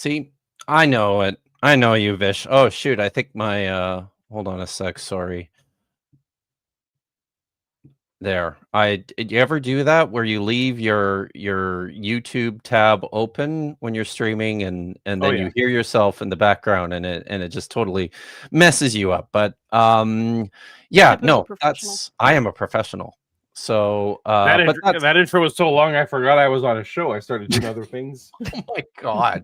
See, I know it. I know you, Vish. Oh shoot, I think my hold on a sec, sorry. There. Did you ever do that where you leave your YouTube tab open when you're streaming and Oh, then yeah. you hear yourself in the background and it just totally messes you up. But yeah, Typical no, professional. I am a professional. So that intro was so long I forgot I was on a show. I started doing other things. oh my god.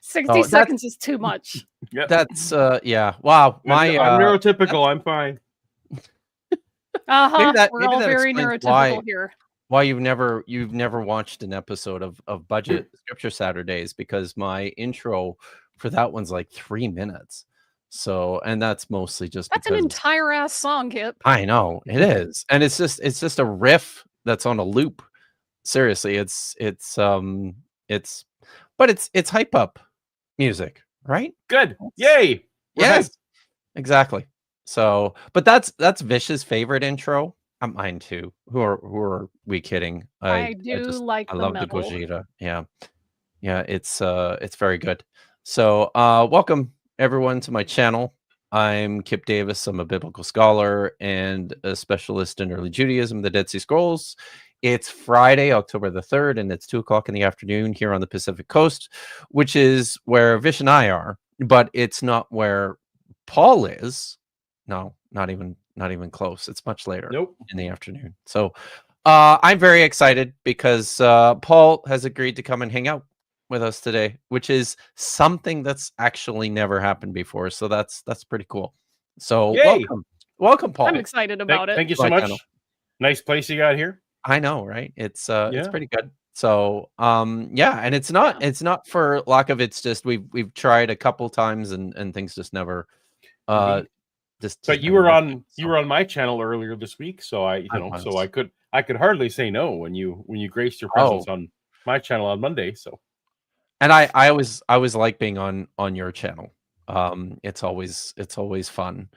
60 seconds is too much. Yep. That's yeah. Wow. I'm neurotypical. I'm fine. We're all very neurotypical here. Why you've never watched an episode of Budget Scripture Saturdays, because my intro for that one's like 3 minutes. So, and that's mostly just that's because an entire ass song, Kip. I know it is, and it's just a riff that's on a loop. Seriously, it's hype up music, right? Good. Yay. Yes, exactly. So, but that's Vish's favorite intro. Mine too. Who are we kidding? I love the Gojira. Yeah, it's very good. So, welcome everyone to my channel. I'm Kip Davis. I'm a biblical scholar and a specialist in early Judaism, the Dead Sea Scrolls. It's Friday, October the 3rd, and it's 2:00 in the afternoon here on the Pacific Coast, which is where Vish and I are, but it's not where Paul is. No, not even close. It's much later in the afternoon. So I'm very excited because Paul has agreed to come and hang out with us today, which is something that's actually never happened before. So that's pretty cool. So welcome, Paul. I'm excited about it. Thank you so much. Nice place you got here. I know, right? It's pretty good. So yeah, and it's not for lack of, it's just we've tried a couple times and things just never but you were on my channel earlier this week, so I could hardly say no when you graced your presence on my channel on Monday. So, and I always like being on your channel. It's always fun.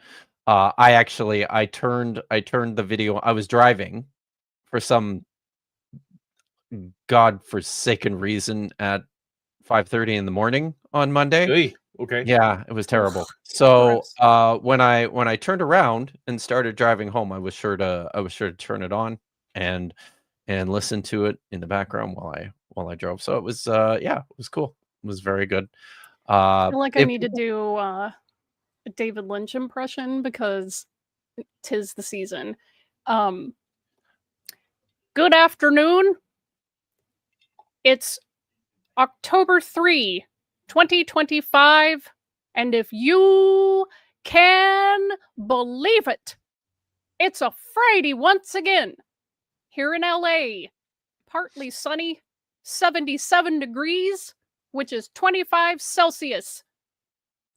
I turned the video. I was driving for some godforsaken reason at 5:30 in the morning on Monday. Hey. Okay. Yeah, it was terrible. So when I turned around and started driving home, I was sure to turn it on and listen to it in the background while I drove. So it was it was cool. It was very good. I feel like I need to do a David Lynch impression because 'tis the season. Good afternoon. It's October 3. 2025, and if you can believe it, it's a Friday once again here in LA. Partly sunny, 77 degrees, which is 25 Celsius.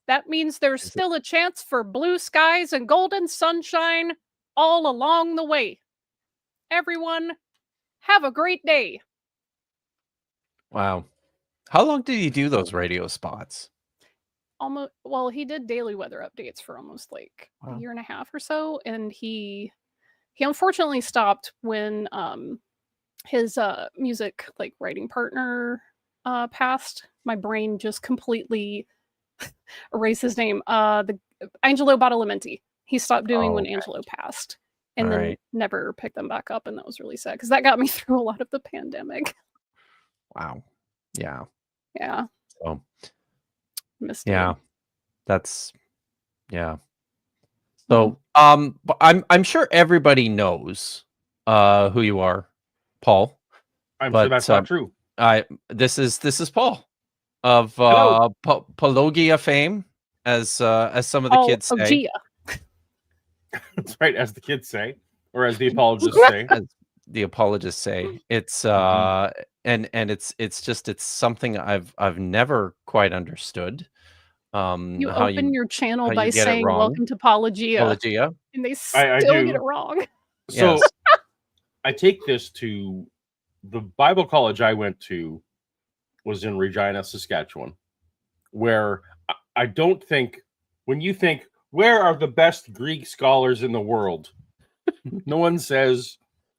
That means there's still a chance for blue skies and golden sunshine all along the way. Everyone, have a great day. Wow. How long did he do those radio spots? Well, he did daily weather updates for almost like a year and a half or so, and he unfortunately stopped when his music writing partner passed. My brain just completely erased his name. The Angelo Badalamenti. He stopped doing when Angelo passed, and then never picked them back up, and that was really sad because that got me through a lot of the pandemic. Wow. Yeah. Yeah. So, that's So, I'm sure everybody knows who you are, Paul. I'm sure that's not true. This is Paul of Pologia fame, as some of the kids say. That's right, as the kids say, or as the apologists say. As the apologists say, it's and it's something I've never quite understood. You open your channel by saying welcome to Apologia, and they still get it wrong. So I take this to the Bible college I went to was in Regina, Saskatchewan, where I don't think, when you think, where are the best Greek scholars in the world? No one says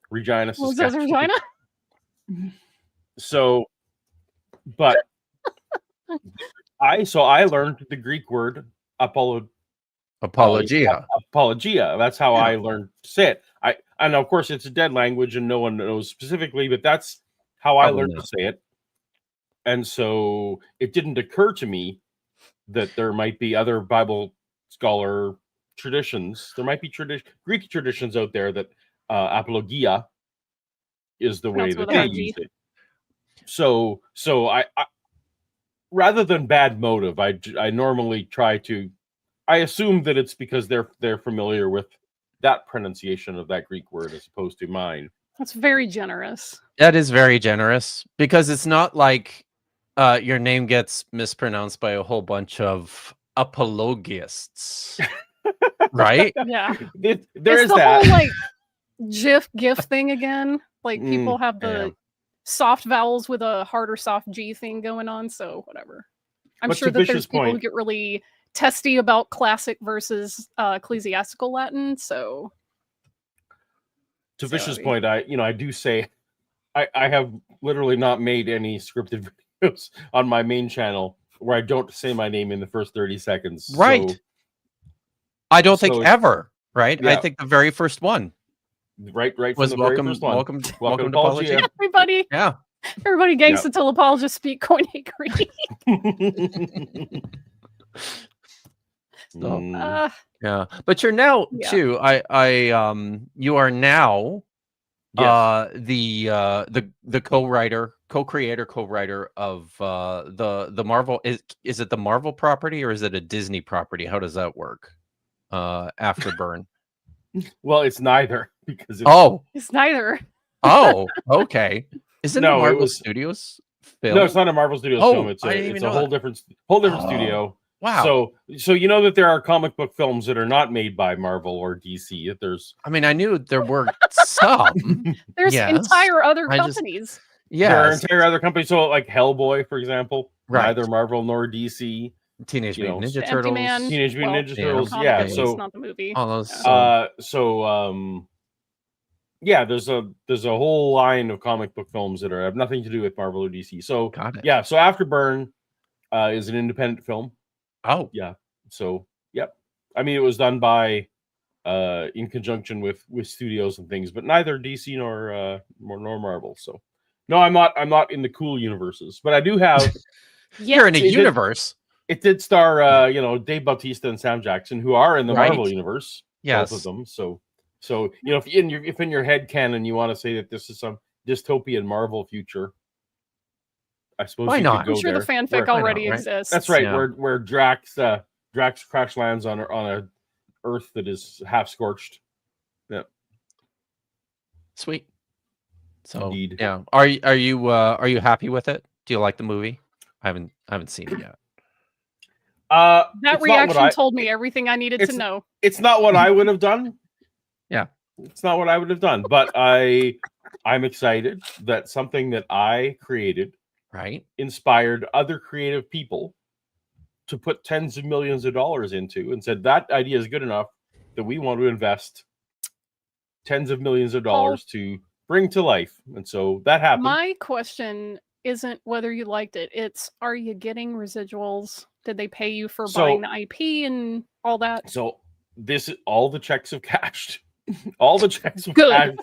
Regina, Saskatchewan. Regina? So, but I learned the Greek word Apologia. apologia. That's how Yeah. I learned to say it. And of course it's a dead language and no one knows specifically, but that's how I learned to say it. And so it didn't occur to me that there might be other Bible scholar traditions. There might be Greek traditions out there that apologia is the way that they use it. So I rather than bad motive, I normally try to. I assume that it's because they're familiar with that pronunciation of that Greek word as opposed to mine. That's very generous. That is very generous, because it's not like your name gets mispronounced by a whole bunch of apologists, right? Yeah. There is the that whole like GIF thing again. Like people have the soft vowels with a harder soft G thing going on. So whatever. I'm sure that there's people who get really testy about classic versus ecclesiastical Latin. So to Vicious' point, I do say I have literally not made any scripted videos on my main channel where I don't say my name in the first 30 seconds. Right. So, I don't think ever, right? Yeah. I think the very first one. Right was from the welcome, very first one. welcome to Apologia. Everybody. Yeah. Everybody gangs until apologists speak Koine Greek. So, yeah, but you're now too. You are now the co-creator of the Marvel. Is it the Marvel property or is it a Disney property? How does that work? Afterburn. Well, it's neither, because it's neither. Oh, okay. Isn't it Marvel Studios film? No, it's not a Marvel Studios film. It's a whole different studio. Wow. So you know that there are comic book films that are not made by Marvel or DC. There's I knew there were some. There's entire other companies. There are entire other companies. So like Hellboy, for example, right. Neither Marvel nor DC. Teenage Mutant Ninja Turtles. Teenage Mutant Ninja Turtles. Yeah. So it's not the movie. All those. There's a whole line of comic book films that have nothing to do with Marvel or DC. So got it. Yeah. So Afterburn is an independent film. Oh yeah. So yep. I mean, it was done by in conjunction with studios and things, but neither DC nor Marvel. So no, I'm not in the cool universes, but I do have. You're in a universe. It did star Dave Bautista and Sam Jackson, who are in the Marvel universe. Yes. Both of them. So if in your head canon you want to say that this is some dystopian Marvel future, I suppose why not? Could go I'm sure there. the fanfic already exists. That's right. Yeah. Where Drax crash lands on a Earth that is half scorched. Yeah. Sweet. So indeed. Yeah. Are you happy with it? Do you like the movie? I haven't seen it yet. That reaction told me everything I needed to know. It's not what I would have done. Yeah. It's not what I would have done, but I'm excited that something that I created inspired other creative people to put tens of millions of dollars into, and said that idea is good enough that we want to invest tens of millions of dollars to bring to life. And so that happened. My question isn't whether you liked it. It's, are you getting residuals? Did they pay you for buying the IP and all that? So all the checks have cashed. All the checks have cashed.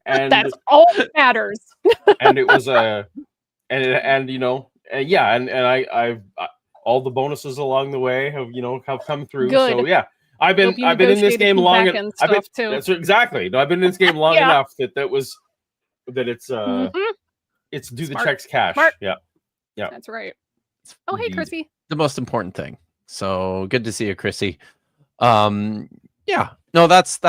And that's all that matters. And it was I've all the bonosus along the way have come through. Good. So yeah. I've been in this game long enough. That's exactly. No, I've been in this game long enough that it's do the checks cash. Smart. Yeah. That's right. Oh, hey, Chrissy. The most important thing. So good to see you, Chrissy. Yeah. No, that's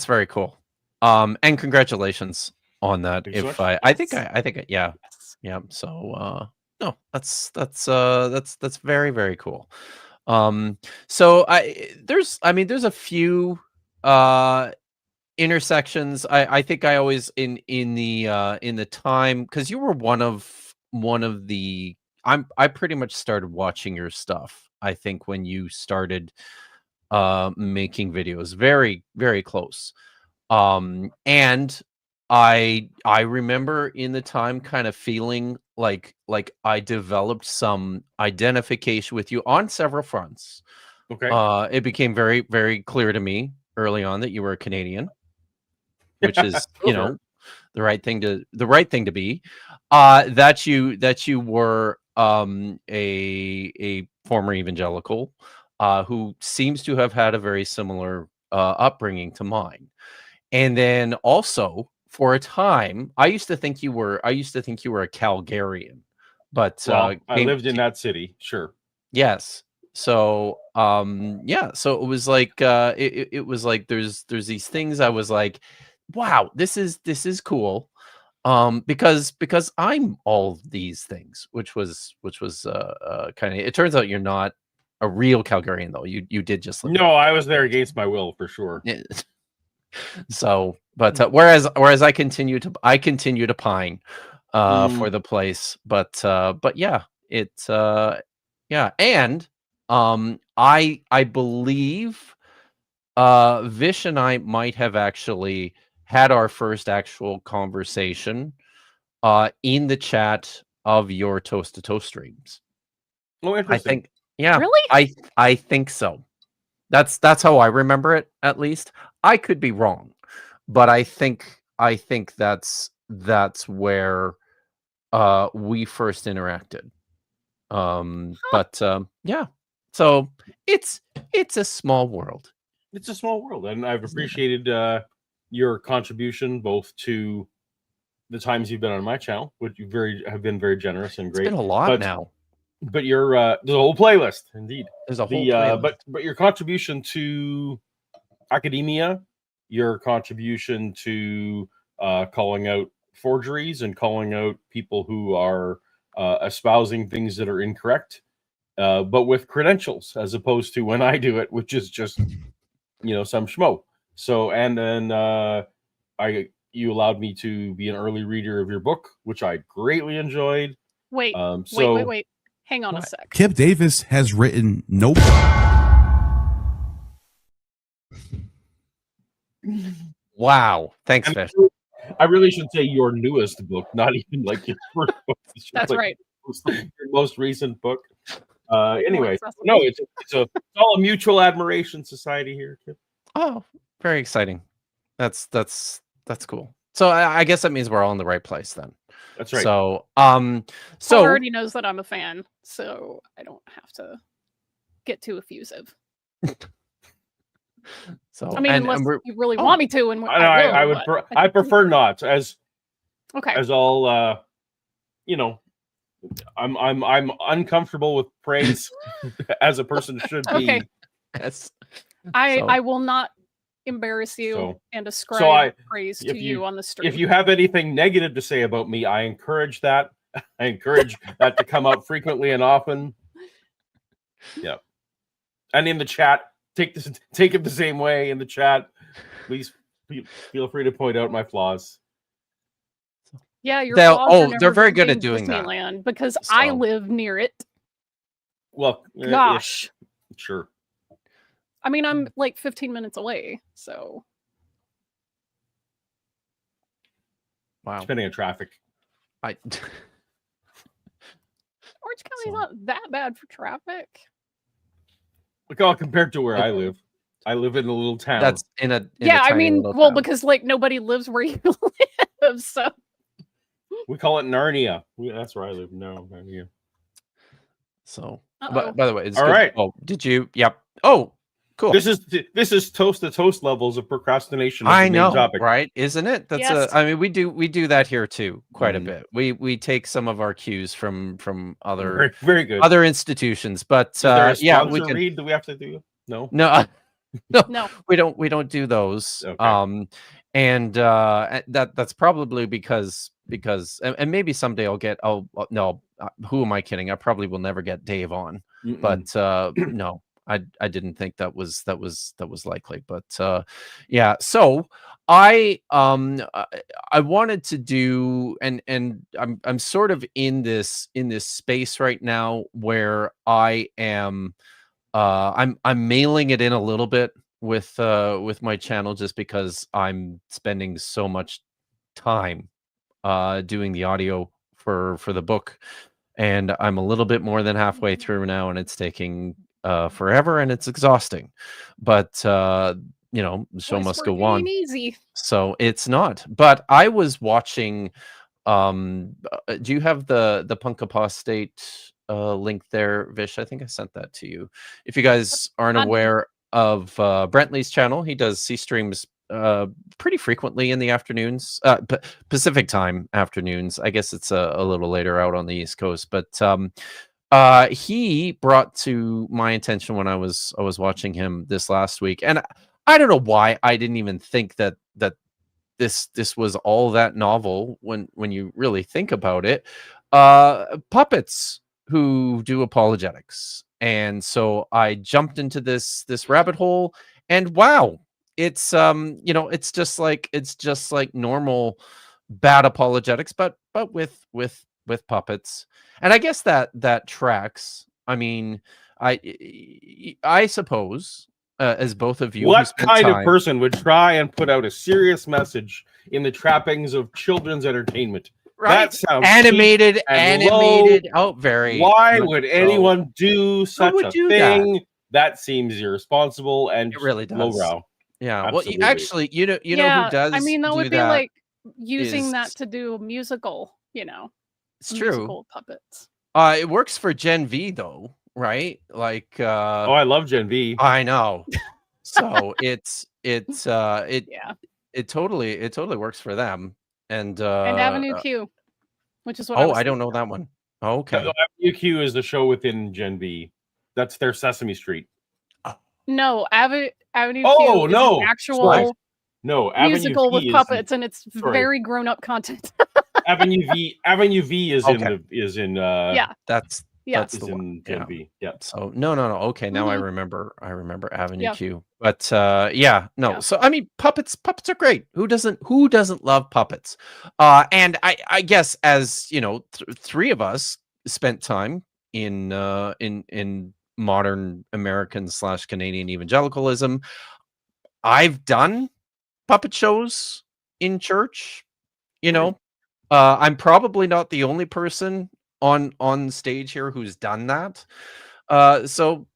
very cool. And congratulations on that. Yeah. So no, that's very, very cool. So there's a few intersections. I think I always in the time, because you were one of the I pretty much started watching your stuff, I think, when you started making videos, very, very close. And I remember in the time kind of feeling like I developed some identification with you on several fronts. Okay. It became very, very clear to me early on that you were a Canadian, which is, you Sure. know, the right thing to be. That you were a former evangelical who seems to have had a very similar upbringing to mine. And then also for a time, I used to think you were a Calgarian, but Well, I lived in that city. Sure. yes. So yeah, so it was like it was like there's these things I was like, wow, this is cool. Because I'm all these things, which was kind of, it turns out you're not a real Calgarian though. You did just live No, I was there against my will for sure. there. So, but whereas I continue to pine for the place, but yeah, it's yeah, and I believe Vish and I might have actually had our first actual conversation in the chat of your Toast to Toast streams. Oh, I interesting. think, yeah, Really? I think so. That's how I remember it, at least. I could be wrong, but I think that's where we first interacted. But yeah. So it's a small world. It's a small world, and I've appreciated your contribution both to the times you've been on my channel, which you have been very generous and It's great. been a lot now. But your there's a whole playlist, indeed. There's a whole playlist. But your contribution to academia, your contribution to calling out forgeries and calling out people who are espousing things that are incorrect, but with credentials, as opposed to when I do it, which is just some schmo. So, and then you allowed me to be an early reader of your book, which I greatly enjoyed. Wait, So wait. Hang on a sec. Kip Davis has written Nope. Wow. Thanks, Fish. I really should say your newest book, not even like your first book. That's like right. your most recent book. Anyway, accessible. no, it's all a mutual admiration society here, Kip. Oh, very exciting. That's cool. So I guess that means we're all in the right place then. That's right. So Paul so already knows that I'm a fan, so I don't have to get too effusive. so I mean, and unless we're, you really want me to, and I would. I prefer not, as okay. as all I'm uncomfortable with praise as a person should be. Okay. yes. I will not embarrass you So- and ascribe praise if to you- you on the street. If you have anything negative to say about me, I encourage that. I encourage that to come out frequently and often. Yeah. And in the chat, take it the same way in the chat. Please feel free to point out my flaws. Yeah, your They'll- flaws are they're never very good at visiting doing that. Disneyland because I So- live near it. Well, Gosh. sure. I mean, I'm like 15 minutes away, so Wow. Depending on traffic. I Orange County's So- not that bad for traffic. Look, all compared to where I live. I live in a little town. that's in a Yeah, I tiny mean, little well, town. because like nobody lives where you live, so We call it Narnia. That's where I live now. Narnia. So Uh-oh. by the way, it's All good. right. Oh, did you? Yep. Oh, cool. This is toast to toast levels of procrastination. Of I the main know, topic. right? Isn't it? That's Yes. I mean, we do that here too, quite Mhm. a bit. We take some of our cues from other Very, very good. other institutions, but Is there a yeah, we sponsor can. read that we have to do? No. No, no. we don't do those. Okay. And that's probably because and maybe someday I'll get. No, who am I kidding? I probably will never get Dave on. Mm-mm. But no, I didn't think that was likely. But yeah, so I wanted to do, and I'm sort of in this space right now where I am I'm mailing it in a little bit with my channel, just because I'm spending so much time doing the audio for the book, and I'm a little bit more than halfway through now, and it's taking forever, and it's exhausting. But you know, the show Boys, must work go on. ain't easy. So it's not. But I was watching. Do you have the Punk Apostate link there, Vish? I think I sent that to you. If you guys aren't On me. aware of Brently's channel, he streams pretty frequently in the afternoons, Pacific time afternoons. I guess it's a little later out on the East Coast, but he brought to my attention when I was watching him this last week, and I don't know why I didn't even think that this was all that novel when you really think about it. Puppets who do apologetics, and so I jumped into this rabbit hole, and wow, it's you know, it's just like normal bad apologetics, but with puppets, and I guess that tracks. I mean, I suppose. As both of you, What kind of person would try and put out a serious message in the trappings of children's entertainment? Right? That sounds animated. low. Oh, very. Why would anyone do such a do thing? That seems irresponsible and It really does. lowbrow. Yeah. Absolutely. Well, actually, you know who does. I mean, that do would be that like using that is- to do a musical. You know, It's true. musical puppets. It works for Gen V though, right? Like. Oh, I love Gen V. I know. So it Yeah, totally works for them. And Avenue Q, which is what. I don't know that one. Okay. Avenue Q is the show within Gen V. That's their Sesame Street. No, Avenue Oh, Q no. is an actual No, Avenue musical V with is puppets, and it's sorry. very grown-up content. Avenue V is Okay. is in Yeah. That's Yes. the in one. Gen Yeah. V. Yeah. So no. Okay, now I Mhm. remember Avenue Yeah. Q. But yeah, no. Yeah. So I mean, puppets are great. Who doesn't love puppets? And I guess, as you know, three of us spent time in modern American / Canadian evangelicalism. I've done puppet shows in church. You know, I'm probably not the only person on stage here who's done that. So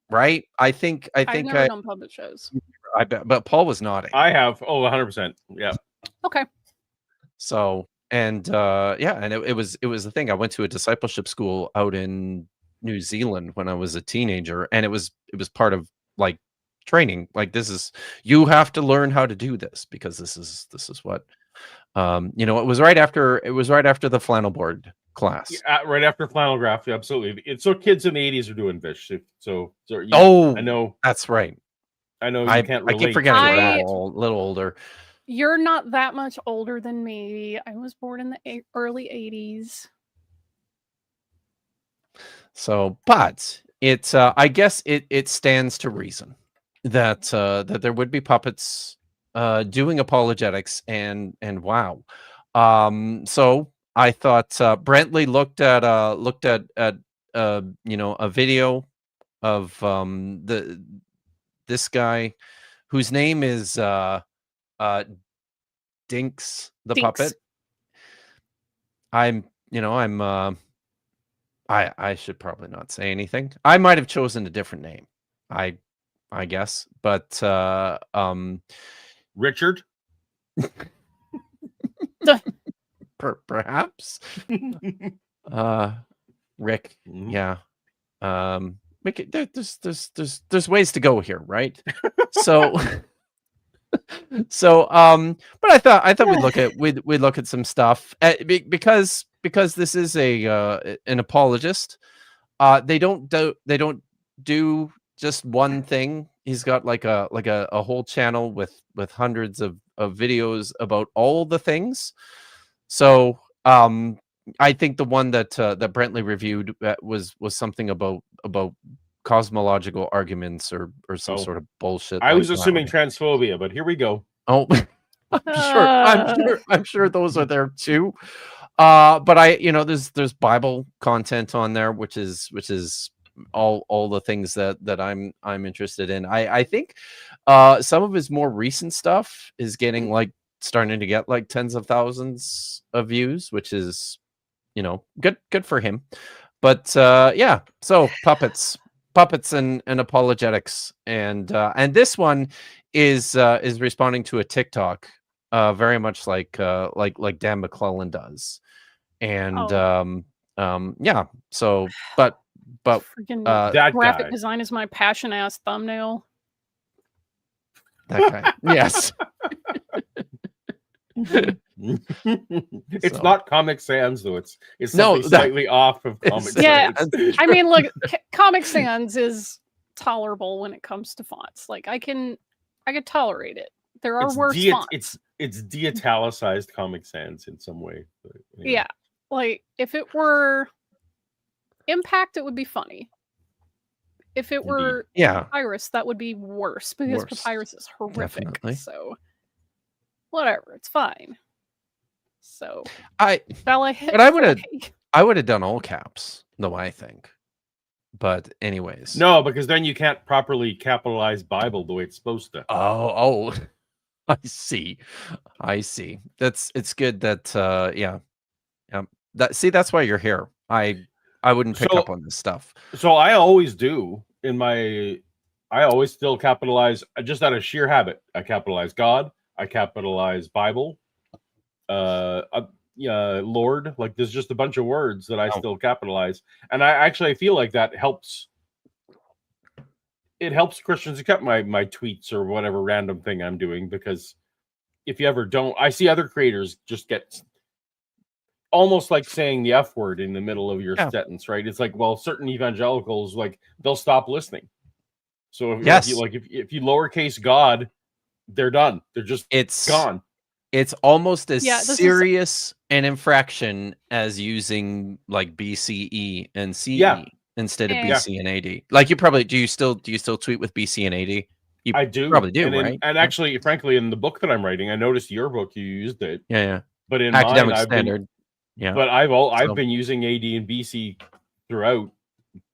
right, I think I've never done puppet shows. I bet, but Paul was nodding. I have 100%. Yeah. Okay. So and yeah, and it was the thing. I went to a discipleship school out in New Zealand when I was a teenager, and it was part of like training. Like, this is, you have to learn how to do this, because this is what you know, it was right after the flannel board class. Yeah, right after flannel graph. Yeah, absolutely. It's so kids in the 80s are doing Vish. So you, Oh, I know. That's right. I know you I can't relate. keep forgetting I- we're a little older. You're not that much older than me. I was born in the early 80s. So, but it's I guess it stands to reason that that there would be puppets doing apologetics, and wow. So I thought Brently looked at you know, a video of this guy whose name is Dinx the Dinx. puppet. I should probably not say anything. I might have chosen a different name. I guess, but Richard. perhaps Rick. Mhm. Yeah. There's ways to go here, right? So but I thought we'd look at some stuff because this is an apologist. They don't do just one thing. He's got like a whole channel with hundreds of videos about all the things. So I think the one that Brently reviewed was something about cosmological arguments or some sort of bullshit. I like was that. assuming transphobia, but here we go. Oh, I'm sure those are there too. But there's Bible content on there, which is all the things that I'm interested in. I think some of his more recent stuff is getting like starting to get like tens of thousands of views, which is, good for him. But yeah, so puppets and apologetics, and this one is responding to a TikTok, very much like Dan McClellan does, and yeah. So, but Freaking that graphic guy. design is my passion ass thumbnail. that guy, yes. It's So. not Comic Sans though. It's No, something slightly off of Comic Yeah. Sans. I mean, look, Comic Sans is tolerable when it comes to fonts. Like I could tolerate it. There are worse fonts. It's de-italicized Comic Sans in some way. But, Yeah. Like if it were Impact, it would be funny. If it were Papyrus, that would be worse because Papyrus is horrific. Definitely. So whatever, it's fine. So I would have done all caps, though, I think. But anyways. No, because then you can't properly capitalize Bible the way it's supposed to. Oh, I see. It's good that that's why you're here. I wouldn't pick up on this stuff. So I always do I always still capitalize just out of sheer habit. I capitalize God, I capitalize Bible, Lord. Like there's just a bunch of words that I still capitalize, and I feel like that helps. It helps Christians accept my tweets or whatever random thing I'm doing, because if you ever don't, I see other creators just get almost like saying the F word in the middle of your sentence, right? It's like, well, certain evangelicals, like they'll stop listening. So if you lowercase God, they're done. They're just gone. It's almost as serious an infraction as using like BCE and CE instead of BC and AD. Like do you still tweet with BC and AD? I do. Probably do, right? And actually, frankly, in the book that I'm writing, I noticed your book you used it. Yeah. But in Academic mine, Standard. But I've been using AD and BC throughout,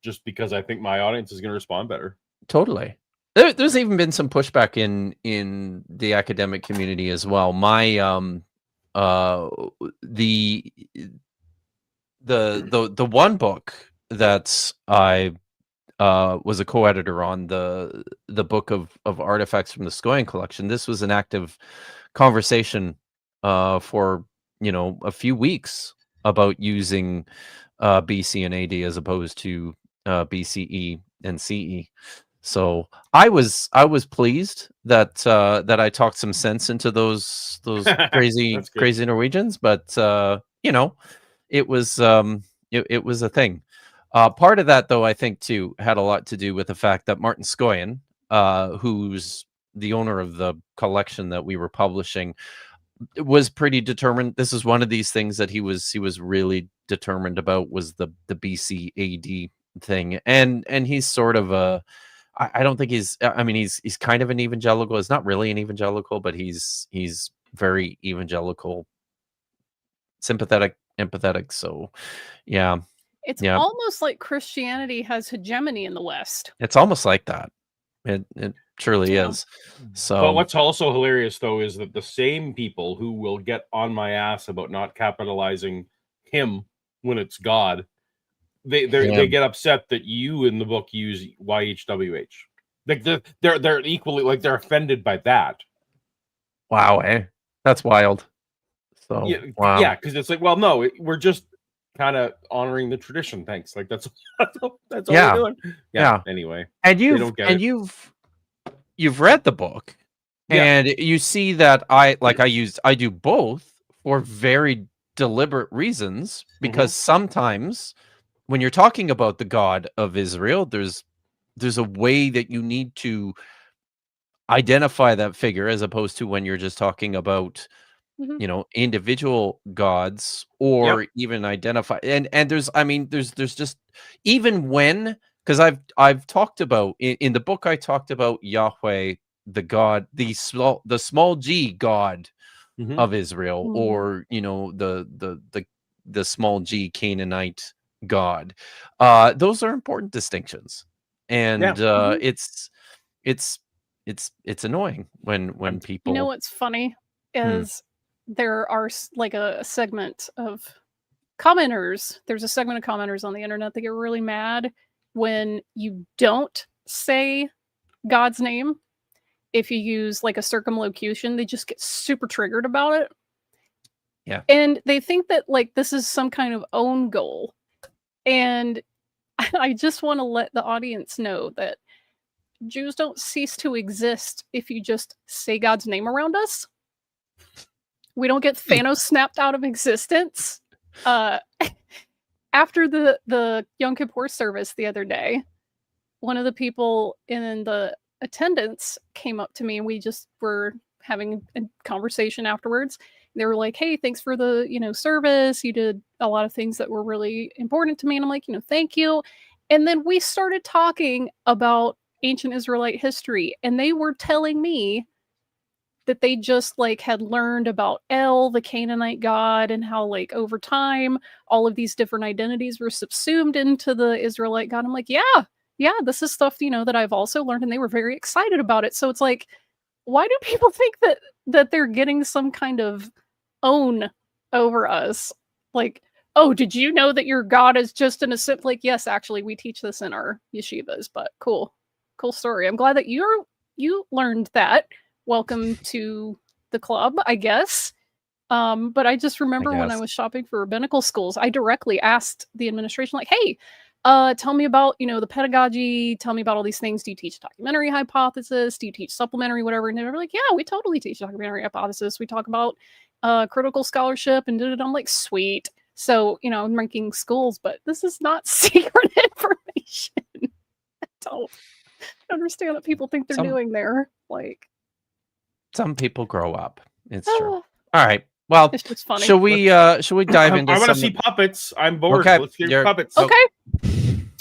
just because I think my audience is going to respond better. Totally. There's even been some pushback in the academic community as well. My the one book that I was a co-editor on, the book of artifacts from the Scoian collection. This was an active conversation for a few weeks about using BC and AD as opposed to BCE and CE. So I was pleased that I talked some sense into those crazy Norwegians, but it was it was a thing. Part of that, though, I think too had a lot to do with the fact that Martin Scoian, who's the owner of the collection that we were publishing, was pretty determined. This is one of these things that he was really determined about, was the BC AD thing, and he's sort of a, I don't think he's kind of an evangelical. He's not really an evangelical, but he's very evangelical, sympathetic, empathetic. So yeah, it's almost like Christianity has hegemony in the West. It's almost like that. It truly is. So, but what's also hilarious though is that the same people who will get on my ass about not capitalizing him when it's God, they get upset that you in the book use YHWH. Like they're equally, like, they're offended by that. Wow, that's wild. So wow. Yeah, because it's like, well, no, we're just kind of honoring the tradition. Thanks. Like that's all we're doing. Yeah. Anyway, and you've read the book, and you see that I do both for very deliberate reasons, because sometimes when you're talking about the God of Israel, there's a way that you need to identify that figure, as opposed to when you're just talking about individual gods, or even identify, and there's just, even when, because I've talked about in the book, I talked about Yahweh, the God, the small g God of Israel, or the small g Canaanite God. Those are important distinctions, and it's annoying when people. You know what's funny? is there are like a segment of commenters. There's a segment of commenters on the internet that get really mad when you don't say God's name. If you use like a circumlocution, they just get super triggered about it. Yeah. And they think that like this is some kind of own goal. And I just want to let the audience know that Jews don't cease to exist if you just say God's name around us. We don't get Thanos snapped out of existence. After the Yom Kippur service the other day, one of the people in the attendance came up to me and we just were having a conversation afterwards. They were like, hey, thanks for the, service. You did a lot of things that were really important to me. And I'm like, thank you. And then we started talking about ancient Israelite history. And they were telling me that they just like had learned about El, the Canaanite god, and how like over time, all of these different identities were subsumed into the Israelite god. I'm like, yeah, this is stuff, that I've also learned. And they were very excited about it. So it's like, why do people think that they're getting some kind of own over us? Like, oh, did you know that your God is just an ascent? Like, yes, actually, we teach this in our yeshivas, but cool story. I'm glad that you learned that. Welcome to the club, I guess. But I just remember when I was shopping for rabbinical schools, I directly asked the administration, like, hey, tell me about, the pedagogy, tell me about all these things. Do you teach documentary hypothesis? Do you teach supplementary, whatever? And they were like, yeah, we totally teach documentary hypothesis. We talk about critical scholarship and I'm like, sweet. So, I'm ranking schools, but this is not secret information. I don't understand what people think they're doing there. Like, some people grow up. It's true. All right. Well, it's just funny. Should we dive into? I want to see puppets. I'm bored. Okay. Let's hear puppets. Okay.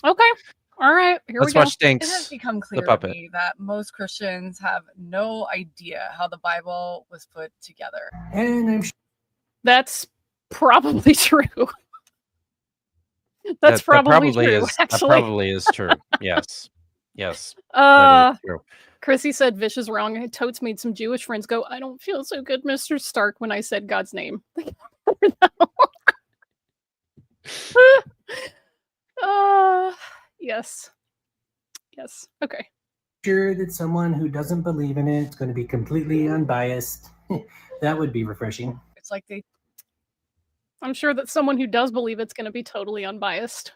All right. Here Let's we go. watch Dinx. It has become clear to me that most Christians have no idea how the Bible was put together. And that's probably true. That's probably true. That probably is true. Yes. Yes. That is true. Chrissy said Vish is wrong. Totes made some Jewish friends go, I don't feel so good, Mr. Stark, when I said God's name. Yes. Okay. Sure that someone who doesn't believe in it is going to be completely unbiased. That would be refreshing. It's like I'm sure that someone who does believe it's going to be totally unbiased.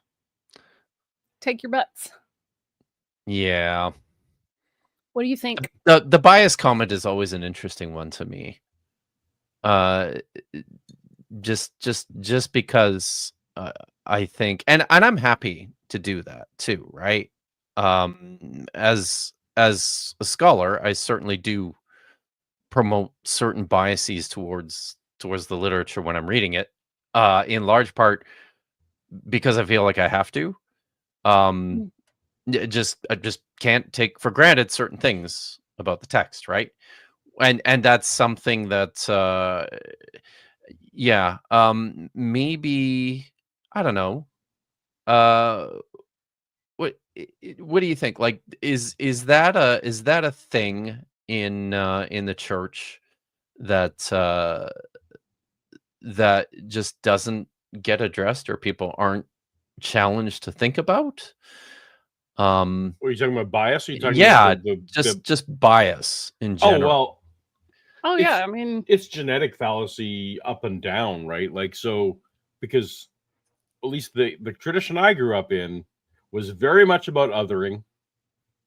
Take your bets. Yeah. What do you think? The bias comment is always an interesting one to me. Just because I think, and I'm happy to do that too, right? As a scholar, I certainly do promote certain biases towards the literature when I'm reading it, in large part because I feel like I have to. I just can't take for granted certain things about the text, right? And that's something that maybe, I don't know, what do you think? Like, is that a thing in the church that that just doesn't get addressed, or people aren't challenged to think about? Are you talking about bias? Or are you talking about just bias in general? Oh yeah, I mean, it's genetic fallacy up and down, right? Like, so, because at least the tradition I grew up in was very much about othering.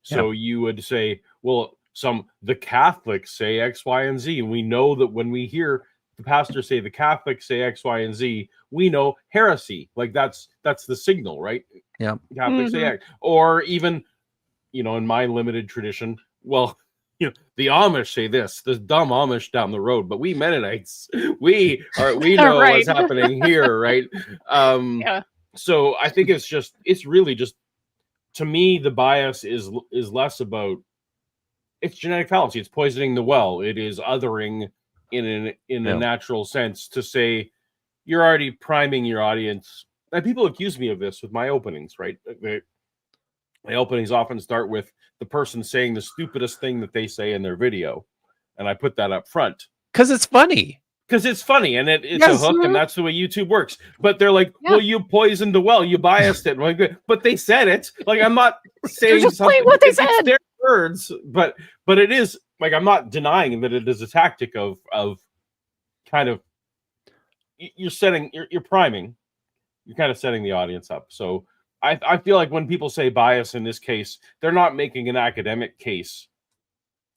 So you would say, well, the Catholics say X, Y, and Z, and we know that when we hear the pastor say the Catholics say X, Y, and Z, we know heresy. Like, that's the signal, right? Yeah. Catholics say X. Or even, in my limited tradition, well, the Amish say this, the dumb Amish down the road, but we Mennonites, we know right. what's happening here, right? So I think it's really just, to me, the bias is less about, it's genetic fallacy. It's poisoning the well. It is othering in a natural sense, to say you're already priming your audience. And people accuse me of this with my openings, right? My openings often start with the person saying the stupidest thing that they say in their video, and I put that up front. Because it's funny. Because it's funny and it's Yes. a hook, and that's the way YouTube works. But they're like, Yeah. well, you poisoned the well, you biased it. Like, but they said it. Like, I'm not saying just something. playing what they it's said. their words, but it is like, I'm not denying that it is a tactic of kind of, you're priming, you're kind of setting the audience up. So I feel like when people say bias in this case, they're not making an academic case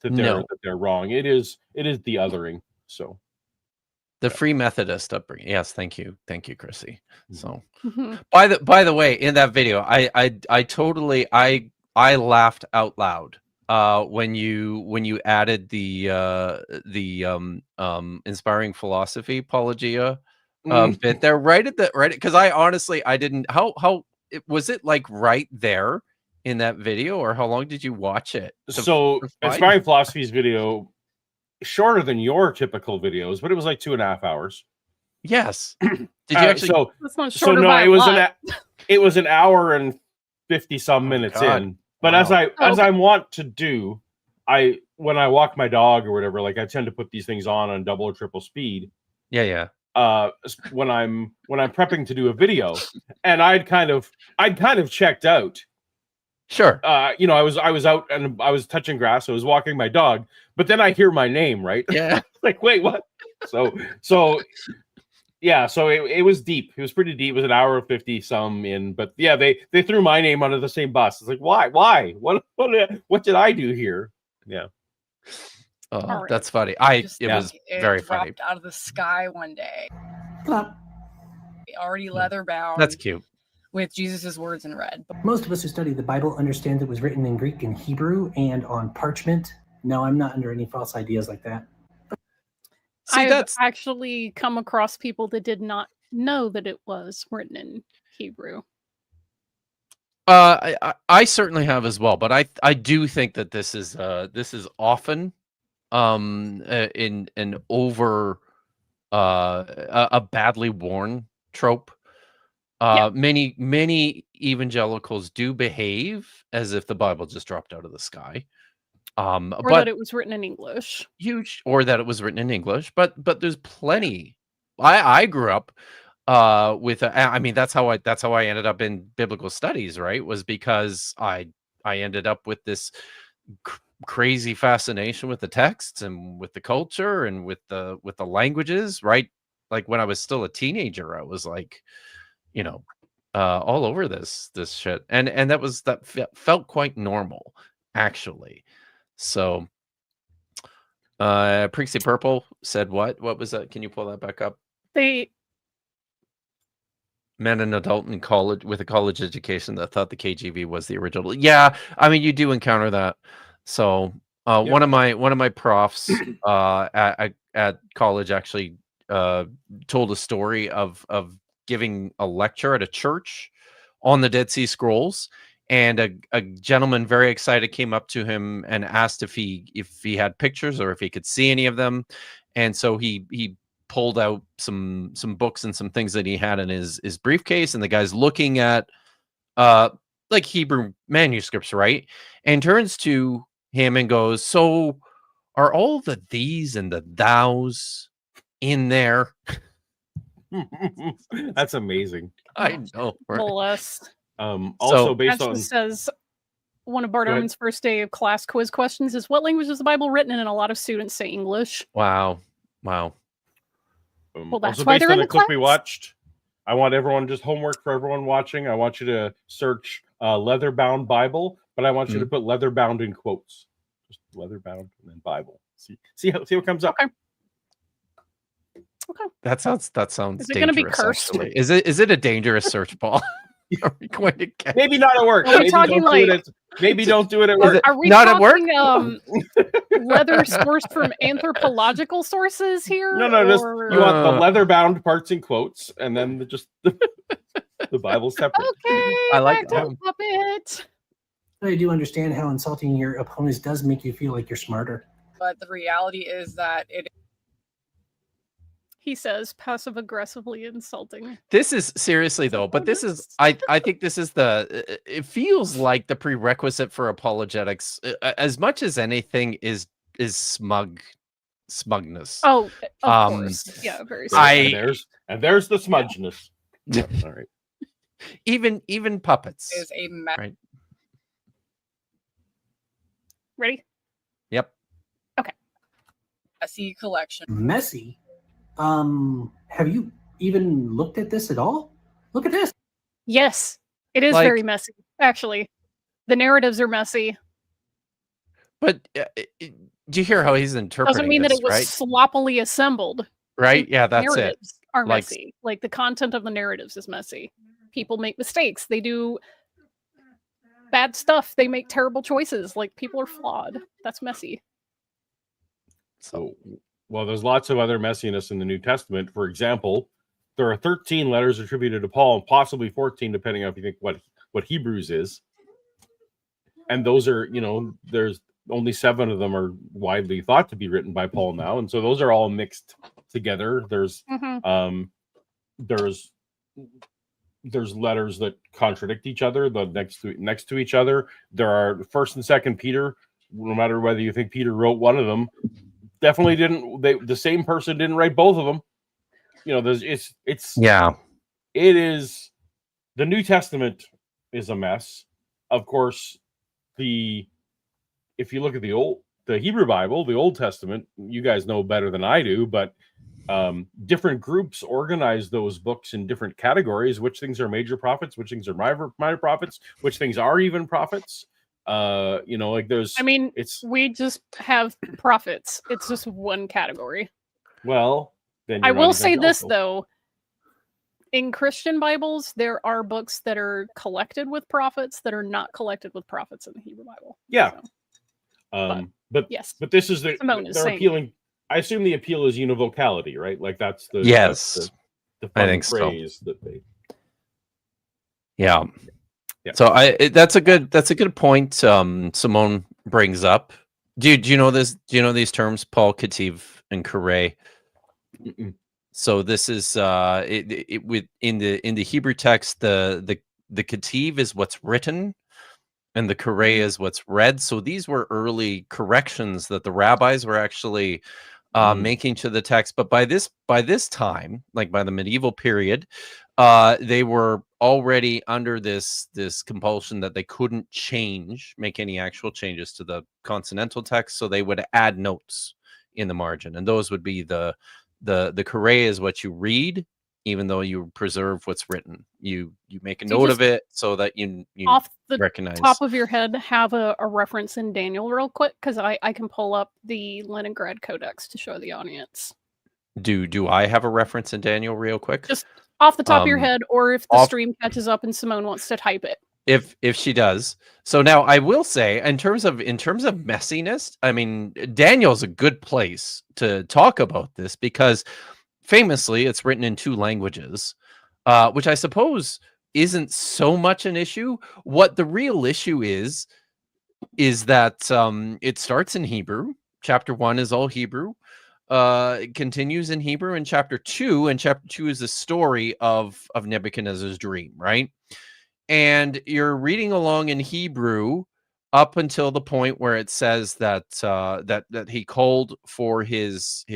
that they're wrong. It is the othering. So The Free Methodist upbringing. Yes, thank you, Chrissy. So, Mhm. by the way, in that video, I totally laughed out loud when you added the inspiring philosophy apologia bit there right because I honestly I didn't was it like right there in that video, or how long did you watch it? So inspiring philosophy's video, shorter than your typical videos, but it was like 2.5 hours. Yes. Did you actually? That's not So shorter no, by it a was lot. it was an hour and 50 some minutes God. in. But Wow. as I want to do, when I walk my dog or whatever, like I tend to put these things on double or triple speed. Yeah. When I'm prepping to do a video, and I'd kind of checked out. Sure. I was out and I was touching grass. I was walking my dog, but then I hear my name, right? Yeah. Like, wait, what? So yeah, so it was deep. It was pretty deep. It was an hour and 50 some in, but yeah, they threw my name under the same bus. It's like, why? What did I do here? Yeah. Oh, All right. that's funny. It was very funny. Dropped out of the sky one day. Well, Already leather bound. That's cute. With Jesus's words in red. most of us who study the Bible understand it was written in Greek and Hebrew and on parchment. No, I'm not under any false ideas like that. See, I've that's actually come across people that did not know that it was written in Hebrew. I certainly have as well, but I do think that this is often in an over a badly worn trope. Yeah. Many evangelicals do behave as if the Bible just dropped out of the sky. Or But that it was written in English. huge, or that it was written in English, but there's plenty. I grew up with I mean that's how I ended up in biblical studies, right? Was because I ended up with this crazy fascination with the texts and with the culture and with the languages, right? Like when I was still a teenager, I was like, all over this shit, and that felt quite normal, actually. So Prixie Purple said what was that? Can you pull that back up? They Met an adult in college with a college education that thought the KJV was the original. Yeah, I mean you do encounter that. So one of my profs at college actually told a story of giving a lecture at a church on the Dead Sea Scrolls, and a gentleman very excited came up to him and asked if he had pictures or if he could see any of them, and so he pulled out some books and some things that he had in his briefcase, and the guy's looking at like Hebrew manuscripts, right? And turns to him and goes, "So are all the these and the thous in there?" That's amazing. I know, right? bless. Also based Angela on says one of Bart Go ahead. Ehrman's first day of class quiz questions is, what language is the Bible written in? And a lot of students say English. Wow. Well, that's also why based they're on in the the clip we class. watched, I want everyone, just homework for everyone watching, I want you to search leather bound Bible, but I want you to put leather bound in quotes. Just leather bound and then Bible. See what comes up. Okay. That sounds Is it gonna be dangerous, cursed? actually. Is it a dangerous search, Paul? Are we going to get Maybe not at work. Are we Maybe talking don't do it like- maybe don't do it at Is work. it- Are we Not at work? talking leather sourced from anthropological sources here? No, just or- you want the leather bound parts in quotes, and then the Bible separate. Okay, I like back to that. the puppet. I do understand how insulting your opponents does make you feel like you're smarter. But the reality is that it He says passive aggressively insulting. This is seriously though, but this is I think this is it feels like the prerequisite for apologetics as much as anything is smug smugness. Oh, of Um, course. Yeah, very And there's the smudgeness. All right. even puppets. Is a mess. Right. Ready? Yep. Messy collection. Messy. Have you even looked at this at all? Look at this. Yes, it is Like- very messy, actually. The narratives are messy. But do you hear how he's interpreting Doesn't mean this, that it was right? sloppily assembled. Right? Yeah, that's it. Narratives are Like- messy. Like the content of the narratives is messy. People make mistakes. They do bad stuff. They make terrible choices. Like people are flawed. That's messy. So, well, there's lots of other messiness in the New Testament. For example, there are 13 letters attributed to Paul, and possibly 14, depending on if you think what Hebrews is. And those are, there's only 7 of them are widely thought to be written by Paul now, and so those are all mixed together. There's there's letters that contradict each other, next to each other. There are First and Second Peter. No matter whether you think Peter wrote one of them, definitely didn't. The same person didn't write both of them. It is the New Testament is a mess. Of course, if you look at the Hebrew Bible, the Old Testament, you guys know better than I do, but different groups organize those books in different categories. Which things are major prophets? Which things are minor prophets? Which things are even prophets? There's. I mean, we just have prophets. It's just one category. Well, then I will say this though. In Christian Bibles, there are books that are collected with prophets that are not collected with prophets in the Hebrew Bible. Yeah. So, but yes. But this is they're appealing. I assume the appeal is univocality, right? Like that's the the I think phrase so. that they. Yeah. Yeah. So that's a good point. Simone brings up. Do you know this? Do you know these terms, Paul, Ketiv, and Kare? So this is in the Hebrew text, the Ketiv is what's written, and the Kare is what's read. So these were early corrections that the rabbis were actually making to the text. But by this time, like by the medieval period, they were already under this compulsion that they couldn't make any actual changes to the consonantal text. So they would add notes in the margin, and those would be the Kare is what you read, even though you preserve what's written. You make a note of it so that you off the recognize. Top of your head have a reference in Daniel real quick, because I can pull up the Leningrad Codex to show the audience. Do I have a reference in Daniel real quick? Just off the top of your head, or if the stream catches up and Simone wants to type it. If she does. So now I will say, in terms of messiness, I mean, Daniel's a good place to talk about this because famously it's written in 2 languages, which I suppose isn't so much an issue. What the real issue is that it starts in Hebrew. Chapter 1 is all Hebrew. It continues in Hebrew in chapter 2, and chapter 2 is the story of Nebuchadnezzar's dream, right? And you're reading along in Hebrew up until the point where it says that that he called for his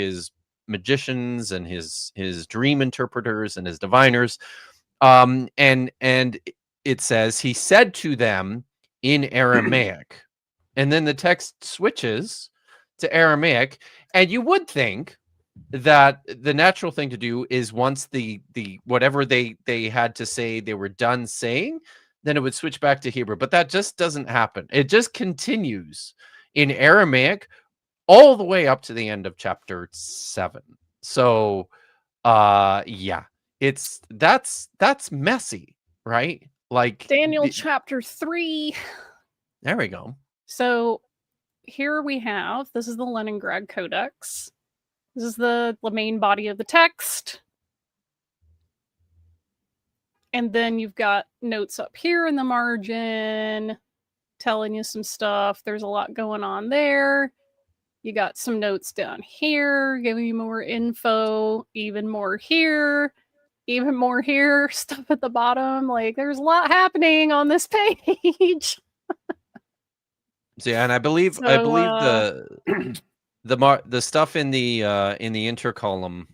magicians and his dream interpreters and his diviners, and it says he said to them in Aramaic, and then the text switches to Aramaic, and you would think that the natural thing to do is once the whatever they had to say they were done saying, then it would switch back to Hebrew. But that just doesn't happen. It just continues in Aramaic all the way up to the end of chapter 7. So yeah, that's messy, right? Like Daniel chapter 3. There we go. So here we have, this is the Leningrad Codex. This is the main body of the text. And then you've got notes up here in the margin telling you some stuff. There's a lot going on there. You got some notes down here giving you more info, even more here, stuff at the bottom. Like there's a lot happening on this page. So, yeah, and I believe the the stuff in the intercolumn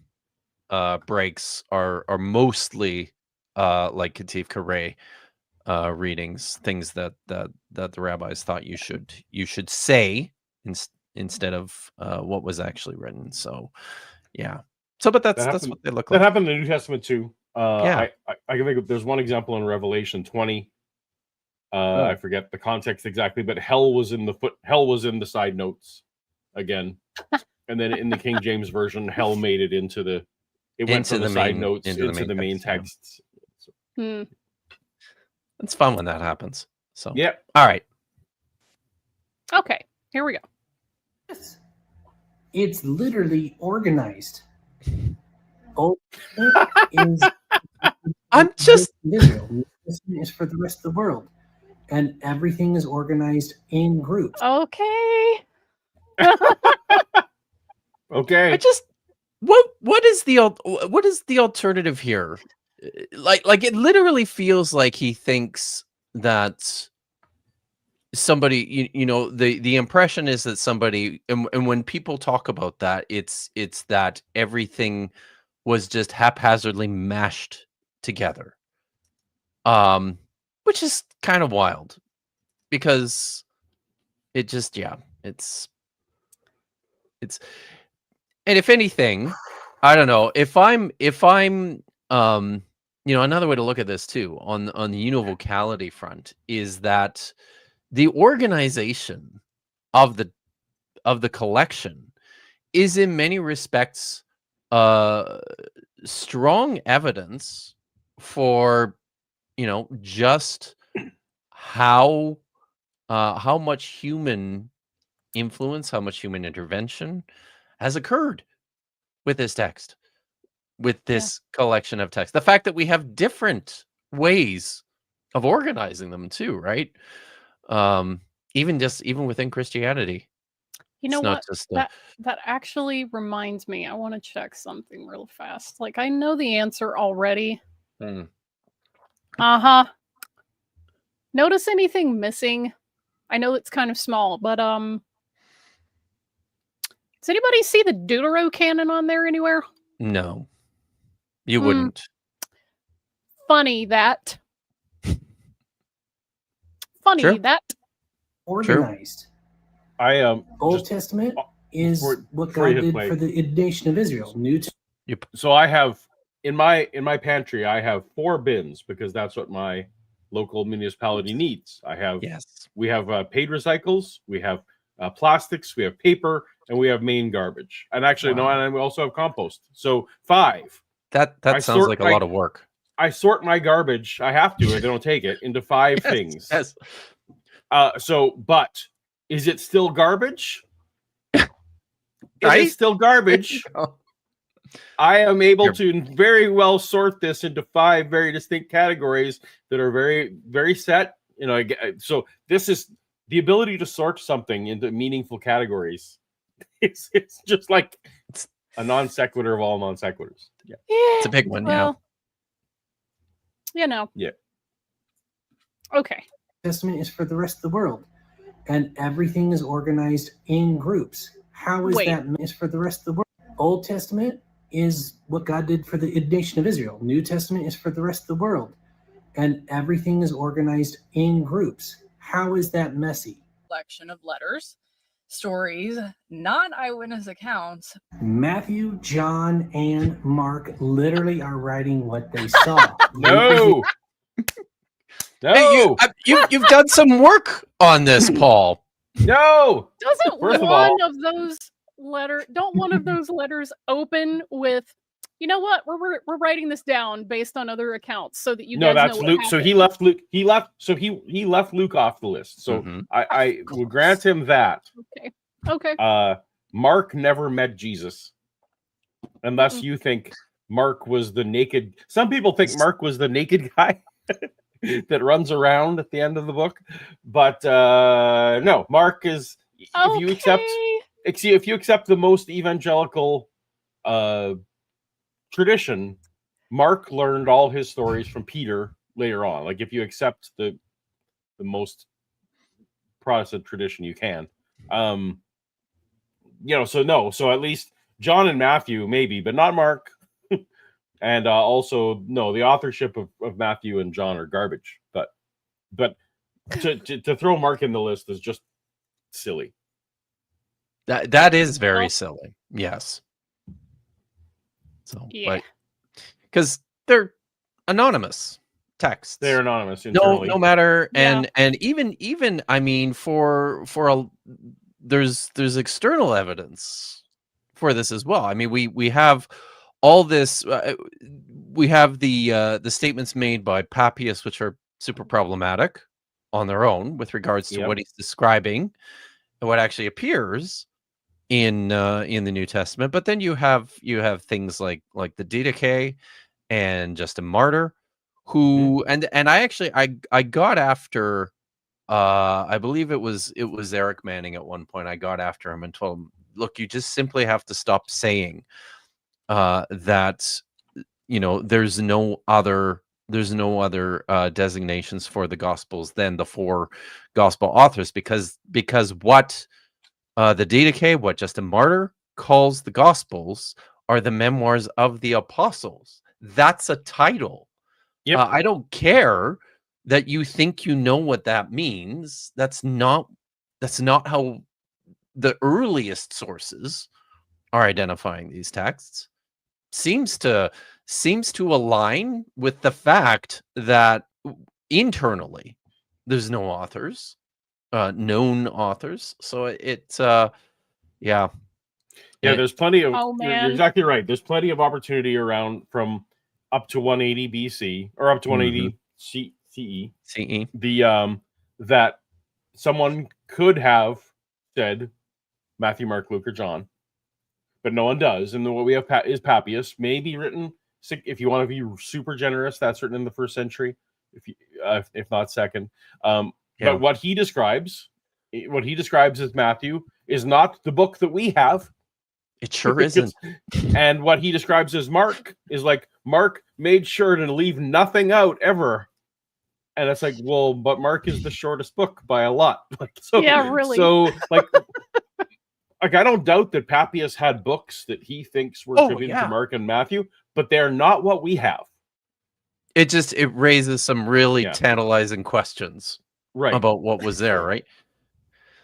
breaks are mostly like Katif Karay readings, things that the rabbis thought you should say instead of what was actually written. So yeah. So but that's what they look like. That happened in the New Testament too. Yeah. I can think of, there's one example in Revelation 20. I forget the context exactly, but hell was in the side notes again. And then in the King James version, hell made it into the went from the side notes into the main texts. Hmm. It's fun when that happens. So yeah. All right. Okay, here we go. Yes. It's literally organized. Old is I'm just Israel. New Testament is for the rest of the world, and everything is organized in groups. Okay. Okay. I just what is the alternative here? Like it literally feels like he thinks that somebody, you know, the impression is that somebody, and when people talk about that, it's that everything was just haphazardly mashed together, which is kind of wild, because it just, yeah, it's and if anything, I don't know, if I'm you know, another way to look at this too on the univocality front is that the organization of the collection is in many respects strong evidence for, you know, just how much human influence, how much human intervention has occurred with this text, with this collection of text. The fact that we have different ways of organizing them too, right? Even within Christianity. You know It's not what? just That actually reminds me. I want to check something real fast. Like, I know the answer already. Uh-huh. Notice anything missing? I know it's kind of small, but does anybody see the Deuterocanon on there anywhere? No. You wouldn't. Funny that. Funny True. that. Organized. I Old Testament is what God did for the nation of Israel. New So I have in my pantry, I have 4 bins because that's what my local municipality needs. We have paid recycles, we have plastics, we have paper, and we have main garbage. And actually, no, and we also have compost. So 5. That sounds like a lot of work. I sort my garbage. I have to, if they don't take it, into 5 things. Yes. But is it still garbage? Right? It is still garbage. I am able to very well sort this into 5 very distinct categories that are very, very set. You know, so this is the ability to sort something into meaningful categories. It's just like a non sequitur of all non sequiturs. Yeah, it's a big one. Well, you know. Yeah. Okay. Testament is for the rest of the world, and everything is organized in groups. How is that is for the rest of the world? Old Testament is what God did for the nation of Israel. New Testament is for the rest of the world, and everything is organized in groups. How is that messy? Collection of letters, stories, non-eyewitness accounts. Matthew, John, and Mark literally are writing what they saw. No. No. Hey, you've done some work on this, Paul. No. Doesn't First don't one of those letters open with, you know what, we're writing this down based on other accounts so that you guys that's know Luke. what So he left Luke. He left Luke off the list. So I will grant him that. Okay. Mark never met Jesus, unless you think Mark was the naked. Some people think Mark was the naked guy that runs around at the end of the book, but no, Mark is. If you accept the most evangelical tradition, Mark learned all his stories from Peter later on. Like if you accept the most Protestant tradition you can, so no. So at least John and Matthew, maybe, but not Mark. And also, no, the authorship of Matthew and John are garbage. But to throw Mark in the list is just silly. That is very silly. Yes. So, Yeah. because they're anonymous texts. They're anonymous internally. No matter, Yeah. and even I mean, there's external evidence for this as well. I mean, we have all this. We have the statements made by Papias, which are super problematic on their own with regards to what he's describing and what actually appears in the New Testament. But then you have things like the Didache and Justin Martyr, who and I actually I got after I believe it was Eric Manning at one point. I got after him and told him, look, you just simply have to stop saying that there's no other designations for the Gospels than the 4 Gospel authors, because what the Didache, what Justin Martyr calls the Gospels, are the memoirs of the apostles. That's a title. Yep. I don't care that you think you know what that means. That's not how the earliest sources are identifying these texts. Seems to align with the fact that internally there's no authors, known authors. So yeah. There's plenty of. Oh, man. You're exactly right. There's plenty of opportunity around from up to 180 BC or up to 180 CE. The that someone could have said Matthew, Mark, Luke, or John, but no one does. And then what we have is Papias, maybe written, if you want to be super generous, that's written in the 1st century, if not second. But what he describes as Matthew is not the book that we have. It sure isn't. And what he describes as Mark is like, Mark made sure to leave nothing out ever. And it's like, well, but Mark is the shortest book by a lot. Yeah, really. So like I don't doubt that Papias had books that he thinks were attributed to Mark and Matthew, but they're not what we have. It raises some really tantalizing questions about what was there, right?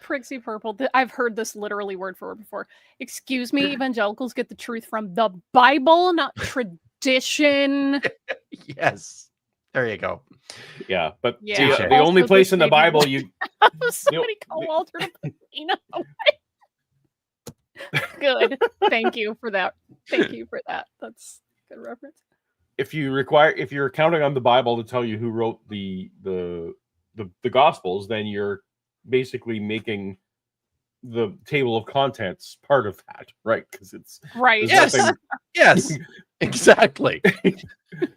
Prixie Purple. I've heard this literally word for word before. Excuse me, evangelicals get the truth from the Bible, not tradition. Yes. There you go. Yeah, but Yeah. the only place in the Bible you somebody call Walter to Good. Thank you for that. That's a good reference. If you're counting on the Bible to tell you who wrote the Gospels, then you're basically making the table of contents part of that, right? Because it's right. Yes, exactly.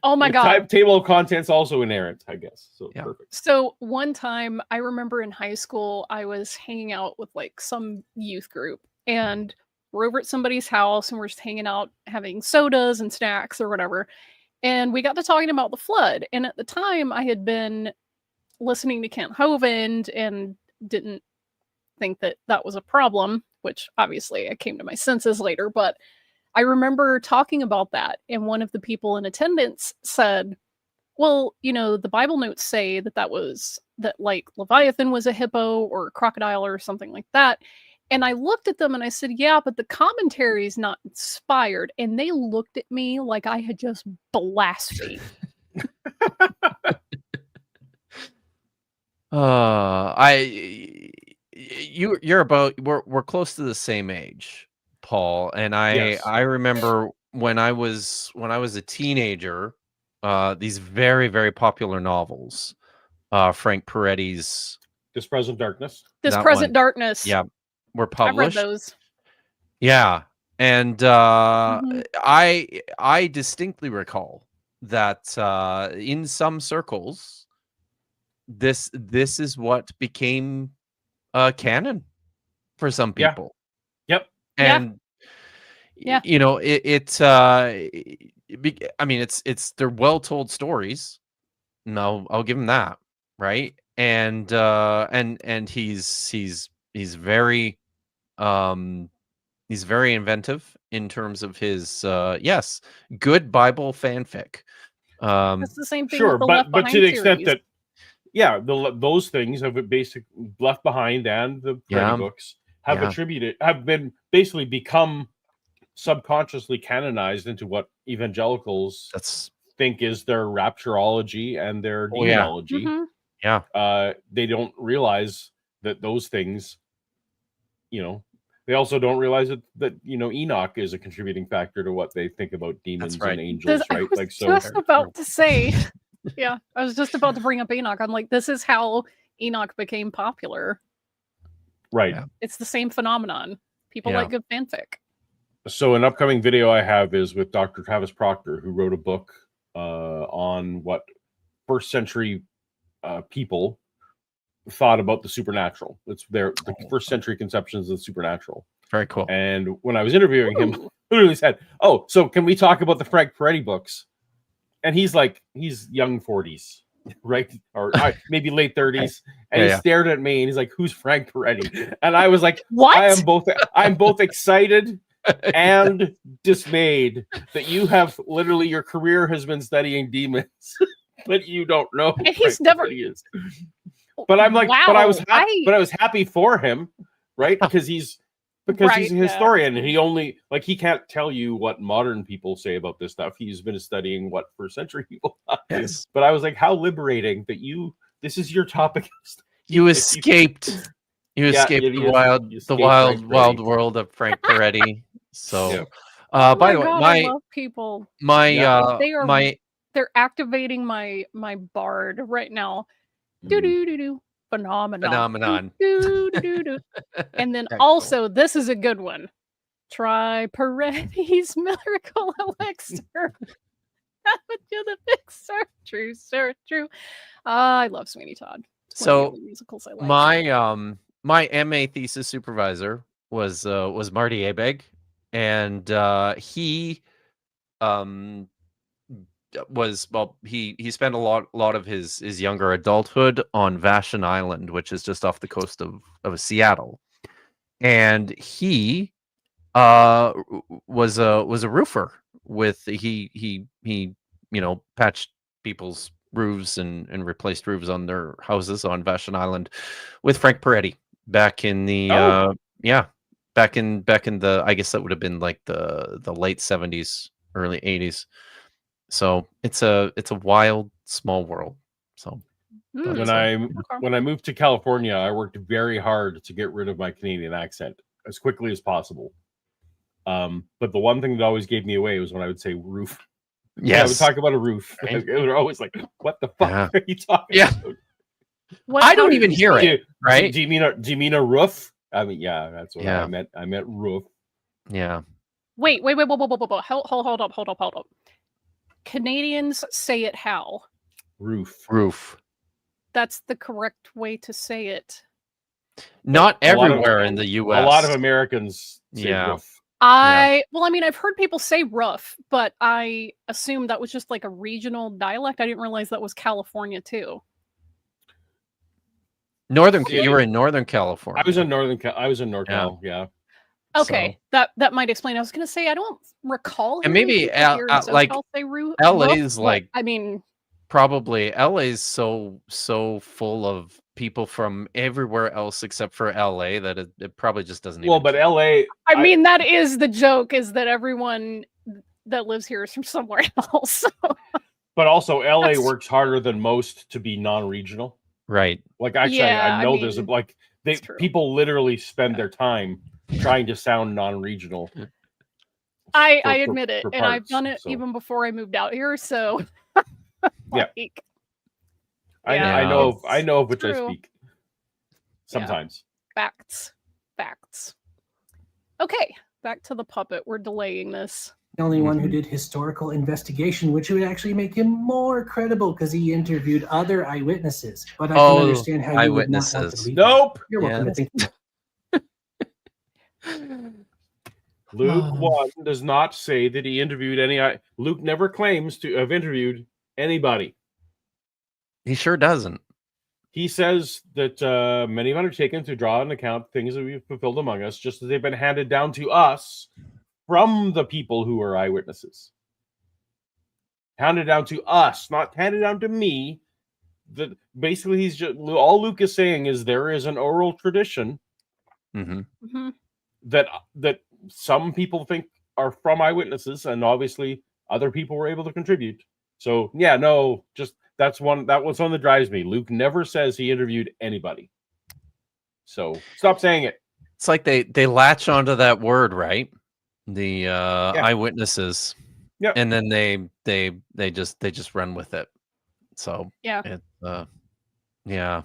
Oh my God. Table of contents also inerrant, I guess. So perfect. So one time I remember in high school, I was hanging out with like some youth group, and we're over at somebody's house and we're just hanging out having sodas and snacks or whatever. And we got to talking about the flood. And at the time I had been listening to Kent Hovind and didn't think that that was a problem, which obviously I came to my senses later. But I remember talking about that. And one of the people in attendance said, well, the Bible notes say that like Leviathan was a hippo or a crocodile or something like that. And I looked at them and I said, yeah, but the commentary is not inspired. And they looked at me like I had just blasphemed. We're close to the same age, Paul, and I remember when I was a teenager, these very, very popular novels, Frank Peretti's This Present Darkness. Darkness. Yeah, were published. I've read those. Yeah, and I distinctly recall that in some circles, this is what became canon for some people. Yep. And yeah, it's they're well told stories. No, I'll give him that, right? And he's very He's very inventive in terms of his yes, good Bible fanfic. It's the same thing Sure, with the but Left Behind to the extent series. that, yeah, those things have basically Left Behind and the Freddy books have been basically become subconsciously canonized into what evangelicals think is their rapturology and their demonology. They don't realize that those things, they also don't realize that Enoch is a contributing factor to what they think about demons and angels, right? I was just about to say, I was just about to bring up Enoch. I'm like, this is how Enoch became popular. Right. It's the same phenomenon. People like good fanfic. So an upcoming video I have is with Dr. Travis Proctor, who wrote a book on what first century people thought about the supernatural. It's the first century conceptions of the supernatural. Very cool. And when I was interviewing him, I literally said, "Oh, so can we talk about the Frank Peretti books?" And he's young 40s, right? Or maybe late 30s. And he stared at me and he's like, "Who's Frank Peretti?" And I was like, "What?" I'm both excited and dismayed that you have literally your career has been studying demons, but you don't know. And he's never. Is. But I'm like, wow, but I was happy for him, right? Because he's a historian, and he can't tell you what modern people say about this stuff. He's been studying what first century people thought. Yes. But I was like, how liberating that this is your topic. You escaped. You escaped the wild world of Frank Peretti. So, by the way, I love people. They're activating my bard right now. Do phenomenon. Do. And then also, this is a good one. Try Peretti's miracle elixir. That would do the fix. So true. I love Sweeney Todd. So musicals I like. My MA thesis supervisor was Marty Abegg, and he he spent a lot of his younger adulthood on Vashon Island, which is just off the coast of Seattle, and he was a roofer. He patched people's roofs and replaced roofs on their houses on Vashon Island with Frank Peretti back in the back in the, I guess that would have been like the late 70s, early 80s. So it's a wild small world. So when I moved to California, I worked very hard to get rid of my Canadian accent as quickly as possible. But the one thing that always gave me away was when I would say roof. Yes. I would talk about a roof. Right. They were always like, "What the fuck are you talking about?" I don't even hear it. Right? Do you mean a roof? I mean, yeah, that's what I meant. I meant roof. Yeah. Wait. Hold up. Canadians say it how? Roof. That's the correct way to say it. Not everywhere in the U.S. A lot of Americans say roof. I've heard people say rough, but I assumed that was just like a regional dialect. I didn't realize that was California too. You were in Northern California. I was in NorCal. Yeah. Okay, so. that might explain. I was going to say I don't recall. And maybe like LA's like. I mean, probably LA's so full of people from everywhere else except for LA that it probably just doesn't. But LA. I mean, that is the joke: is that everyone that lives here is from somewhere else. But also, LA works harder than most to be non-regional. Right. Like actually, I know there's people literally spend their time trying to sound non-regional. I admit it, and I've done it even before I moved out here. So, I know of which I speak. Sometimes. Facts. Okay, back to the puppet. We're delaying this. The only one who did historical investigation, which would actually make him more credible because he interviewed other eyewitnesses. But I can understand how you would not want to believe Nope. You're welcome. Luke 1 does not say that he interviewed any. Luke never claims to have interviewed anybody. He sure doesn't. He says that many have undertaken to draw an account things that we've fulfilled among us, just as they've been handed down to us from the people who are eyewitnesses. Handed down to us, not handed down to me. That basically, he's just all Luke is saying is there is an oral tradition that some people think are from eyewitnesses, and obviously other people were able to contribute. So yeah, no, just that was one that drives me. Luke never says he interviewed anybody. So stop saying it. It's like they latch onto that word, right? The eyewitnesses. Yeah. And then they just run with it. So yeah. It, yeah.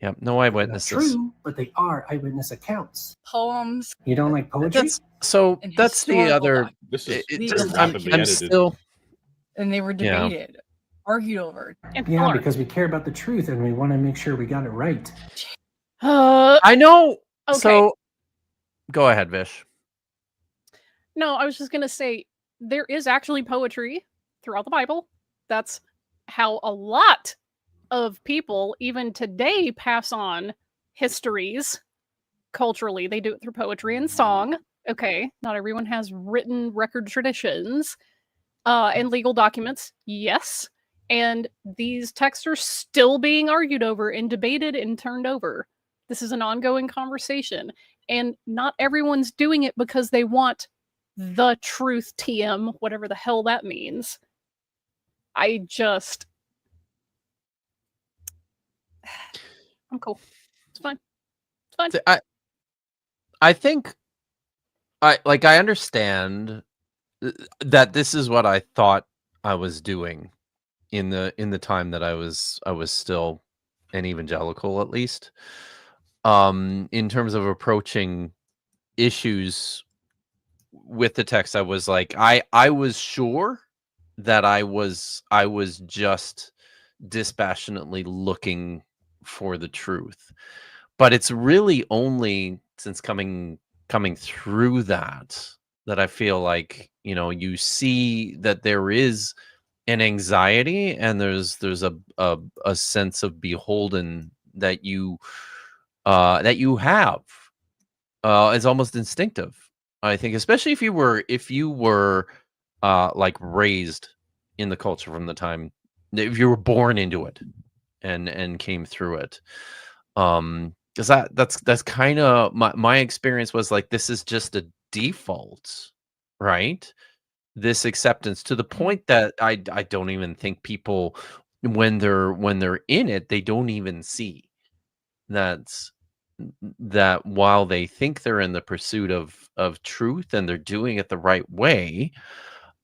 Yeah, no eyewitnesses. Not true, but they are eyewitness accounts. Poems. You don't like poetry? And That's the historical other. doc- This is I'm still. And they were debated, argued over. Yeah, because we care about the truth and we want to make sure we got it right. I know. Okay. So, go ahead, Vish. No, I was just going to say there is actually poetry throughout the Bible. That's how a lot of people, even today, pass on histories culturally. They do it through poetry and song. Okay, not everyone has written record traditions and legal documents. Yes. And these texts are still being argued over and debated and turned over. This is an ongoing conversation. And not everyone's doing it because they want the truth, TM, whatever the hell that means. I'm cool. It's fine. It's fine. I think I understand that this is what I thought I was doing in the time that I was still an evangelical, at least. In terms of approaching issues with the text, I was like, I was sure that I was just dispassionately looking for the truth, but it's really only since coming through that I feel like, you see that there is an anxiety and there's a sense of beholden that you have. It's almost instinctive, I think, especially if you were like raised in the culture from the time, if you were born into it and came through it. Because that's kind of my experience was like, this is just a default, right? This acceptance, to the point that I don't even think people, when they're in it, they don't even see that while they think they're in the pursuit of truth and they're doing it the right way,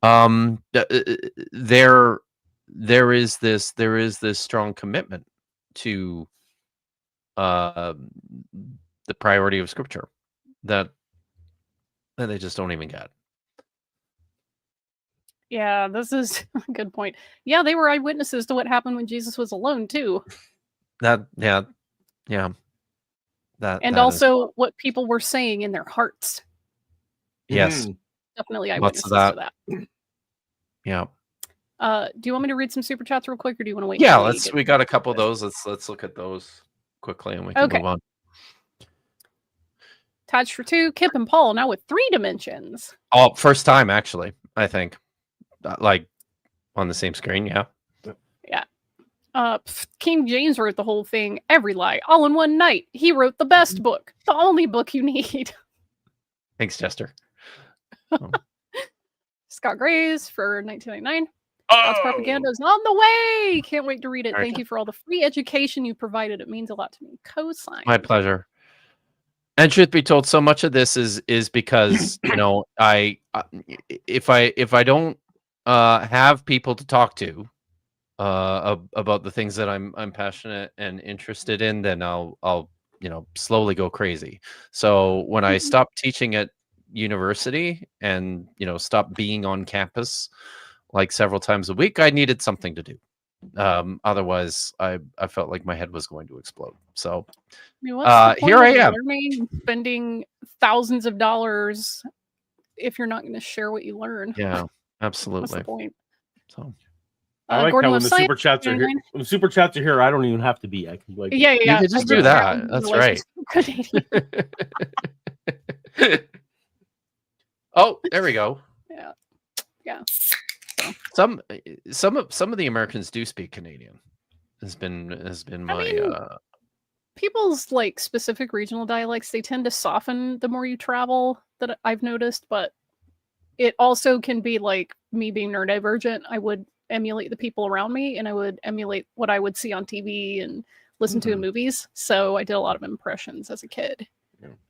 there is this strong commitment to the priority of Scripture that they just don't even get. Yeah, this is a good point. Yeah, they were eyewitnesses to what happened when Jesus was alone too. Yeah. And also what people were saying in their hearts. Yes. Definitely Lots eyewitnesses of to that. Yeah. Do you want me to read some super chats real quick, or do you want to wait? Yeah, we got a couple of those. Let's look at those quickly and we can move on. Touch for 2, Kip and Paul now with 3 dimensions. Oh, first time actually, I think. Like on the same screen, yeah. Yeah. King James wrote the whole thing, every lie, all in one night. He wrote the best book, the only book you need. Thanks, Chester. Scott Grays for 1999. God's propaganda is on the way. Can't wait to read it. Thank you for all the free education you provided. It means a lot to me. Cosign. My pleasure. And truth be told, so much of this is because if I don't have people to talk to about the things that I'm passionate and interested in, then I'll slowly go crazy. So when I stopped teaching at university and stopped being on campus like several times a week, I needed something to do. Otherwise, I felt like my head was going to explode. So what's the point here I of am, learning, spending thousands of dollars if you're not going to share what you learn. Yeah, absolutely. What's the point? So I like Gordon how when loves the science. super chats are here. When the super chats are here, I don't even have to be. I can like. Yeah. You could just do that. That's right. Oh, there we go. Yeah. Some of the Americans do speak Canadian. Has been my People's like specific regional dialects, they tend to soften the more you travel, that I've noticed, but it also can be like me being neurodivergent. I would emulate the people around me, and I would emulate what I would see on TV and listen to in movies. So I did a lot of impressions as a kid.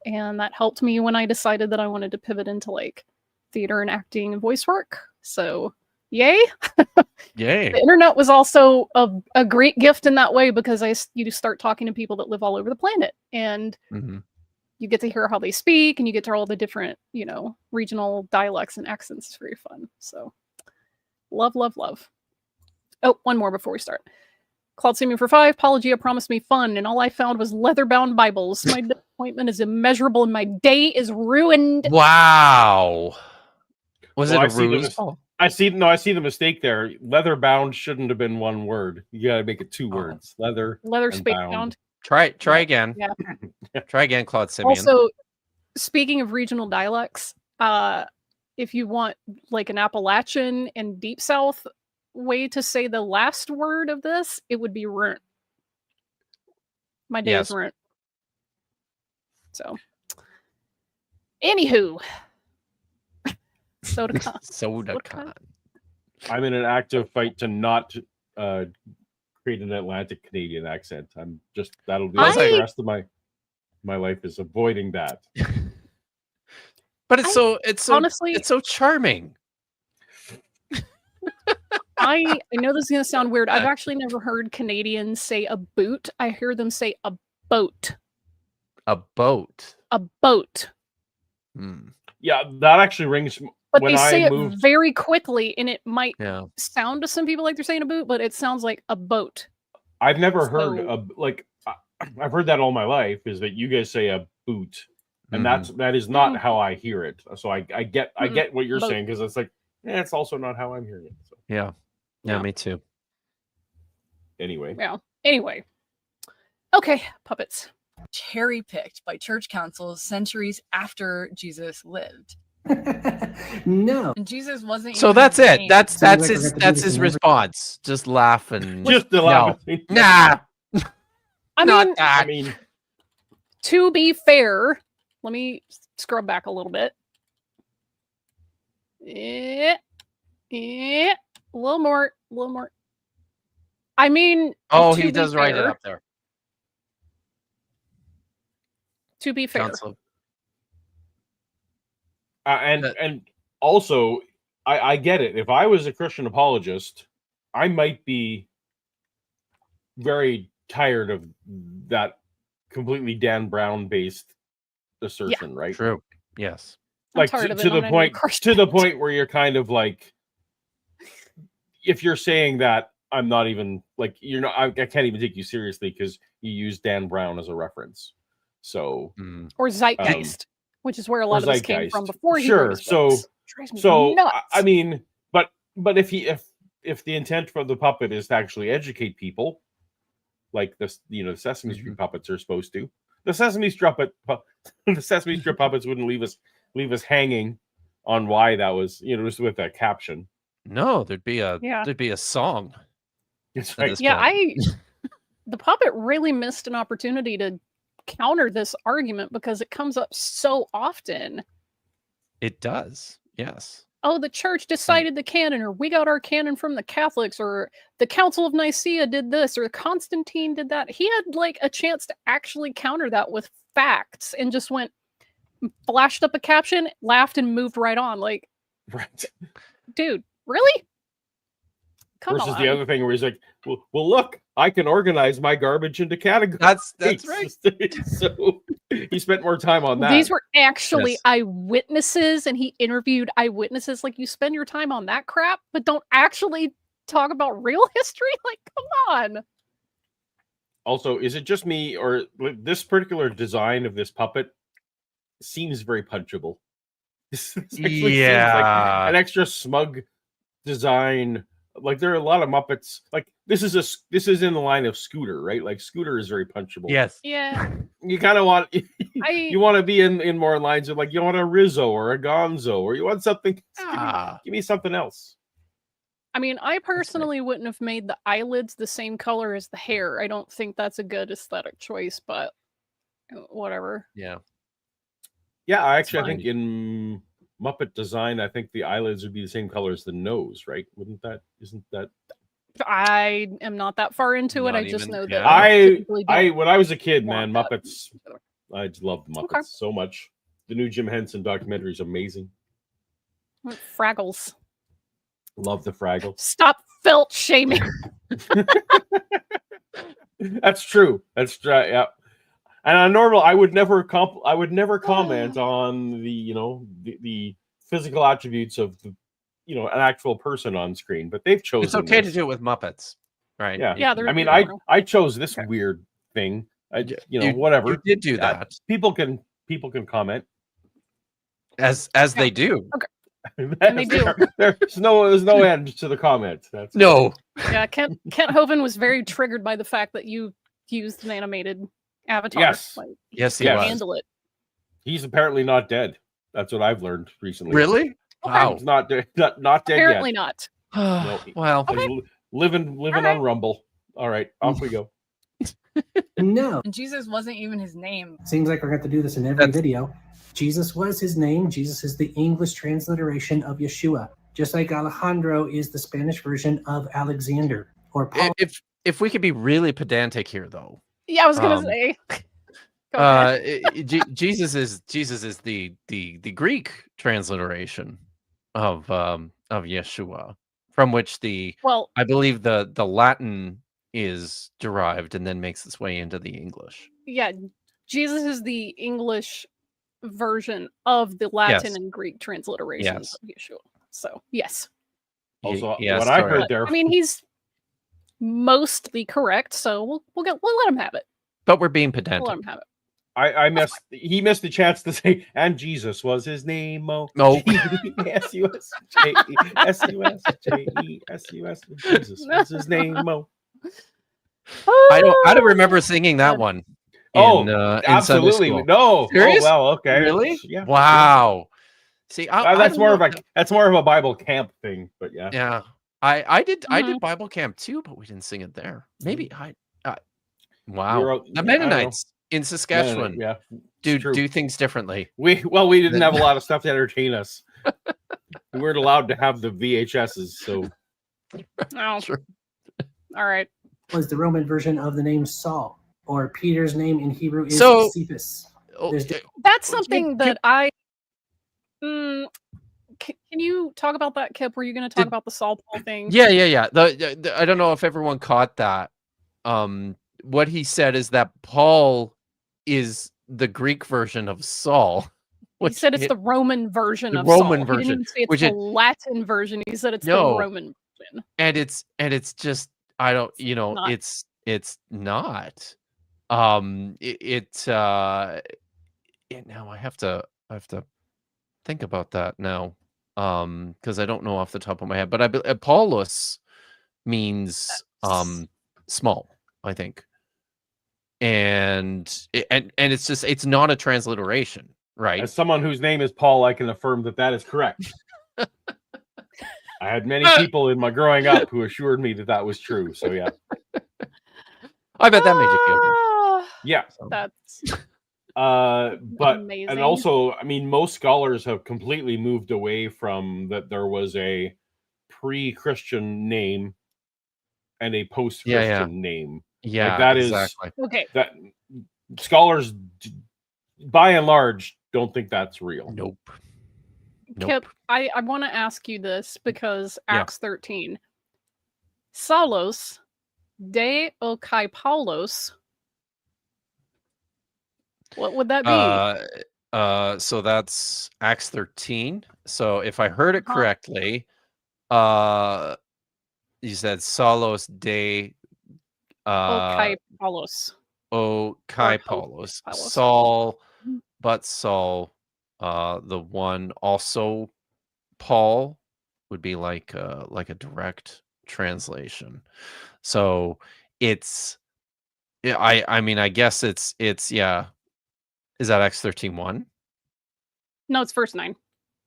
And that helped me when I decided that I wanted to pivot into like theater and acting and voice work. So yay. yay. The internet was also a great gift in that way, because you start talking to people that live all over the planet, and you get to hear how they speak, and you get to hear all the different, regional dialects and accents. It's very fun. So love. Oh, one more before we start. Cloud Seeming for 5, Apologia promised me fun, and all I found was leather-bound Bibles. My disappointment is immeasurable, and my day is ruined. Wow. Was it a ruse? I see the mistake there. Leather bound shouldn't have been one word. You got to make it two words. Leather space bound. Try again. Yeah. Try again, Claude Simeon. Also, speaking of regional dialects, if you want like an Appalachian and Deep South way to say the last word of this, it would be runt. My day is runt. So, anywho. SodaCon. I'm in an active fight to not create an Atlantic Canadian accent. I'm just that'll be the rest of my life is avoiding that. But it's so charming. I know this is gonna sound weird. I've actually never heard Canadians say a boot. I hear them say a boat. A boat. A boat. Yeah, that actually rings. But they say it very quickly, and it might sound to some people like they're saying a boot, but it sounds like a boat. I've never heard I've heard that all my life, is that you guys say a boot, and that is not how I hear it. So I get what you're saying, because it's like it's also not how I'm hearing it. So. Yeah, me too. Anyway. Yeah. Anyway. Okay, puppets. Cherry-picked by church councils centuries after Jesus lived. No. And Jesus wasn't. So that's it. That's his response. Just laugh and just the laugh. Nah. I mean, to be fair, let me scrub back a little bit. A little more. I mean, he does write it up there. To be fair. And also, I get it. If I was a Christian apologist, I might be very tired of that completely Dan Brown based assertion, right? True. Yes. Like to the point where you're kind of like, if you're saying that, I'm not even like, you're not. I can't even take you seriously because you use Dan Brown as a reference. So or Zeitgeist. Which is where a lot of this came from before he wrote his books. So I mean, but if the intent for the puppet is to actually educate people, like this, the Sesame Street puppets are supposed to. The Sesame Street puppets wouldn't leave us hanging on why that was, just with that caption. No, there'd be a song. That's right. The puppet really missed an opportunity to counter this argument, because it comes up so often. It does. Yes. Oh, the church decided the canon, or we got our canon from the Catholics, or the Council of Nicaea did this, or Constantine did that. He had like a chance to actually counter that with facts, and just flashed up a caption, laughed, and moved right on. Like, right, dude, really? Come Versus on. The other thing where he's like, well, look, I can organize my garbage into categories. That's right. So he spent more time on that. These were actually eyewitnesses, and he interviewed eyewitnesses. Like, you spend your time on that crap, but don't actually talk about real history? Like, come on. Also, is it just me, or this particular design of this puppet seems very punchable? This seems like an extra smug design Like there are a lot of Muppets. Like this is in the line of Scooter, right? Like Scooter is very punchable. Yes. Yeah. You kind of want I you want to be in more lines of like you want a Rizzo or a Gonzo or you want something. Give me something else. I mean, I personally wouldn't have made the eyelids the same color as the hair. I don't think that's a good aesthetic choice, but whatever. Yeah. Yeah, I fine. think in Muppet design, I think the eyelids would be the same color as the nose, right? Isn't that? I am not that far into it. Not I just even- know yeah. that I when I was a kid, man, want that. Muppets. I just loved the Muppets Okay. so much. The new Jim Henson documentary is amazing. Fraggles. Love the Fraggles. Stop felt shaming. That's true. That's yeah. And on normal, I would never comment on the physical attributes of an actual person on screen. But they've chosen. It's okay this. to do it with Muppets, right? Yeah. Yeah, I mean, I chose this weird thing. Whatever. You did do that, People can comment as they do. Okay. And they do. There's no end to the comment. That's No. Yeah, Kent Hovind was very triggered by the fact that you used an animated avatar. Yes. Like, Yes, he Yes. was. handle it. He's apparently not dead. That's what I've learned recently. Really? Wow. He's not dead. Not dead Apparently yet. not. No. Well, He's living right. on Rumble. All right, off we go. No. And Jesus wasn't even his name. Seems like we're going to do this in every That's- video. Jesus was his name. Jesus is the English transliteration of Yeshua. Just like Alejandro is the Spanish version of Alexander. Or Paul. if we could be really pedantic here, though, Yeah, I was gonna say. Go ahead. Jesus is the Greek transliteration of Yeshua, from which Well, I believe the Latin is derived and then makes its way into the English. yeah, Jesus is the English version of the Latin Yes. and Greek transliterations Yes. of Yeshua. So yes, Also, Yes, what I correct. heard there. I mean he's mostly correct. So we'll let him have it. But we're being We'll pedantic. let him have it. I missed. He missed the chance to say, and Jesus was his name. No. Jesus was his name. I don't remember singing that one. In Sunday Absolutely school. no. Serious? Oh, well, okay. Really? Yeah. Wow. See, That's more of a Bible camp thing, but yeah. Yeah, I did Mhm. Bible camp too, but we didn't sing it there. Maybe We wow. were- The I Mennonites in Saskatchewan Yeah. do true. things differently. We didn't have a lot of stuff to entertain us. We weren't allowed to have the VHSs, so Oh, Sure. all right. Was the Roman version of the name Saul. Or Peter's name in Hebrew is So- Cephas. Oh, There's That's Well, something that I. Can you talk about that, Kip? Were you going to talk Did- about the Saul Paul thing? yeah. I don't know if everyone caught that. What he said is that Paul is the Greek version of Saul. He which said it's it- the Roman version the of Roman Saul. He version, didn't even say it's which the it- Latin version. He said it's No. the Roman version. and it's just I don't not. it's not. Now I have to think about that now. Because I don't know off the top of my head, but Apollos means small, I think. And it's not a transliteration, right? as someone whose name is Paul, I can affirm that is correct. I had many people in my growing up who assured me that was true. So yeah, I bet that made you feel good. Ah, yeah. So, That's But amazing. and also, I mean, most scholars have completely moved away from that. There was a pre-Christian name and a post-Christian name. yeah, that is- exactly. okay. That scholars, by and large, don't think that's real. Nope. Kip, I want to ask you this because Yeah. Acts 13. Salos de Okai Paulos. What would that be? So that's Acts 13. So if I heard it Uh-huh. correctly, you said Salos de Okai Paulos. O Kai Or Paulos. Paulos. Saul, Mhm. but Saul, the one also Paul would be like a direct translation. So it's, I mean, I guess it's yeah. Is that Acts 13:1? No, it's verse 9.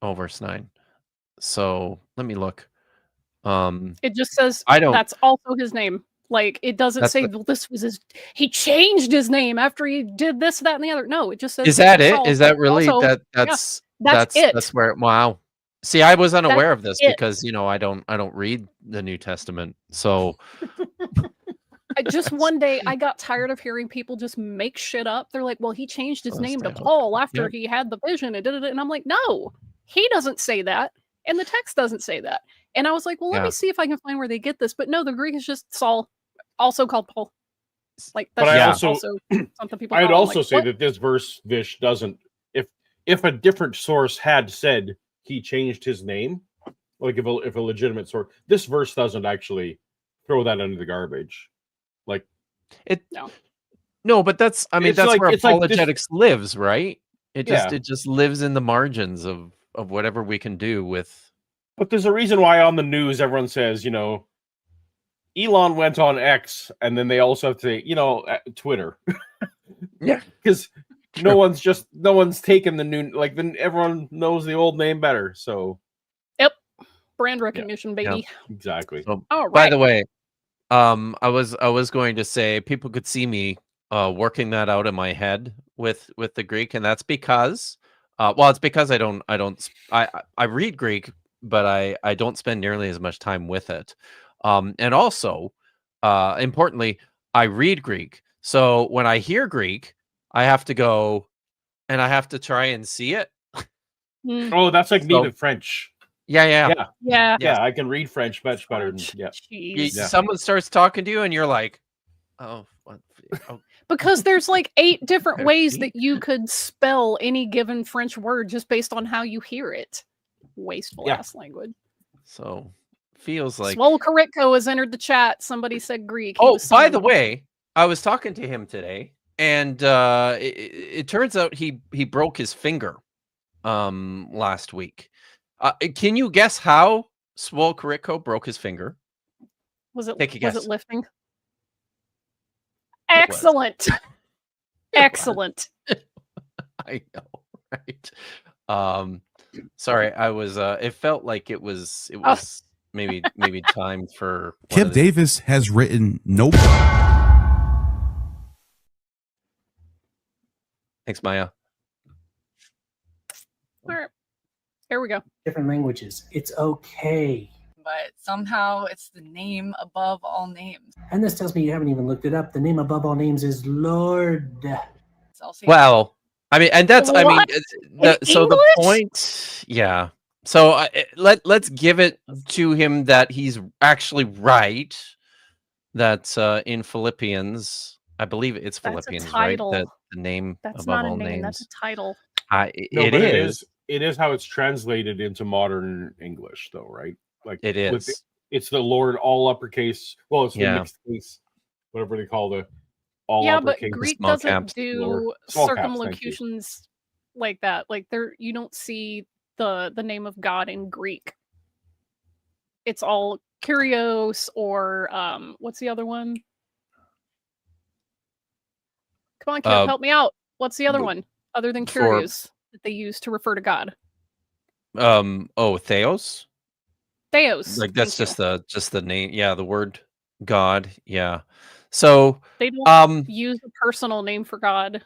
Oh, verse 9. So let me look. It just says I don't. that's also his name. Like, it doesn't That's say, the, well, this was his, he changed his name after he did this, that, and the other. No, it just says is that it? Saul, Is but that really also, yeah, that's that's it. that's where, wow. See, I was That's unaware of this it. because, you know, I don't read the New Testament. So Just one day, I got tired of hearing people just make shit up. They're like, well, he changed his name to Understand, okay. Paul after Yep. he had the vision and did it. And I'm like, no, he doesn't say that. And the text doesn't say that. And I was like, well, let Yeah. me see if I can find where they get this. But no, the Greek is just Saul, also called Paul. Like, that's But I just also something people I'd call him. also Like, say what? that this verse, Vish, doesn't, if a different source had said he changed his name, like if a legitimate source, this verse doesn't actually throw that into the garbage. Like, It No. no, but that's, I mean, It's that's like- where it's like this- apologetics lives, right? It Yeah. just lives in the margins of whatever we can do with. but there's a reason why on the news everyone says, you know, Elon went on X, and then they also have to say, you know, Twitter. Yeah. Because True. no one's taken the new, like, then everyone knows the old name better. So Brand recognition, baby. exactly. So, All right. by the way, I was going to say people could see me working that out in my head with the Greek, and that's because well, it's because I read Greek, but I don't spend nearly as much time with it. And also, importantly, I read Greek. So when I hear Greek, I have to go and I have to try and see it. Mm, Oh, that's like me So- with French. Yeah. yeah. Yes. Yeah, I can read French much better than You- Jeez. Yeah. Someone starts talking to you, and you're like, "Oh, what? Oh, Because there's like 8 different Better ways see. that you could spell any given French word just based on how you hear it. Wasteful Yeah. ass language. so feels like." Swole Karitko has entered the chat. Somebody said Greek. He Oh, was by saying- the way, I was talking to him today, and it turns out he broke his finger last week. Can you guess how Swole Karitko broke his finger? was it take a was guess. it lifting? was. Excellent. Excellent. I know, right? Sorry, I was. It felt like it was. It was maybe time for. one Kip of the- Davis has written nope. Thanks, Maya. All right. Here we go. Different languages. It's okay. But somehow it's the name above all names. And this tells me you haven't even looked it up. The name above all names is Lord. So I'll say Well, I mean, and that's. I mean, What? so the English? point. Yeah. So let's give it to him that he's actually right. That in Philippians, I believe it's That's a Philippians, title. right? That the name That's above not a all name. names. That's a title. No, It but is. it is how it's translated into modern English, though, right? Like It with is. it's the Lord all uppercase. Well, it's the Yeah. mixed case, whatever they call the all Yeah, but uppercase. Greek small doesn't caps, do lower- small caps, thank you. circumlocutions like that. Like there, you don't see the name of God in Greek. It's all Kyrios or what's the other one? Come on, Kip, help me out. What's the other one other than for- Kyrios that they use to refer to God? Oh, Theos. Theos. Like that's thank you. just the name. Yeah, the word God. Yeah. So They don't use a personal name for God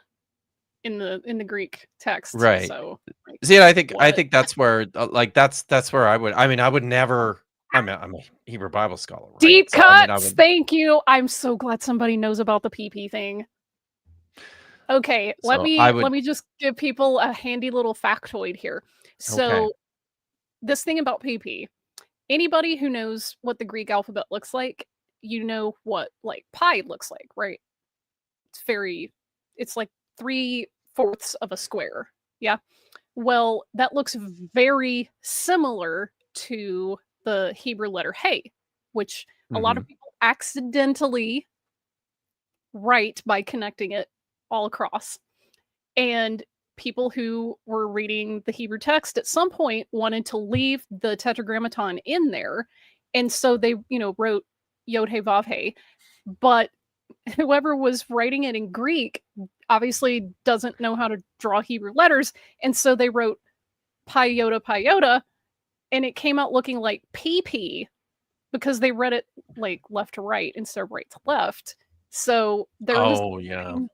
in the Greek text. Right. So like, see, I think what? that's where like that's where I would. I mean, I would never. I'm a Hebrew Bible scholar. Right? Deep So, I mean, cuts. I would- Thank you. I'm so glad somebody knows about the PP thing. Okay, let So me I would- let me just give people a handy little factoid here. So this thing about PP, anybody who knows what the Greek alphabet looks like, you know what like pi looks like, right? It's like 3/4 of a square. Yeah. Well, that looks very similar to the Hebrew letter hey, which a lot of people accidentally write by connecting it all across. And people who were reading the Hebrew text at some point wanted to leave the tetragrammaton in there And so they, wrote Yod He Vav He, but whoever was writing it in Greek obviously doesn't know how to draw Hebrew letters, and so they wrote Pi Yoda, and it came out looking like PP because they read it like left to right instead of right to left. So there was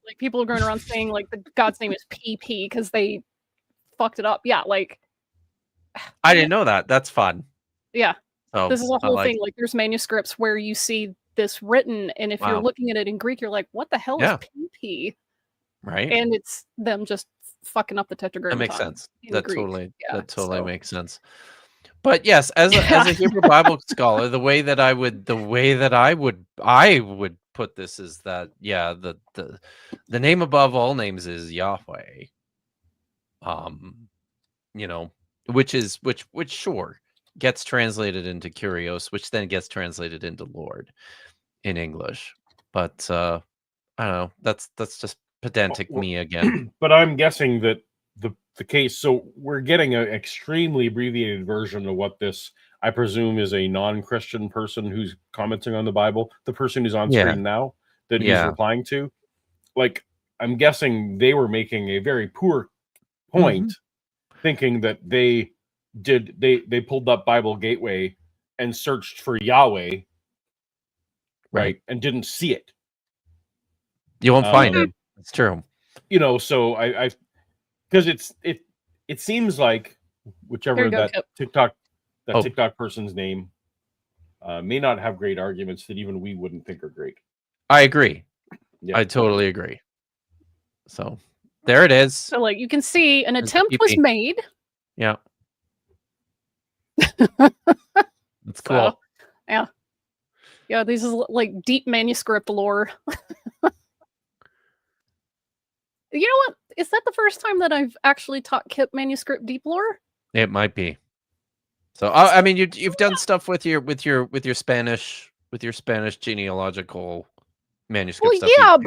like people are going around saying like the God's name is PP because they fucked it up. Yeah, like I didn't know that. That's fun. Yeah. So this is a whole thing. Like there's manuscripts where you see this written, and if you're looking at it in Greek, you're like, what the hell is PP? Right. And it's them just fucking up the tetragrammaton. That makes sense. That Greek. totally makes sense. But yes, as a Hebrew Bible scholar, the way that I would put this is that the name above all names is Yahweh. Which sure gets translated into Kyrios, which then gets translated into Lord in English. But I don't know. That's just pedantic me again. But I'm guessing that the case, so we're getting an extremely abbreviated version of what this, I presume, is a non-Christian person who's commenting on the Bible, the person who's on screen now that he's replying to. Like, I'm guessing they were making a very poor point, thinking that they pulled up Bible Gateway and searched for Yahweh, right, and didn't see it. You won't find it. It's true. So I because it seems like whichever that TikTok person's name may not have great arguments that even we wouldn't think are great. I agree. Yeah. I totally agree. So there it is. So like you can see an attempt was made. Yeah. That's cool. So, yeah. Yeah, this is like deep manuscript lore. You know what? Is that the first time that I've actually taught Kip manuscript deep lore? It might be. So I mean, you've done stuff with your Spanish genealogical manuscript. Well, stuff.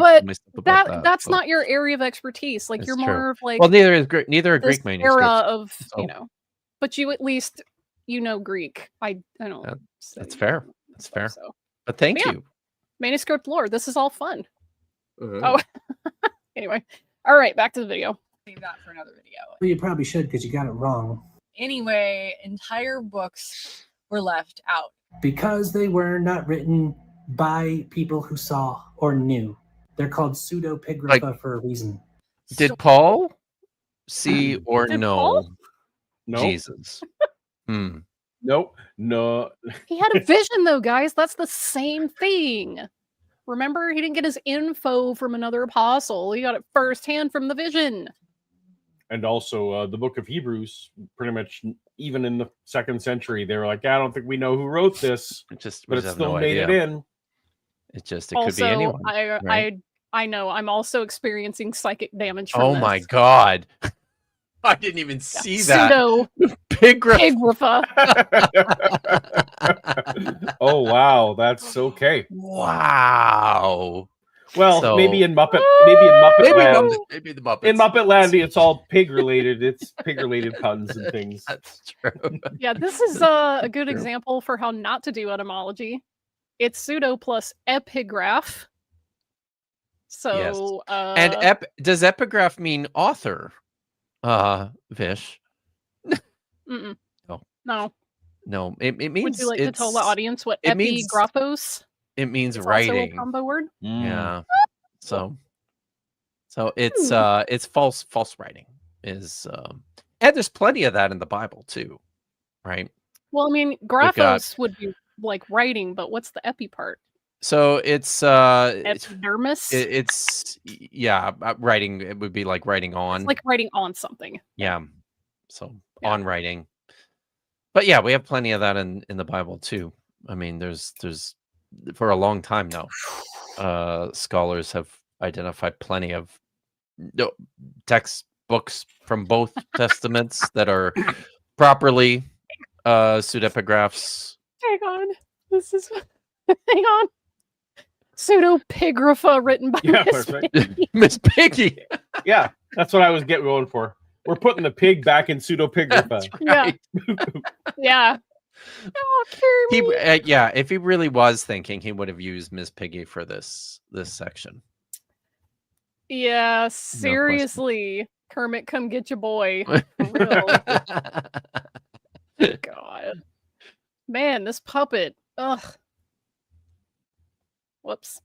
But that's not your area of expertise. Like you're more of like neither are Greek manuscripts. Era of but you at least Greek. I don't. That's fair. That's fair. So. But thank you. Manuscript lore. This is all fun. Oh, anyway. All right, back to the video. Save that for another video. Well, you probably should because you got it wrong. Anyway, entire books were left out. Because they were not written by people who saw or knew. They're called pseudepigrapha for a reason. Did Paul see or know? Paul? No. Jesus. Nope. No. He had a vision though, guys. That's the same thing. Remember, he didn't get his info from another apostle. He got it firsthand from the vision. And also, the book of Hebrews, pretty much, even in the 2nd century, they were like, I don't think we know who wrote this. But it still made it in. It could be anyone. I know. I'm also experiencing psychic damage from this. My God. I didn't even see that. Pseudepigrapha. Oh, wow. That's okay. Wow. Well, maybe in Muppet Land. Maybe the Muppets. In Muppet Land, it's all pig related. It's pig related puns and things. That's true. Yeah, this is a good example for how not to do etymology. It's pseudo plus epigraph. So, and does epigraph mean author? Vish. No. It means. Would you like to tell the audience what epigraphos? It means writing. Also a combo word. Yeah. So it's false writing is and there's plenty of that in the Bible too, right? Well, I mean, graphos would be like writing, but what's the epi part? So it's epidermis. It's writing. It would be like writing on. It's like writing on something. Yeah. So on writing. But yeah, we have plenty of that in the Bible too. I mean, there's for a long time now, scholars have identified plenty of textbooks from both testaments that are properly pseudepigraphs. Hang on. Hang on. Pseudepigrapha written by Miss Piggy. Yeah, that's what I was going for. We're putting the pig back in pseudepigrapha. Right. Yeah. Oh, carry me. Yeah, if he really was thinking, he would have used Miss Piggy for this section. Yeah, seriously. Kermit, come get your boy. For real. God. Man, this puppet. Ugh. Whoops.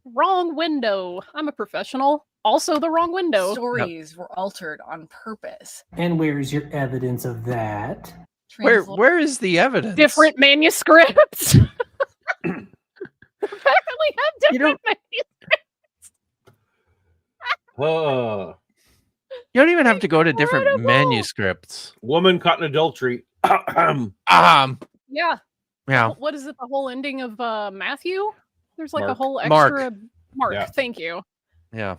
Wrong window. I'm a professional. Also the wrong window. Stories were altered on purpose. And where's your evidence of that? Where is the evidence? Different manuscripts. Apparently have different manuscripts. You don't even have to go to different Incredible. manuscripts. Woman caught in adultery. Yeah. Yeah. What is it? The whole ending of Matthew? There's like a Mark. whole Mark. extra Mark. Yeah. Thank you. Yeah.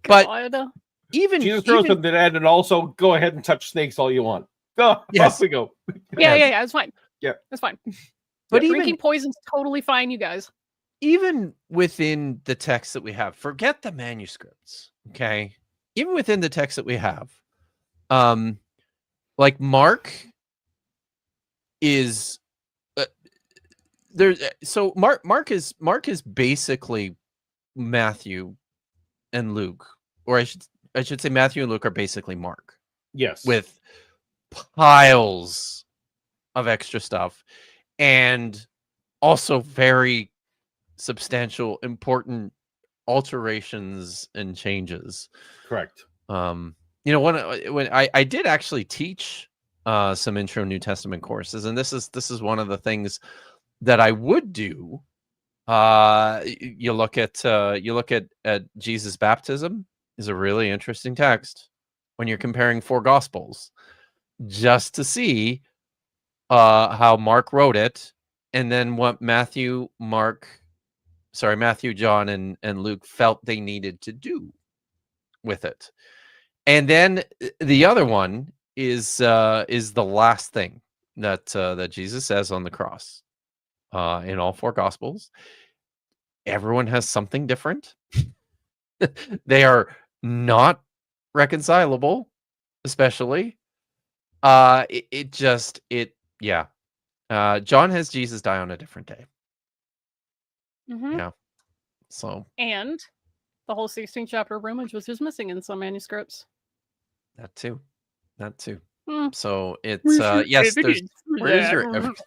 But God. even Jesus throws them to the end, and also go ahead and touch snakes all you want. Go. Yes. Off we go. Yeah, it's fine. Yeah. It's fine. But Drinking poison's totally fine, you guys. even within the text that we have, forget the manuscripts, okay? Even within the text that we have, like Mark is so Mark is basically Matthew and Luke, or I should say Matthew and Luke are basically Mark. Yes. With piles of extra stuff and also very substantial, important alterations and changes. Correct. You know, when I did actually teach some intro New Testament courses, and this is one of the things that I would do. You look at Jesus' baptism is a really interesting text when you're comparing four gospels, just to see how Mark wrote it, and then what Matthew, John, and Luke felt they needed to do with it. And then the other one is the last thing that Jesus says on the cross in all four gospels. Everyone has something different. They are not reconcilable, especially. John has Jesus die on a different day. Mm-hmm. Yeah. So And the whole 16th chapter of Romans was just missing in some manuscripts. that too. Hmm. So it's Where's your yes, there's evidence for where is that? your evidence?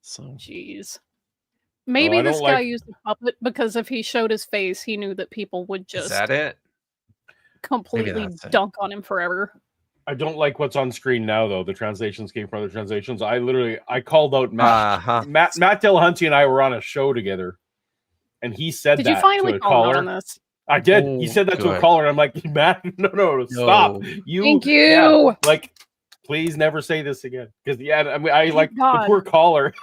So Jeez. Maybe I don't this guy like- used a puppet because if he showed his face, he knew that people would is just that it? completely that's it. dunk on him forever. I don't like what's on screen now, though. The translations came from other translations. I called out Matt. Uh-huh. Matt Dillahunty and I were on a show together, and he said Did that you finally to a call him out on caller. this? I did. Oh, He said that to a good. caller, and I'm like, Matt, no, stop. No. Thank you. Yeah, like, please never say this again. Because I mean, I like God. the poor caller.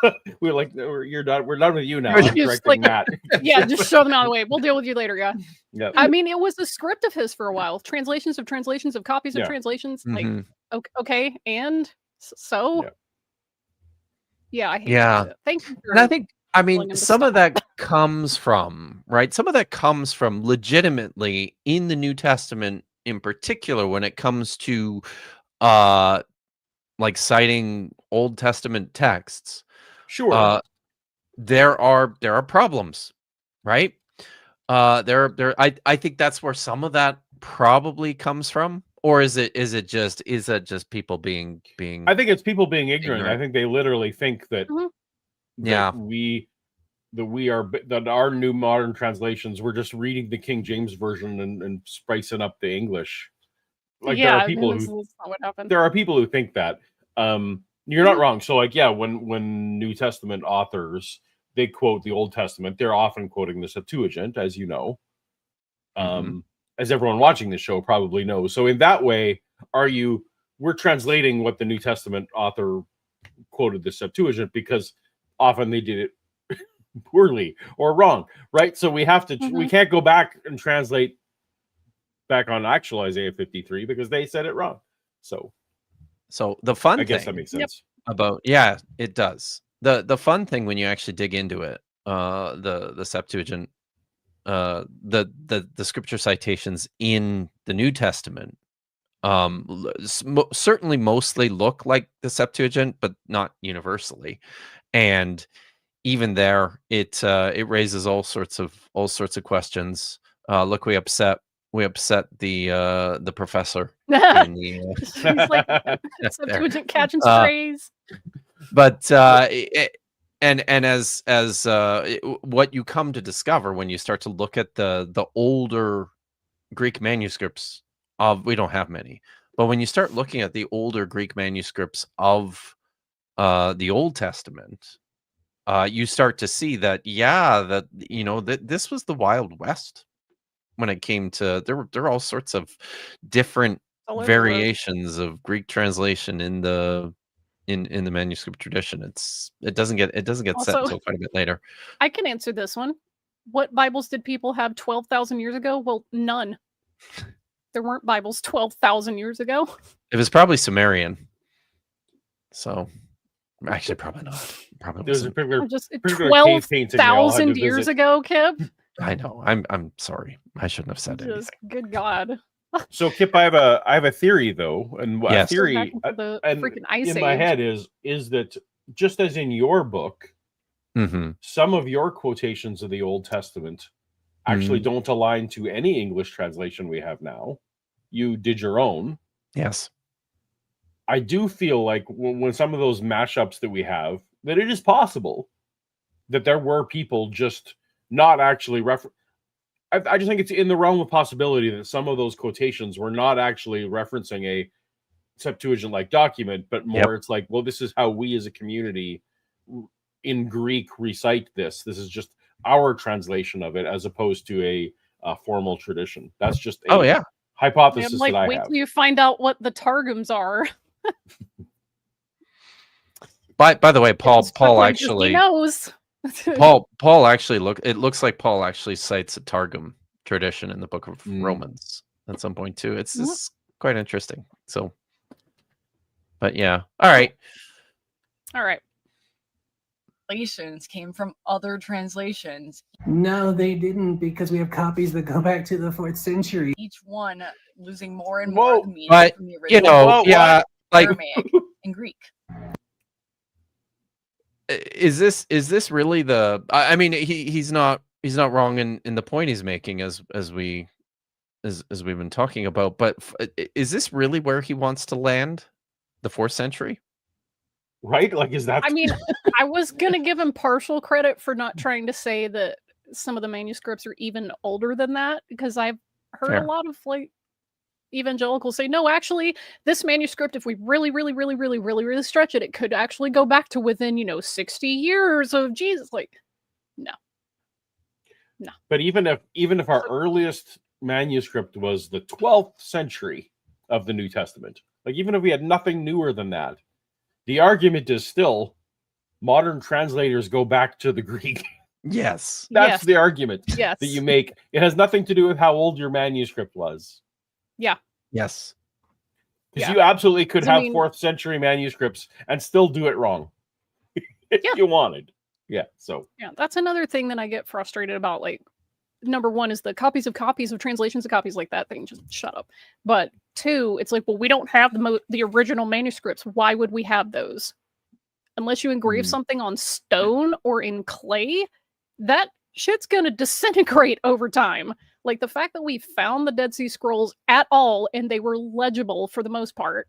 We were like, no, you're done. We're done with you now. Just I'm correcting like- Matt. Yeah, just shove them out of the way. We'll deal with you later, yeah. Yeah. I mean, it was a script of his for a while. Translations of copies of Yeah. translations. Like, Mhm. okay, and so Yeah. yeah, I hate Yeah. that. Thank you. And I think, I telling mean, him to some of stop. that comes from, right? Some of that comes from legitimately in the New Testament in particular, when it comes to like citing Old Testament texts, Sure. there are problems, right? I think that's where some of that probably comes from. Or is it just people being I think it's people being ignorant. ignorant. I think they literally think that, Mhm. Yeah. that our new modern translations, we're just reading the King James version and spicing up the English. Like yeah, there are people that's who not what happened. there are people who think that. You're not wrong. So like, yeah, when New Testament authors, they quote the Old Testament, they're often quoting the Septuagint, as you know. As everyone watching this show probably knows. So in that way, we're translating what the New Testament author quoted the Septuagint, because often they did it poorly or wrong, right? So we have to we can't go back and translate back on actual Isaiah 53 because they said it wrong. So the fun I guess thing that makes sense. about it does. The fun thing when you actually dig into it, the Septuagint, the scripture citations in the New Testament certainly mostly look like the Septuagint, but not universally. And even there, it raises all sorts of questions. Look, we upset the professor in the He's like Septuagint catching strays. but and as what you come to discover when you start to look at the older Greek manuscripts of, we don't have many, but when you start looking at the older Greek manuscripts of the Old Testament, you start to see that that this was the Wild West when it came to, there were all sorts of different variations of Greek translation in the manuscript tradition. It doesn't get set until quite a bit later. I can answer this one. What Bibles did people have 12,000 years ago? Well, none. There weren't Bibles 12,000 years ago. It was probably Sumerian. So actually probably not. Probably There's a particular just particular 12,000 years ago, Kip. I know. I'm sorry. I shouldn't have said anything. Good God. So Kip, I have a theory though, and Yes. a theory The and freaking Ice in Age. my head is that just as in your book, some of your quotations of the Old Testament actually don't align to any English translation we have now. You did your own. Yes. I do feel like when some of those mashups that we have, that it is possible that there were people just not actually I just think it's in the realm of possibility that some of those quotations were not actually referencing a Septuagint-like document, but more it's like, well, this is how we as a community in Greek recite this. This is just our translation of it as opposed to a formal tradition. That's just a hypothesis that I wait have. till you find out what the Targums are. By the way, Paul actually he knows. Paul actually it looks like Paul actually cites a Targum tradition in the book of Romans at some point too. It's quite interesting. So, but yeah. All right. Translations came from other translations. No, they didn't, because we have copies that go back to the 4th century. Each one losing more and more of the meaning but from the original. like Aramaic and Greek. Is this really the? I mean, he's not wrong in the point he's making as we've been talking about. But is this really where he wants to land? The 4th century, right? Like, is that? I mean, I was gonna give him partial credit for not trying to say that some of the manuscripts are even older than that, because I've heard a lot of like evangelicals say, no, actually, this manuscript, if we really stretch it, it could actually go back to within 60 years of Jesus. Like, no. But even if our earliest manuscript was the 12th century of the New Testament, like even if we had nothing newer than that, the argument is still modern translators go back to the Greek. Yes. That's the argument that you make. It has nothing to do with how old your manuscript was. Yeah. Yes. Because you absolutely could have 4th century manuscripts and still do it wrong if you wanted. Yeah. So that's another thing that I get frustrated about. Like, number one is the copies of translations of copies, like that thing. Just shut up. But two, it's like, well, we don't have the original manuscripts. Why would we have those? Unless you engrave something on stone or in clay, that shit's gonna disintegrate over time. Like, the fact that we found the Dead Sea Scrolls at all and they were legible for the most part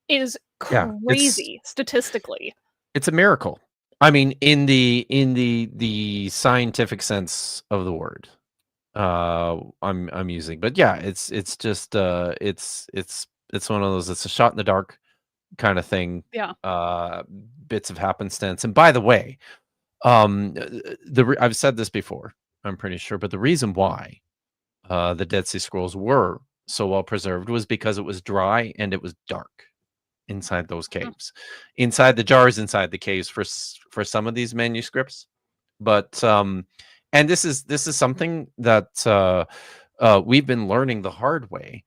is crazy statistically. It's a miracle. I mean, in the scientific sense of the word, I'm using, but yeah, it's just it's one of those. It's a shot in the dark kind of thing. Yeah. Bits of happenstance. And by the way, I've said this before, I'm pretty sure, but the reason why the Dead Sea Scrolls were so well preserved was because it was dry and it was dark inside those caves, inside the jars, inside the caves for some of these manuscripts. But and this is something that we've been learning the hard way.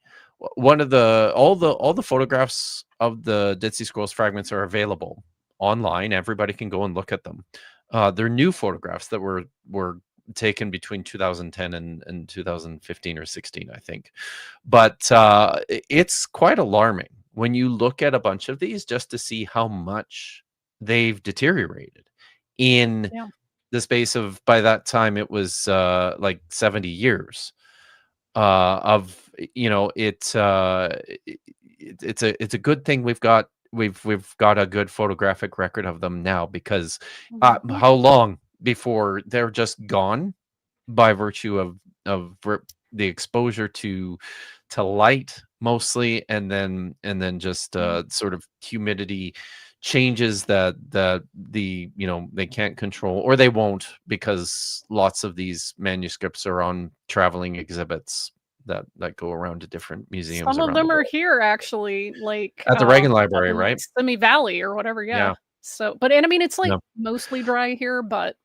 All the photographs of the Dead Sea Scrolls fragments are available online. Everybody can go and look at them. They're new photographs that were taken between 2010 and 2015 or 16, I think. But it's quite alarming when you look at a bunch of these just to see how much they've deteriorated in the space of, by that time, it was like 70 years of, it's a good thing we've got a good photographic record of them now, because how long before they're just gone by virtue of the exposure to light mostly, and then just sort of humidity changes that they can't control, or they won't, because lots of these manuscripts are on traveling exhibits that go around to different museums. Some of them are here, actually, like at the Reagan Library, right? Simi Valley or whatever. Yeah. So, but and I mean, it's like mostly dry here, but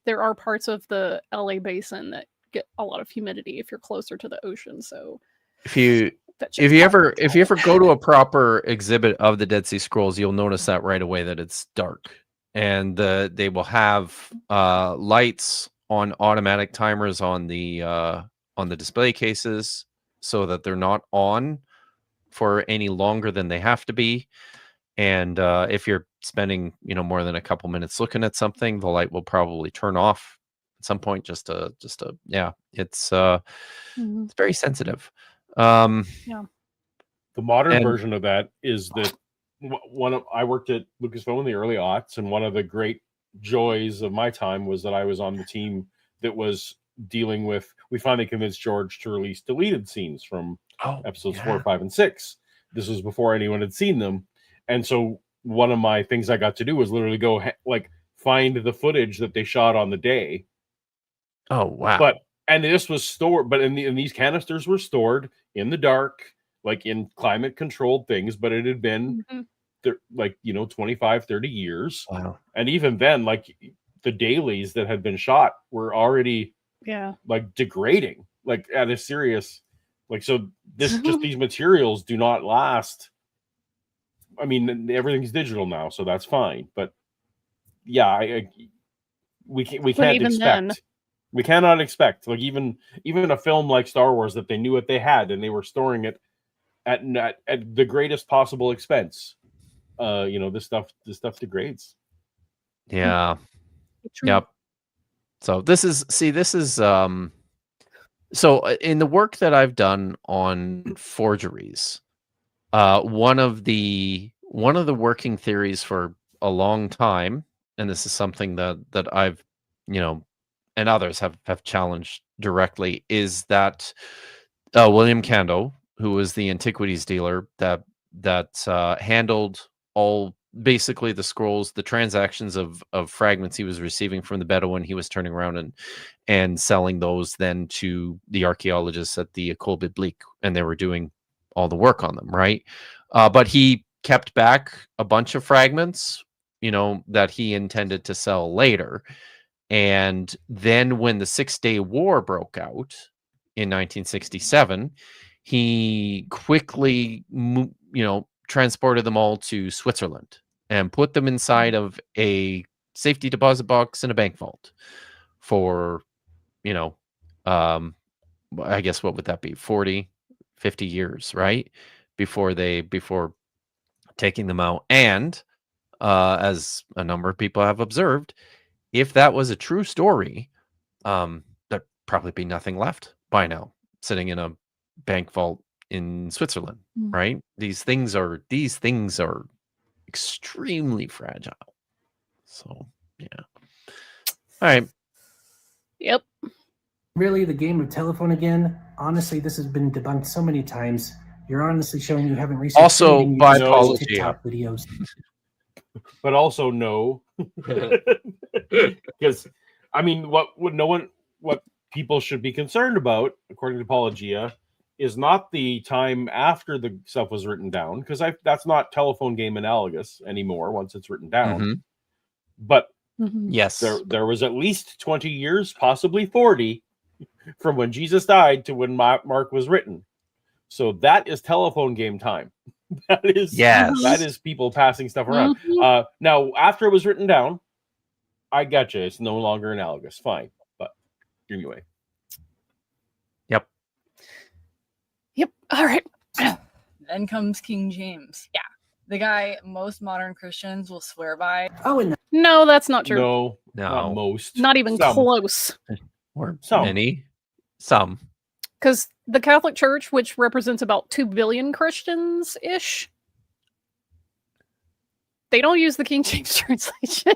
there are parts of the LA basin that get a lot of humidity if you're closer to the ocean. So if you ever go to a proper exhibit of the Dead Sea Scrolls, you'll notice that right away, that it's dark, and they will have lights on automatic timers on the display cases, so that they're not on for any longer than they have to be. And if you're spending more than a couple minutes looking at something, the light will probably turn off at some point, just to it's very sensitive. The modern version of that is that I worked at Lucasfilm in the early aughts, and one of the great joys of my time was that I was on the team that was dealing with, we finally convinced George to release deleted scenes from episodes 4, 5, and 6. This was before anyone had seen them. And so one of my things I got to do was literally go find the footage that they shot on the day. Oh, wow. And this was stored, but and these canisters were stored in the dark, like in climate controlled things, but it had been 25, 30 years. Wow. And even then, like, the dailies that had been shot were already like degrading, like at a serious, like, so this just these materials do not last. I mean, everything's digital now, so that's fine. But yeah, we can't expect. We cannot expect, like, even a film like Star Wars that they knew what they had and they were storing it at the greatest possible expense. This stuff degrades. Yeah. Yep. So this is so in the work that I've done on forgeries, one of the working theories for a long time, and this is something that I've and others have challenged directly, is that William Kando, who was the antiquities dealer that handled all, basically, the scrolls, the transactions of fragments he was receiving from the Bedouin, he was turning around and selling those then to the archaeologists at the École Biblique, and they were doing all the work on them, right? But he kept back a bunch of fragments, that he intended to sell later. And then when the 6-Day War broke out in 1967, he quickly, transported them all to Switzerland and put them inside of a safety deposit box in a bank vault for, I guess, what would that be? 40, 50 years, right? Before taking them out. And as a number of people have observed, if that was a true story, there'd probably be nothing left by now, sitting in a bank vault in Switzerland, right? These things are extremely fragile. So, yeah. All right. Yep. Really, the game of telephone again? Honestly, this has been debunked so many times. You're honestly showing you haven't researched also by apology TikTok videos. But also no, because I mean, what people should be concerned about, according to Apologia, is not the time after the stuff was written down, because that's not telephone game analogous anymore once it's written down. But yes, there was at least 20 years, possibly 40, from when Jesus died to when Mark was written. So that is telephone game time. That is people passing stuff around. Now, after it was written down, I gotcha. It's no longer analogous. Fine. But Anyway. Yep. All right. Then comes King James. Yeah. The guy most modern Christians will swear by. Oh, and No, that's not true. No, No. not most. Not even Some. close. Or Some. many. Some. Because the Catholic Church, which represents about 2 billion Christians-ish, they don't use the King James translation.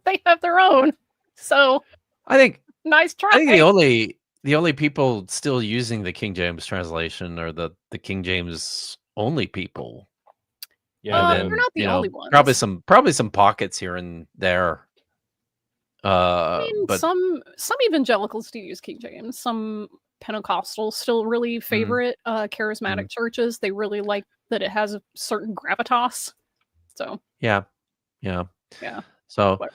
They have their own. So, I think nice try. I think the only people still using the King James translation are the King James only people. Yeah, they're not the only ones. Probably some pockets here and there. I mean, But some evangelicals do use King James. Some Pentecostals still really favorite charismatic churches. They really like that it has a certain gravitas. So yeah. So What?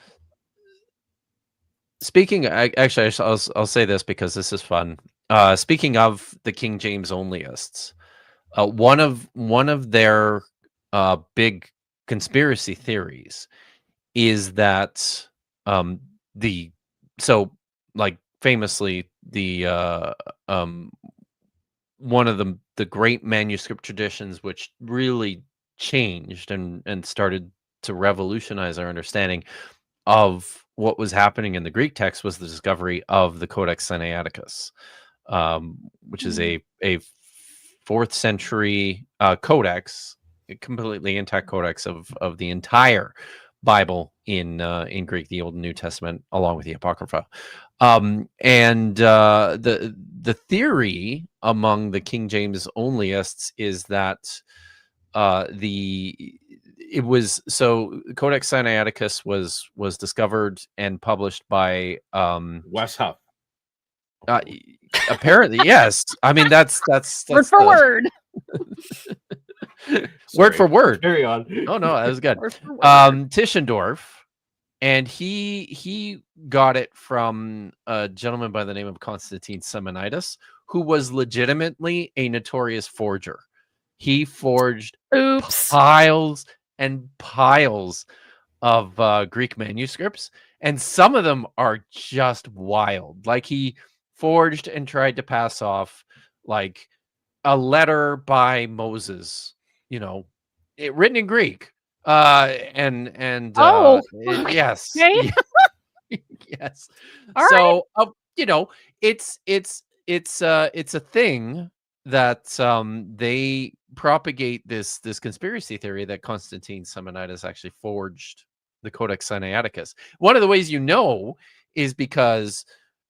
speaking, I'll say this because this is fun. Speaking of the King James onlyists, one of their big conspiracy theories is that famously the one of the great manuscript traditions which really changed and started to revolutionize our understanding of what was happening in the Greek text was the discovery of the Codex Sinaiticus, which is a 4th century codex, a completely intact codex of the entire Bible in Greek, the Old and New Testament, along with the Apocrypha. The theory among the King James onlyists is that Codex Sinaiticus was discovered and published by Wes Huff. apparently, yes. I mean that's word for word. Word for word. Carry on. Oh no, that was good. Word for word. Tischendorf, and he got it from a gentleman by the name of Constantine Simonides, who was legitimately a notorious forger. He forged piles and piles of Greek manuscripts, and some of them are just wild. Like he forged and tried to pass off like a letter by Moses, written in Greek. Yes, okay. yes. All So it's a thing that they propagate this conspiracy theory that Constantine Simonides actually forged the Codex Sinaiticus. One of the ways is because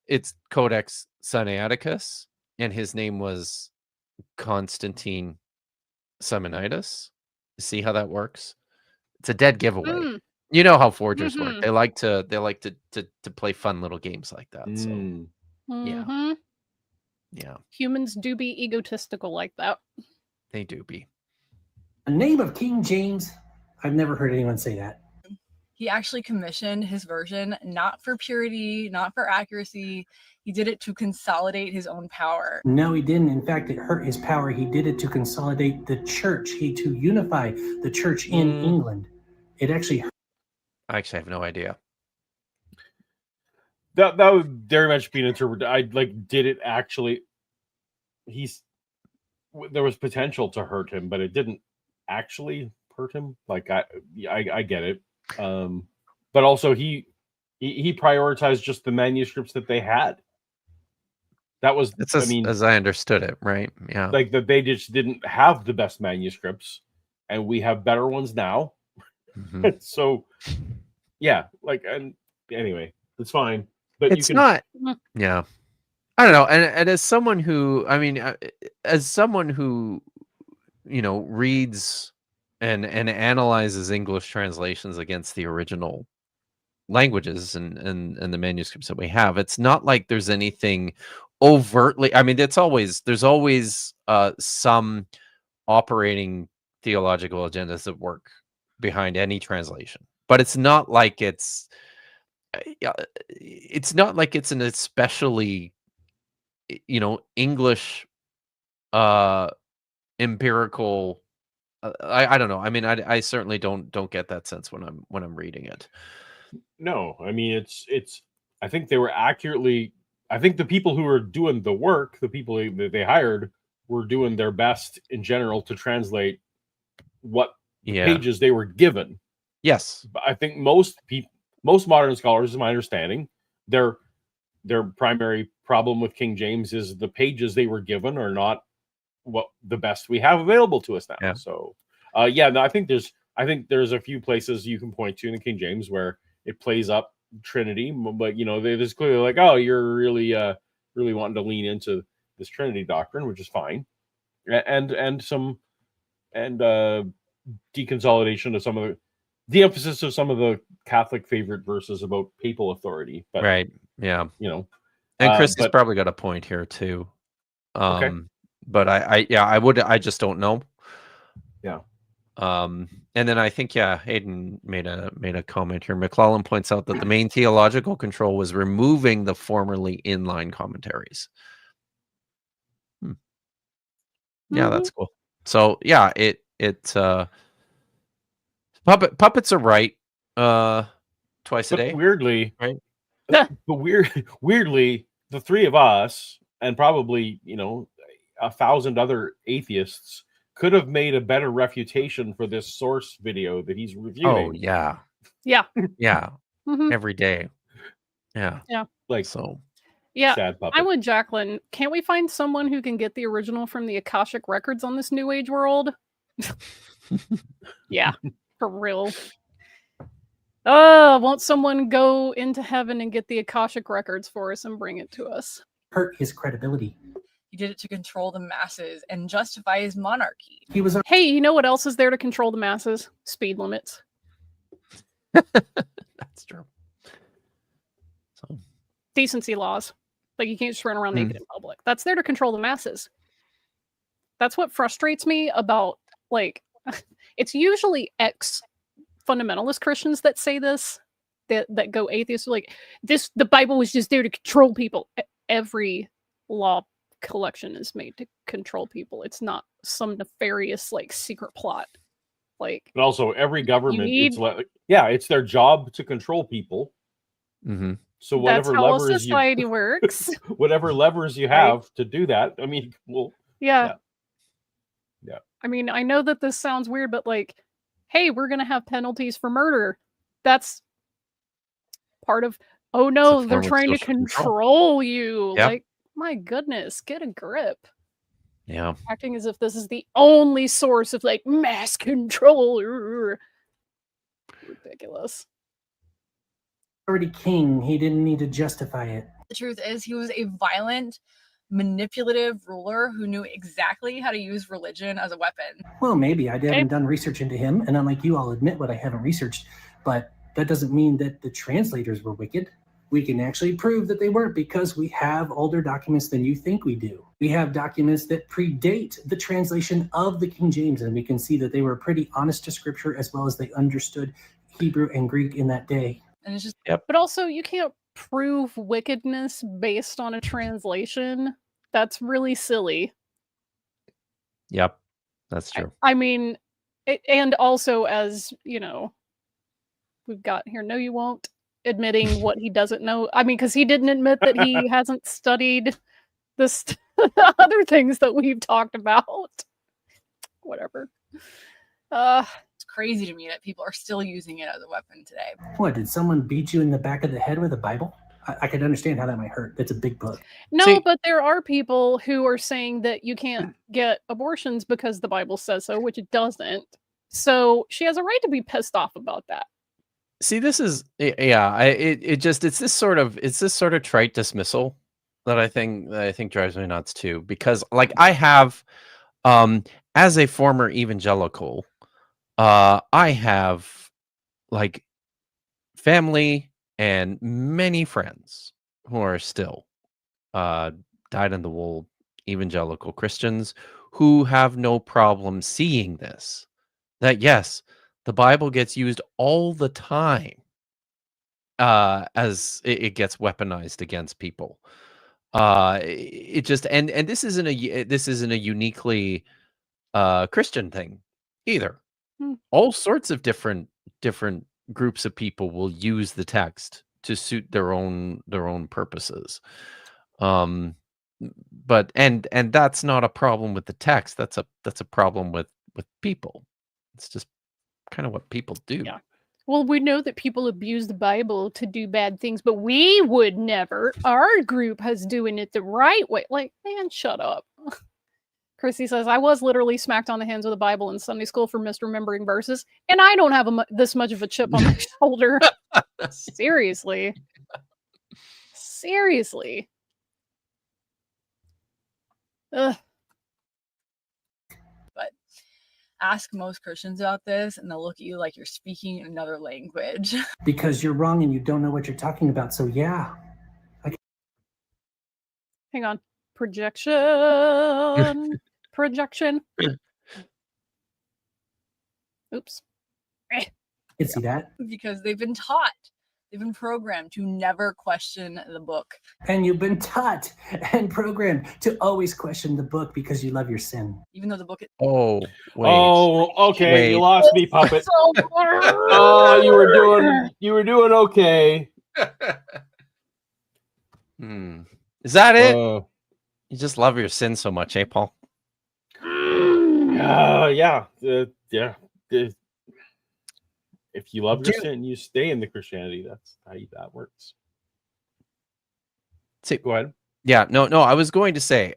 it's Codex Sinaiticus and his name was Constantine Simonides. See how that works? It's a dead giveaway. You know how forgers work. They like to play fun little games like that. So yeah. Humans do be egotistical like that. They do be. The name of King James, I've never heard anyone say that. He actually commissioned his version not for purity, not for accuracy. He did it to consolidate his own power. No, he didn't. In fact, it hurt his power. He did it to consolidate the church. To unify the church in England. It actually hurt. I actually have no idea. That would very much be interpreted. Did it actually? There was potential to hurt him, but it didn't actually hurt him. I get it. But also he prioritized just the manuscripts that they had. That was, as I understood it, right? Yeah. Like that they just didn't have the best manuscripts, and we have better ones now. So, yeah. And anyway, it's fine. But it's not. Yeah. I don't know. And as someone who, reads and analyzes English translations against the original languages and the manuscripts that we have, it's not like there's anything overtly. There's always some operating theological agendas that work behind any translation, but it's not like it's an especially English empirical. I don't know. I certainly don't get that sense when I'm reading it. No, it's. I think they were accurately I think the people who were doing the work, the people that they hired, were doing their best in general to translate what pages they were given. Yes. But I think most modern scholars, is my understanding, their primary problem with King James is the pages they were given are not what the best we have available to us now. Yeah. So no, I think there's a few places you can point to in the King James where it plays up Trinity, but there's clearly like, oh, you're really wanting to lean into this Trinity doctrine, which is fine, and deconsolidation of some of the emphasis of some of the Catholic favorite verses about papal authority. But right, yeah, and Chris has probably got a point here too. Okay. But I just don't know. Yeah. And then I think Hayden made a comment here. McClellan points out that the main theological control was removing the formerly inline commentaries. Yeah, that's cool. So yeah, puppets are right twice a day. Weirdly, right? But weirdly, the three of us and probably 1,000 other atheists could have made a better refutation for this source video that he's reviewing. Oh yeah. Mhm. Every day. Yeah. Like, so. Yeah, sad puppet. I'm with Jacqueline. Can't we find someone who can get the original from the Akashic records on this New Age world? Yeah, for real. Won't someone go into heaven and get the Akashic records for us and bring it to us? Hurt his credibility. He did it to control the masses and justify his monarchy. He was. Hey, you know what else is there to control the masses? Speed limits. That's true. So. Decency laws. Like, you can't just run around naked in public. That's there to control the masses. That's what frustrates me about, like, it's usually ex-fundamentalist Christians that say this, that go atheist. Like, the Bible was just there to control people. Every law collection is made to control people. It's not some nefarious, like, secret plot. Like, but also every government, it's their job to control people. Mm-hmm. So whatever that's how levers society works. Whatever levers you have to do that, I mean, yeah. I mean, I know that this sounds weird, but like, hey, we're gonna have penalties for murder. That's part of. Oh no, they're trying to control you. Yeah. Like, my goodness, get a grip. Yeah. Acting as if this is the only source of like mass control. Ridiculous. Already king. He didn't need to justify it. The truth is, he was a violent, manipulative ruler who knew exactly how to use religion as a weapon. Well, maybe. I haven't done research into him, and unlike you, I'll admit what I haven't researched, but that doesn't mean that the translators were wicked. We can actually prove that they weren't because we have older documents than you think we do. We have documents that predate the translation of the King James, and we can see that they were pretty honest to scripture as well as they understood Hebrew and Greek in that day. And it's just, But also, you can't prove wickedness based on a translation. That's really silly. Yep, that's true. I mean, and also, as you know, we've got here, no, you won't, admitting what he doesn't know. I mean, because he didn't admit that he hasn't studied the other things that we've talked about. Whatever. it's crazy to me that people are still using it as a weapon today. What, did someone beat you in the back of the head with a Bible? I could understand how that might hurt. That's a big book. No, but there are people who are saying that you can't get abortions because the Bible says so, which it doesn't. So she has a right to be pissed off about that. See, this is it's this sort of trite dismissal that I think drives me nuts too, because like I have as a former evangelical, I have like family and many friends who are still dyed-in-the-wool evangelical Christians who have no problem seeing this. That yes, the Bible gets used all the time as it gets weaponized against people. It just and this isn't a uniquely Christian thing either. All sorts of different groups of people will use the text to suit their own purposes. But and that's not a problem with the text. That's a problem with people. It's just kind of what people do. Yeah. Well, we know that people abuse the Bible to do bad things, but we would never. Our group has doing it the right way. Like, man, shut up. Chrissy says, I was literally smacked on the hands with the Bible in Sunday school for misremembering verses, and I don't have this much of a chip on my shoulder. Seriously. Seriously. Ugh. But ask most Christians about this, and they'll look at you like you're speaking another language. Because you're wrong and you don't know what you're talking about. So yeah. Hang on. Projection. Projection. Oops. I can see that. Because they've been taught, they've been programmed to never question the book. And you've been taught and programmed to always question the book because you love your sin. Even though the book is... Oh, wait. Oh, okay. Wait. You lost me, puppet. Oh, you were doing okay. Is that it? You just love your sin so much, eh, Paul? Yeah. If you love your sin, you stay in the Christianity. That's how that works. See, go ahead. Yeah, no. I was going to say.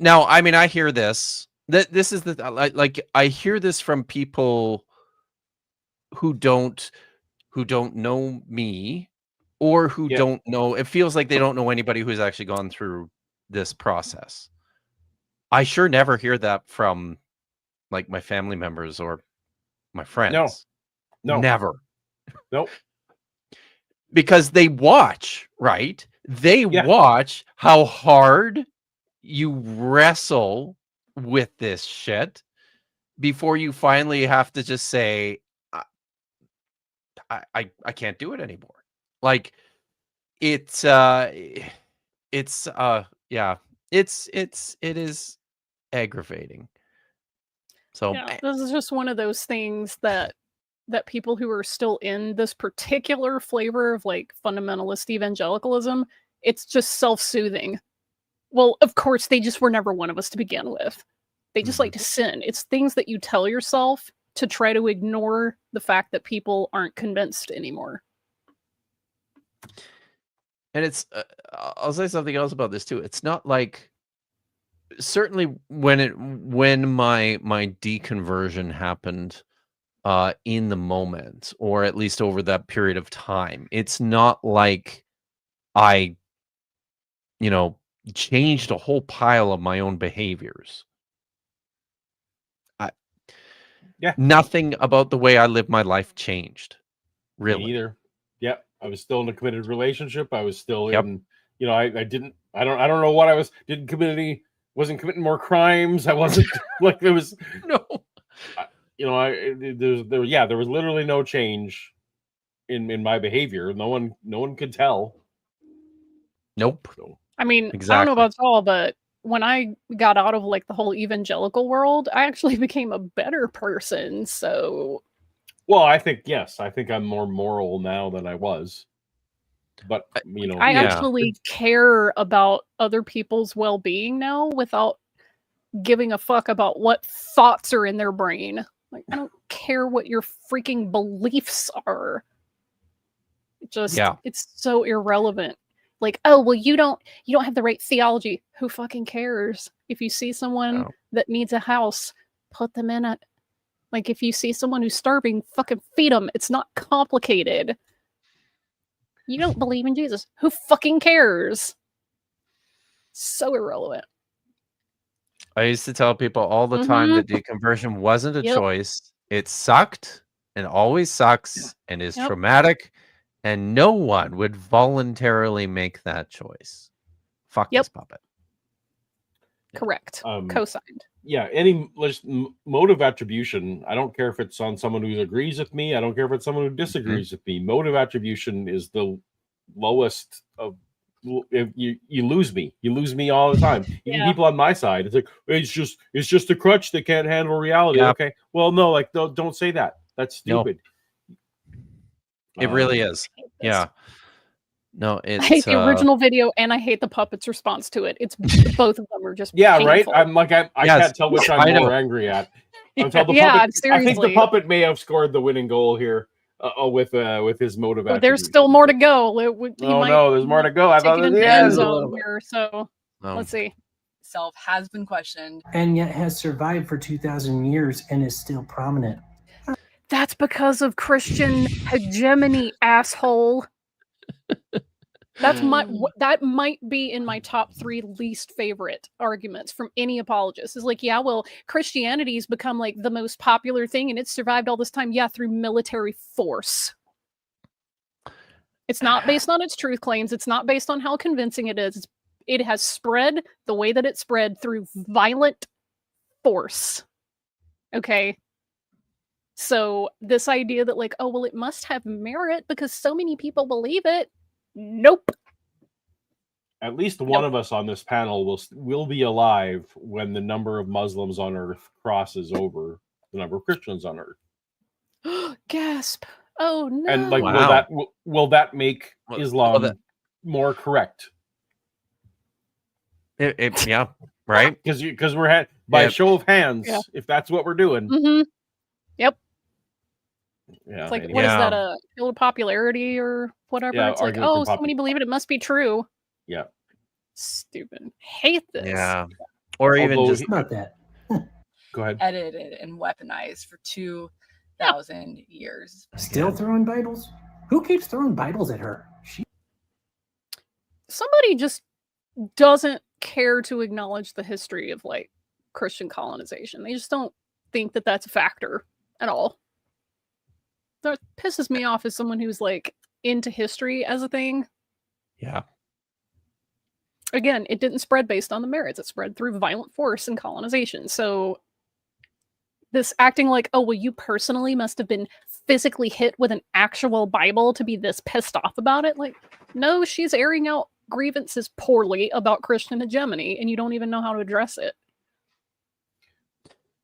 Now, I mean, I hear this. This is the I hear this from people who don't know me, or who don't know. It feels like they don't know anybody who's actually gone through this process. I sure never hear that from like my family members or my friends. No, never. Nope. Because they watch, right? They watch how hard you wrestle with this shit before you finally have to just say, I can't do it anymore. Like it is aggravating. So yeah, this is just one of those things that people who are still in this particular flavor of like fundamentalist evangelicalism, it's just self-soothing. Well, of course, they just were never one of us to begin with. They just like to sin. It's things that you tell yourself to try to ignore the fact that people aren't convinced anymore. And it's, I'll say something else about this too. It's not like, certainly when my deconversion happened, in the moment, or at least over that period of time, it's not like I, changed a whole pile of my own behaviors. Nothing about the way I live my life changed. Really. Me either. Yep. I was still in a committed relationship. I was still in, I don't know what I was, wasn't committing more crimes. I wasn't like, there was no, there was literally no change in my behavior. No one could tell. Nope. So, I mean, exactly. I don't know about y'all, but when I got out of like the whole evangelical world, I actually became a better person. So, well, I think I'm more moral now than I was. But I actually care about other people's well-being now without giving a fuck about what thoughts are in their brain. Like, I don't care what your freaking beliefs are. It's so irrelevant. Like, oh, well, you don't have the right theology. Who fucking cares? If you see someone that needs a house, put them in it. Like, if you see someone who's starving, fucking feed them. It's not complicated. You don't believe in Jesus. Who fucking cares? So irrelevant. I used to tell people all the time that deconversion wasn't a choice. It sucked and always sucks and is traumatic, and no one would voluntarily make that choice. Fuck this puppet. Correct. Co-signed. Yeah, any mode of attribution, I don't care if it's on someone who agrees with me, I don't care if it's someone who disagrees with me. Mode of attribution is the lowest of. If you lose me all the time. Even people on my side, it's like it's just a crutch that can't handle reality. Okay, well, no, like don't say that. That's stupid. It really is. Yeah. No, I hate it's the original video and I hate the puppet's response to it. It's both of them are just Yeah, right. painful. I'm like I Yes, can't tell which I I'm know. more angry at. Until the Yeah, puppet. I think the seriously. puppet may have scored the winning goal here with his motive. But there's still more to go. Oh no, there's more to go. I thought take it it into was the the end end. zone here. So No. let's see. Self has been questioned. And yet has survived for 2,000 years and is still prominent. That's because of Christian hegemony, asshole. That might be in my top 3 least favorite arguments from any apologist. Is like, yeah, well, Christianity's become like the most popular thing and it's survived all this time, yeah, through military force. It's not based on its truth claims. It's not based on how convincing it is. It has spread the way that it spread through violent force. Okay. So this idea that like, oh, well, it must have merit because so many people believe it. Nope. At least one of us on this panel will be alive when the number of Muslims on Earth crosses over the number of Christians on Earth. Gasp! Oh no! And like, Wow. will that make Islam more correct? Yeah, right. Because we're by show of hands, if that's what we're doing. Mm-hmm. Yep. Yeah. It's like, what is that? A field of popularity or whatever? Yeah, it's like, oh, so many believe it. It must be true. Yeah. Stupid. Hate this. Yeah. Or even just not that. Go ahead. Edited and weaponized for 2,000 years. Still throwing Bibles? Who keeps throwing Bibles at her? Somebody just doesn't care to acknowledge the history of like Christian colonization. They just don't think that that's a factor at all. That pisses me off as someone who's like into history as a thing. Yeah. Again, it didn't spread based on the merits. It spread through violent force and colonization. So this acting like, oh, well, you personally must have been physically hit with an actual Bible to be this pissed off about it. Like, no, she's airing out grievances poorly about Christian hegemony, and you don't even know how to address it.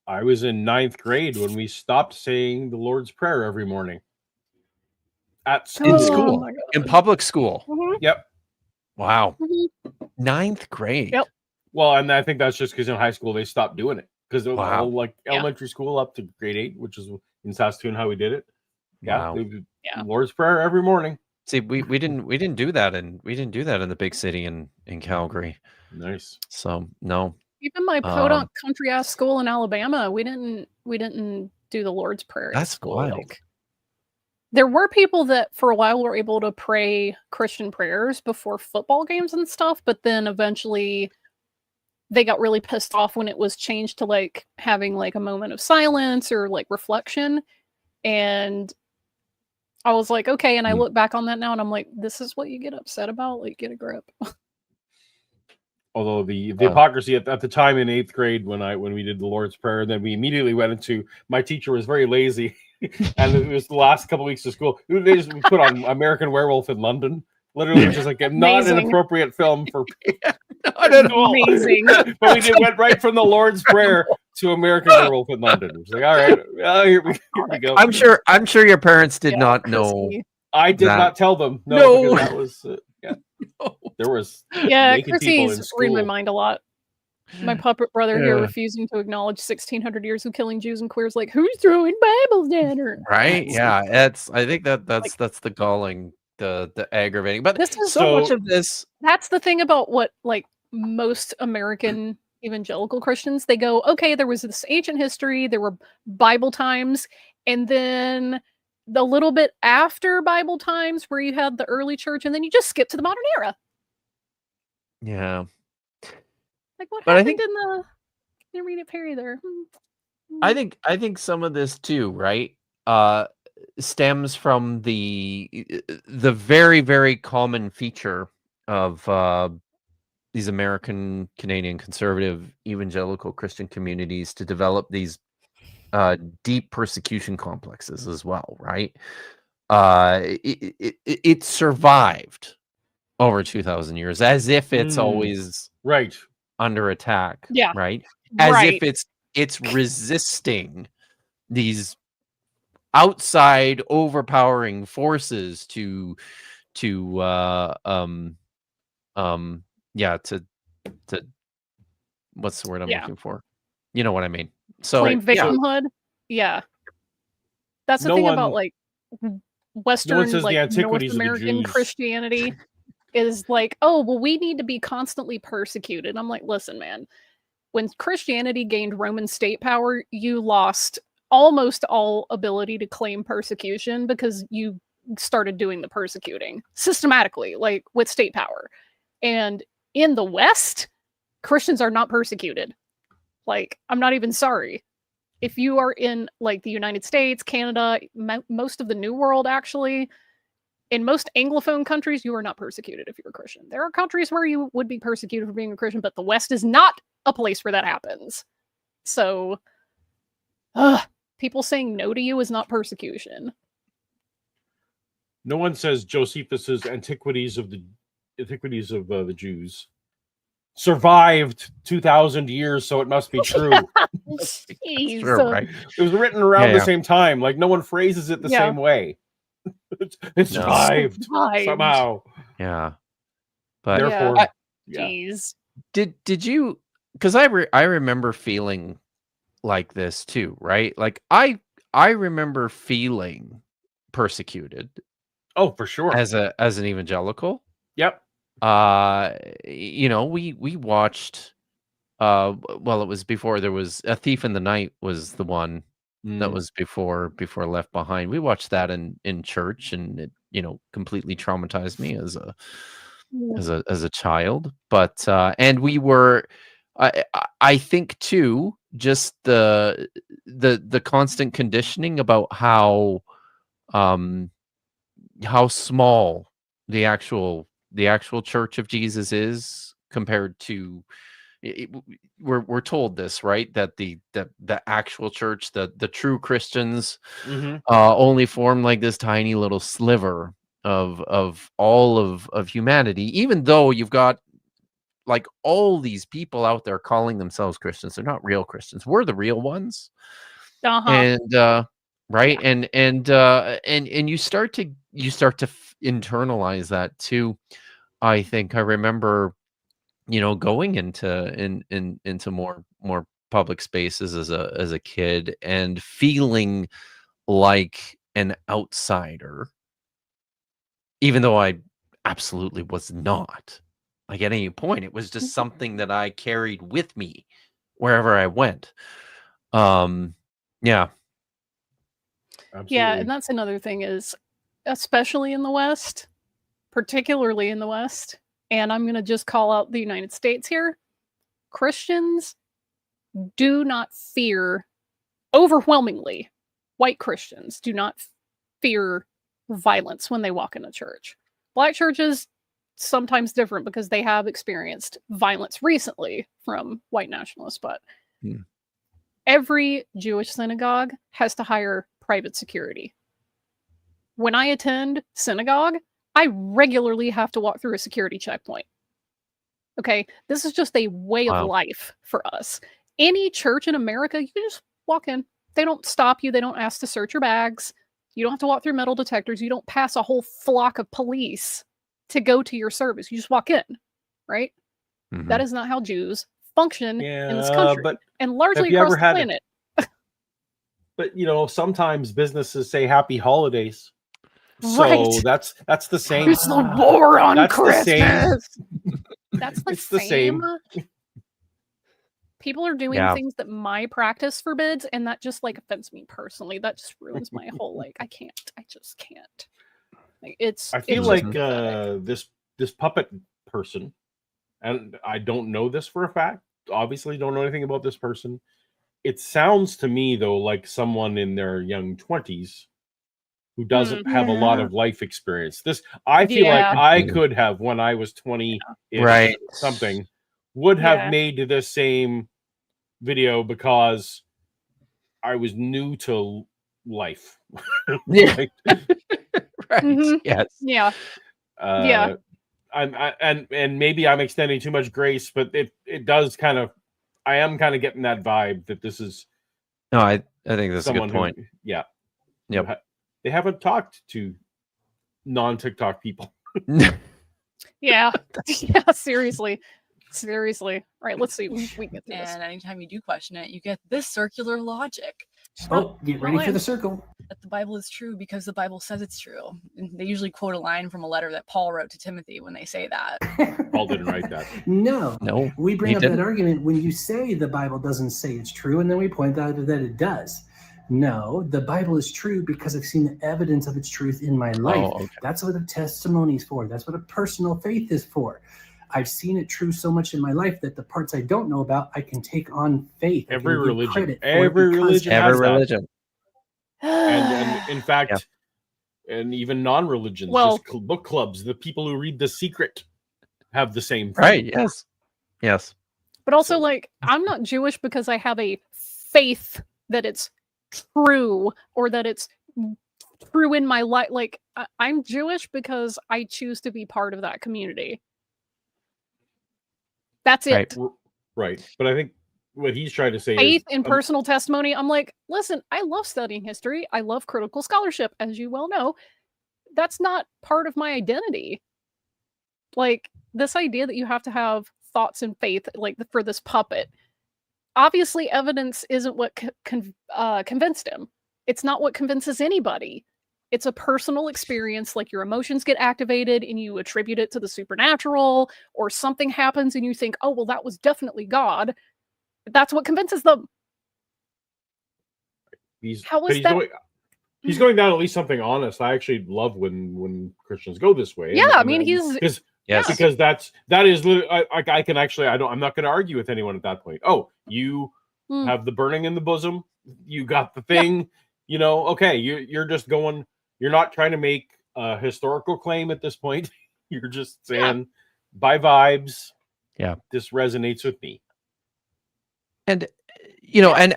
I was in 9th grade when we stopped saying the Lord's Prayer every morning. In school. In public school. Mm-hmm. Yep. Wow. Mm-hmm. 9th grade. Yep. Well, and I think that's just because in high school they stopped doing it. Because it was all like elementary school up to grade 8, which is in Saskatoon how we did it. Yeah. Wow. Lord's Prayer every morning. See, we didn't do that in the big city in Calgary. Nice. So no. Even my podunk country ass school in Alabama, we didn't do the Lord's Prayer. That's school. wild. Like, there were people that for a while were able to pray Christian prayers before football games and stuff, but then eventually they got really pissed off when it was changed to like having like a moment of silence or like reflection. And I was like, okay. And I look back on that now and I'm like, this is what you get upset about? Like, get a grip. Although the hypocrisy at the time in 8th grade when we did the Lord's Prayer, and then we immediately went into, my teacher was very lazy, and it was the last couple of weeks of school. They just put on American Werewolf in London, literally, which is like not an appropriate film for. Not at all. Amazing. But we went right from the Lord's Prayer to American Werewolf in London. It was like, all right, here we go. I'm sure your parents did not know. I did not tell them. No, because that was there was naked people in Chrissy's school. read my mind a lot. My puppet brother here refusing to acknowledge 1,600 years of killing Jews and queers. Like, who's throwing Bibles at her? Right? Yeah, I think that's the galling, the aggravating. But this is so much of this. That's the thing about what like most American evangelical Christians, they go, okay, there was this ancient history, there were Bible times, and then the little bit after Bible times where you had the early church, and then you just skip to the modern era. Yeah. Like what happened in the intermediate period there? I think some of this too, right? Stems from the very, very common feature of these American, Canadian, conservative, evangelical Christian communities to develop these deep persecution complexes as well, right? It survived over 2,000 years as if it's always right under attack, yeah, right? As if it's resisting these outside overpowering forces to yeah, to what's the word I'm Yeah. looking for? You know what I mean. So Claim yeah, victimhood. Yeah. That's the No thing one- about like Western, says the like North antiquities of the American Jews. Christianity is like, oh, well, we need to be constantly persecuted. I'm like, listen, man, when Christianity gained Roman state power, you lost almost all ability to claim persecution because you started doing the persecuting systematically, like with state power. And in the West, Christians are not persecuted. Like, I'm not even sorry. If you are in like the United States, Canada, most of the New World, actually, in most Anglophone countries, you are not persecuted if you're a Christian. There are countries where you would be persecuted for being a Christian, but the West is not a place where that happens. So, people saying no to you is not persecution. No one says Josephus's Antiquities of the Jews survived 2,000 years, so it must be true. Jeez. true, right? It was written around Yeah. the same time. Like, no one phrases it the Yeah. same way. It survived somehow. Yeah, but Therefore, Jeez. did you? Because I remember feeling like this too, right? Like I remember feeling persecuted Oh, for sure. as an evangelical. Yep. You know, we watched. Well, it was before there was A Thief in the Night was the one that was before Left Behind. We watched that in church, and it, you know, completely traumatized me as a child. But and we were, I think too, just the constant conditioning about how small the actual Church of Jesus is compared to. We're told this, right, that the actual church, the true Christians, only form like this tiny little sliver of all of humanity, even though you've got like all these people out there calling themselves Christians. They're not real Christians. We're the real ones. And right. And you start to internalize that too. I think I remember, you know, going into more public spaces as a kid and feeling like an outsider, even though I absolutely was not. Like at any point, it was just something that I carried with me wherever I went. Yeah. Absolutely. Yeah, and that's another thing is, especially in the West, particularly in the West, and I'm going to just call out the United States here, Christians do not fear, overwhelmingly, white Christians do not fear violence when they walk in a church. Black churches, sometimes different because they have experienced violence recently from white nationalists, but every Jewish synagogue has to hire private security. When I attend synagogue, I regularly have to walk through a security checkpoint. Okay, this is just a way of life for us. Any church in America, you can just walk in. They don't stop you. They don't ask to search your bags. You don't have to walk through metal detectors. You don't pass a whole flock of police to go to your service. You just walk in, right? That is not how Jews function in this country, but and largely have you across ever the had planet. But you know, sometimes businesses say happy holidays. Right. So that's the same. It's the war on That's the Christmas. same. That's the It's the same. People are doing things that my practice forbids, and that just like offends me personally. That just ruins my whole like. I just can't. Like, I feel like this puppet person, and I don't know this for a fact. Obviously, don't know anything about this person. It sounds to me though like someone in their young 20s who doesn't have a lot of life experience. This I feel like I could have when I was 20, right, something, would have made the same video because I was new to life. Right. Yes. Yeah. And maybe I'm extending too much grace, but it does kind of, I am kind of getting that vibe that this is. No, I think that's a good point. They haven't talked to non-TikTok people. Yeah. Yeah, seriously. Seriously. All right, let's see. We get through this. And anytime you do question it, you get this circular logic. Oh, get ready for the circle. That the Bible is true because the Bible says it's true. And they usually quote a line from a letter that Paul wrote to Timothy when they say that. Paul didn't write that. No. We bring he up didn't. that argument when you say the Bible doesn't say it's true, and then we point out that it does. No, the Bible is true because I've seen the evidence of its truth in my life. Oh, okay. That's what a testimony is for. That's what a personal faith is for. I've seen it true so much in my life that the parts I don't know about, I can take on faith. Every religion has that. And in fact, and even non-religions, just book clubs, the people who read The Secret have the same thing. Right, yes. But also, like, I'm not Jewish because I have a faith that it's true or that it's true in my life. Like, I'm Jewish because I choose to be part of that community. That's it. Right. But I think what he's trying to say faith is and personal testimony. I'm like, listen, I love studying history. I love critical scholarship, as you well know. That's not part of my identity. Like, this idea that you have to have thoughts and faith, like, for this puppet. Obviously, evidence isn't what convinced him. It's not what convinces anybody. It's a personal experience, like your emotions get activated and you attribute it to the supernatural, or something happens and you think, oh, well, that was definitely God. That's what convinces them. How is that? He's going down at least something honest. I actually love when Christians go this way. Yeah, I mean, because that is literally, I can actually, I'm not going to argue with anyone at that point. Oh, you have the burning in the bosom. You got the thing, okay. You're just going, you're not trying to make a historical claim at this point. You're just saying by vibes. Yeah. This resonates with me. And, and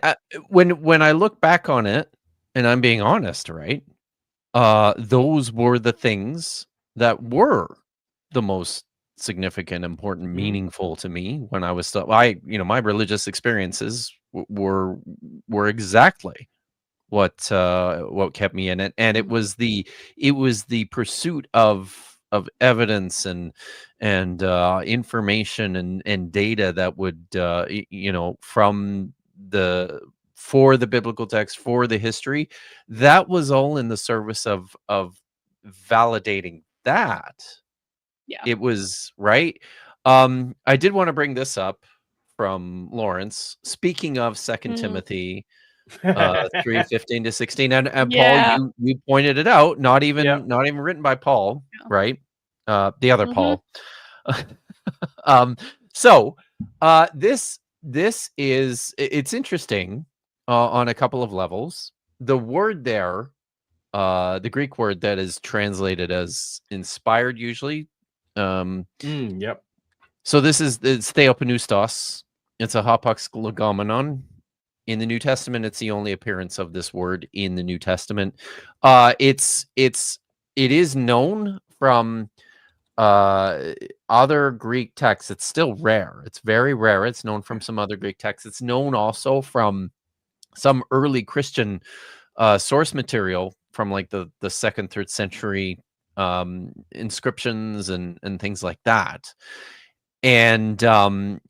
when I look back on it, and I'm being honest, right? Those were the things that were the most significant, important, meaningful to me when I was still. My religious experiences were exactly what kept me in it, and it was the pursuit of evidence and information and data that would for the biblical text, for the history, that was all in the service of validating that. Yeah, it was right. I did want to bring this up from Lawrence. Speaking of 2 Timothy 3:15-16, and Paul, you pointed it out. Not even written by Paul, right? The other Paul. This is, it's interesting on a couple of levels. The word there, the Greek word that is translated as inspired, usually. Yep. So it's theopneustos. It's a hapax legomenon. In the New Testament, it's the only appearance of this word in the New Testament. It is known from other Greek texts. It's still rare. It's very rare. It's known from some other Greek texts. It's known also from some early Christian source material from like the 2nd, 3rd century inscriptions and things like that. And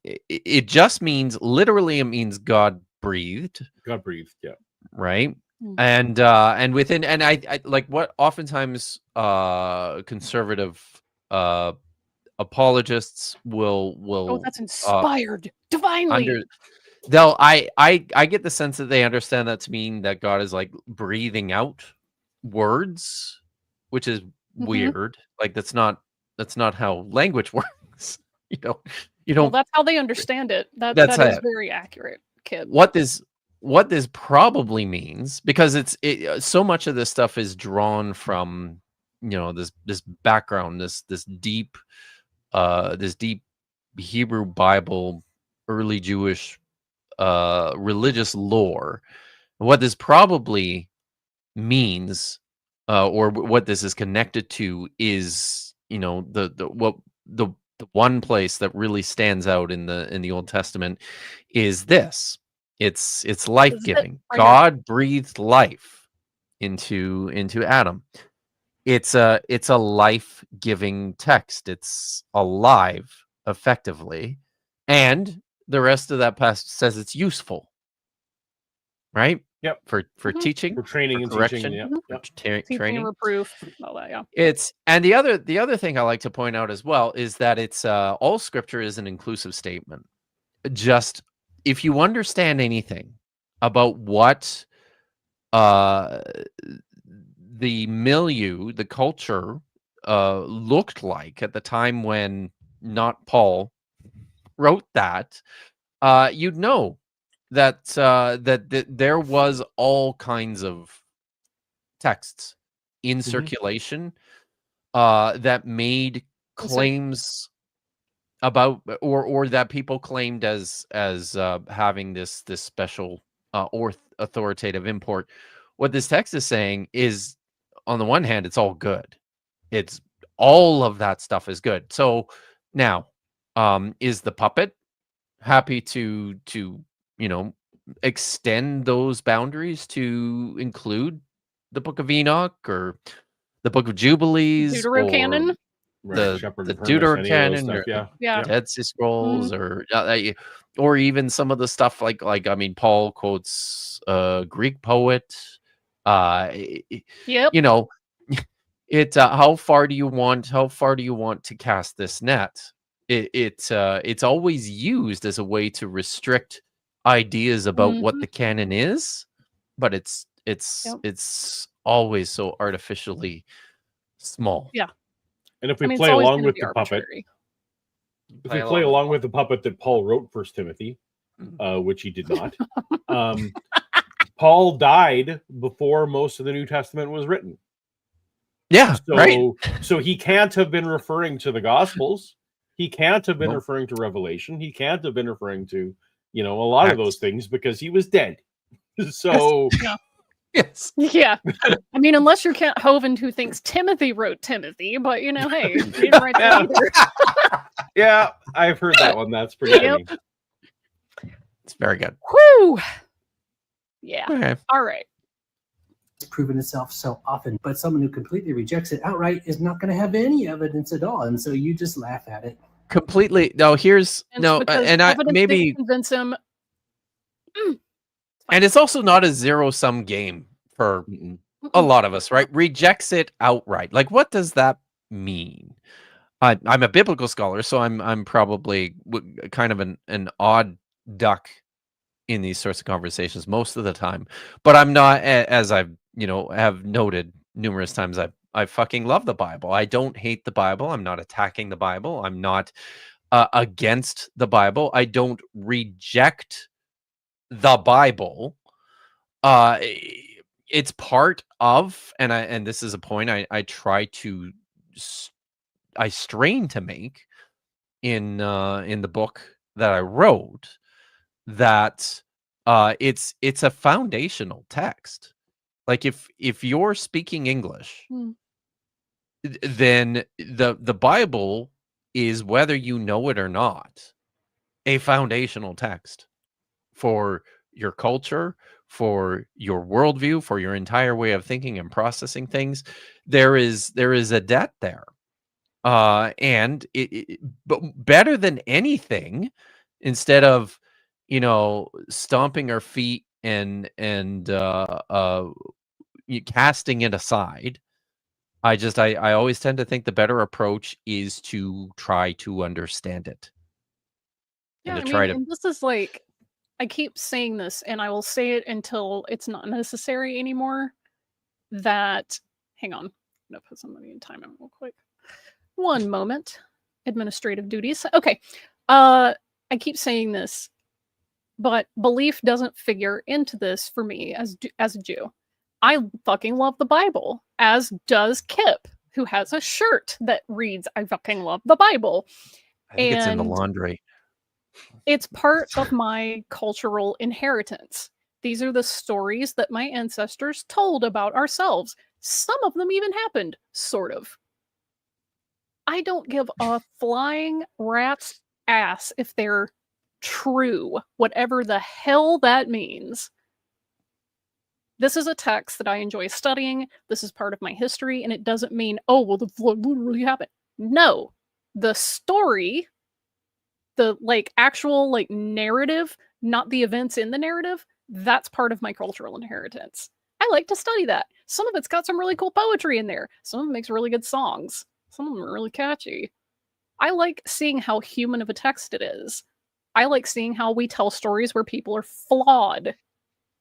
it just means, literally, it means God breathed. God breathed, yeah. Right. And within, and I like what oftentimes conservative apologists will that's inspired divinely. I get the sense that they understand that to mean that God is like breathing out words, which is weird. Like that's not how language works. You don't. Well, that's how they understand it. That is very accurate, kid. What this probably means, because so much of this stuff is drawn from this background, this deep Hebrew Bible, early Jewish religious lore. What this probably means, or what this is connected to, is the one place that really stands out in the Old Testament is this. It's life-giving. God breathed life into Adam. it's a life-giving text. It's alive, effectively, and the rest of that passage says it's useful, right? Yep. For Mhm. teaching, For training and correction, teaching. Yep. Mhm. Yep. Teaching, training. reproof, all that. Yeah. It's and the other thing I like to point out as well is that it's all scripture is an inclusive statement. Just if you understand anything about what the milieu, the culture looked like at the time when not Paul wrote that, you'd know that that there was all kinds of texts in circulation that made claims about or that people claimed as having this special or authoritative import. What this text is saying is, on the one hand, it's all good. It's all of that stuff is good. So now, is the puppet happy to extend those boundaries to include the Book of Enoch or the Book of Jubilees or Deuterocanon. Right. Shepherd the of Hermas, any of those Deuterocanon stuff. or Yeah. Yeah. Dead Sea Scrolls or even some of the stuff like I mean, Paul quotes a Greek poet. Yep. You know, it how far do you want to cast this net? It's always used as a way to restrict ideas about what the canon is, but it's always so artificially small. Yeah. And if we I mean, it's play always along gonna with be the puppet, arbitrary. if we play along with the puppet that Paul wrote First Timothy, Mm. which he did not, Paul died before most of the New Testament was written. Yeah, So, right. so he can't have been referring to the Gospels. He can't have been Nope. referring to Revelation. He can't have been referring to, a lot of those things because he was dead. So, Yes. Yeah. I mean, unless you're Kent Hovind who thinks Timothy wrote Timothy, but hey, he didn't write that either. yeah, I've heard that one. That's pretty funny. It's very good. Whew. Yeah. Okay. All right. It's proven itself so often, but someone who completely rejects it outright is not going to have any evidence at all, and so you just laugh at it. Completely. No, here's And no, and I evidence maybe didn't convince him. and it's also not a zero-sum game for a lot of us, right? Rejects it outright. Like, what does that mean? I'm a biblical scholar, so I'm probably kind of an odd duck in these sorts of conversations most of the time. But I'm not, as I've have noted numerous times. I fucking love the Bible. I don't hate the Bible. I'm not attacking the Bible. I'm not against the Bible. I don't reject the Bible. It's part of, and this is a point I try to I strain to make in the book that I wrote, that it's a foundational text. Like if you're speaking English, then the Bible is, whether you know it or not, a foundational text for your culture, for your worldview, for your entire way of thinking and processing things. There is a debt there. And but better than anything, instead of stomping our feet and casting it aside, I always tend to think the better approach is to try to understand it. Yeah, and this is like, I keep saying this, and I will say it until it's not necessary anymore. That, hang on, I'm gonna put somebody in timeout real quick. One moment. Administrative duties. Okay. I keep saying this, but belief doesn't figure into this for me as a Jew. I fucking love the Bible, as does Kip, who has a shirt that reads, "I fucking love the Bible." I think it's in the laundry. It's part of my cultural inheritance. These are the stories that my ancestors told about ourselves. Some of them even happened, sort of. I don't give a flying rat's ass if they're true, whatever the hell that means. This is a text that I enjoy studying. This is part of my history, and it doesn't mean, oh, well, the flood literally happened. No, the story, the actual narrative, not the events in the narrative, that's part of my cultural inheritance. I like to study that. Some of it's got some really cool poetry in there. Some of it makes really good songs. Some of them are really catchy. I like seeing how human of a text it is. I like seeing how we tell stories where people are flawed.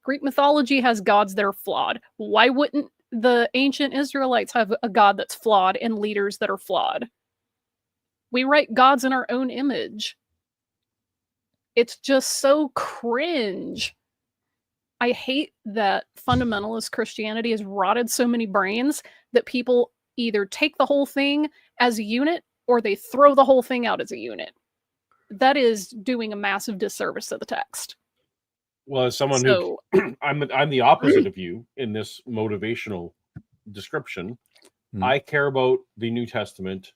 Greek mythology has gods that are flawed. Why wouldn't the ancient Israelites have a god that's flawed and leaders that are flawed? We write gods in our own image. It's just so cringe. I hate that fundamentalist Christianity has rotted so many brains that people either take the whole thing as a unit or they throw the whole thing out as a unit. That is doing a massive disservice to the text. Well, as someone who I'm the opposite of you in this motivational description. I care about the New Testament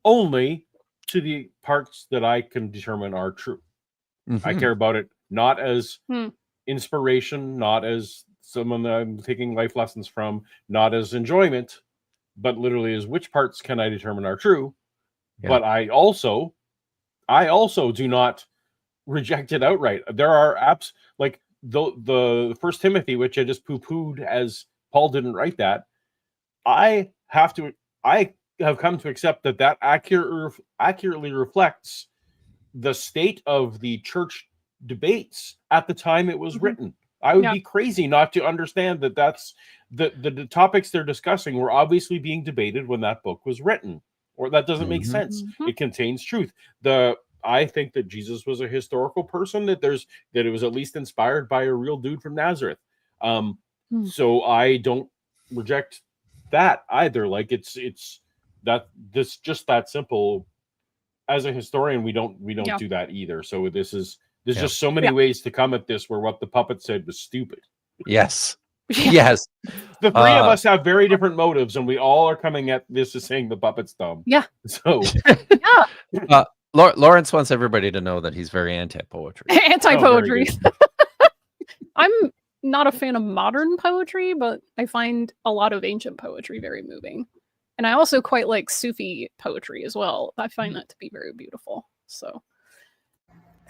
only to the parts that I can determine are true. I care about it not as inspiration, not as someone that I'm taking life lessons from, not as enjoyment, but literally as which parts can I determine are true. Yeah. But I also do not reject it outright. There are apps like the First Timothy, which I just poo-pooed as Paul didn't write that. I have come to accept that accurately reflects the state of the church debates at the time it was written. I would be crazy not to understand that that's the topics they're discussing were obviously being debated when that book was written, or that doesn't make sense. It contains truth. I think that Jesus was a historical person, that it was at least inspired by a real dude from Nazareth. So I don't reject that either. Like it's just that simple. As a historian, we don't do that either. So there's just so many ways to come at this where what the puppet said was stupid. Yes. Yes. The three of us have very different motives, and we all are coming at this as saying the puppet's dumb. Yeah. So Lawrence wants everybody to know that he's very anti-poetry. Anti-poetry. I'm not a fan of modern poetry, but I find a lot of ancient poetry very moving. And I also quite like Sufi poetry as well. I find that to be very beautiful. So,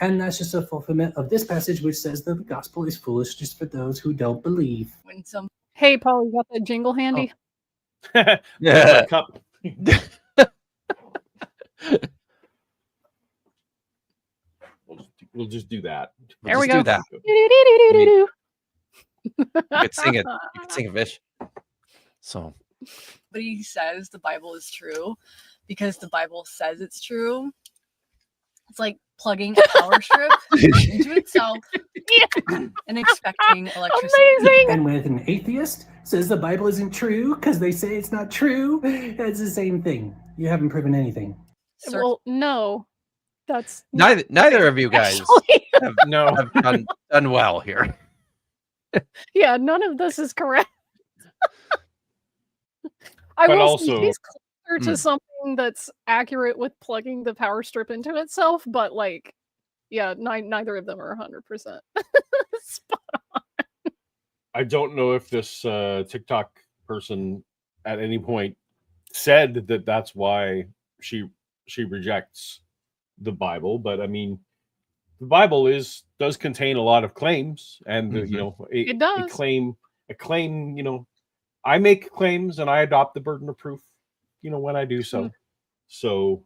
and that's just a fulfillment of this passage, which says that the gospel is foolishness for those who don't believe. Hey, Paul, you got that jingle handy? Oh. Yeah. We'll just do that. There we go. Do that. You could sing it. You could sing a fish. So. But he says the Bible is true because the Bible says it's true. It's like plugging a power strip into itself and expecting electricity. Amazing. And when an atheist says the Bible isn't true because they say it's not true, it's the same thing. You haven't proven anything. Well, no. That's neither of you guys have done well here. Yeah, none of this is correct. I but will also, say he's closer to something that's accurate with plugging the power strip into itself, but neither of them are 100% spot on. I don't know if this TikTok person at any point said that that's why she rejects the Bible, but I mean, the Bible does contain a lot of claims, and it does. A claim. I make claims and I adopt the burden of proof, when I do so. So,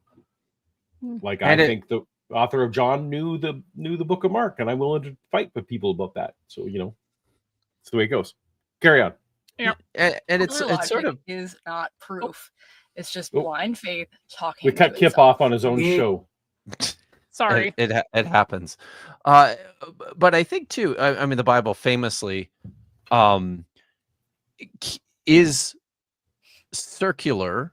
I think the author of John knew the book of Mark, and I'm willing to fight with people about that. So, it's the way it goes. Carry on. Yeah, and it's sort of is not proof. It's just blind faith talking. We cut Kip off on his own show. Sorry, it happens. But I think too. I mean, the Bible famously is circular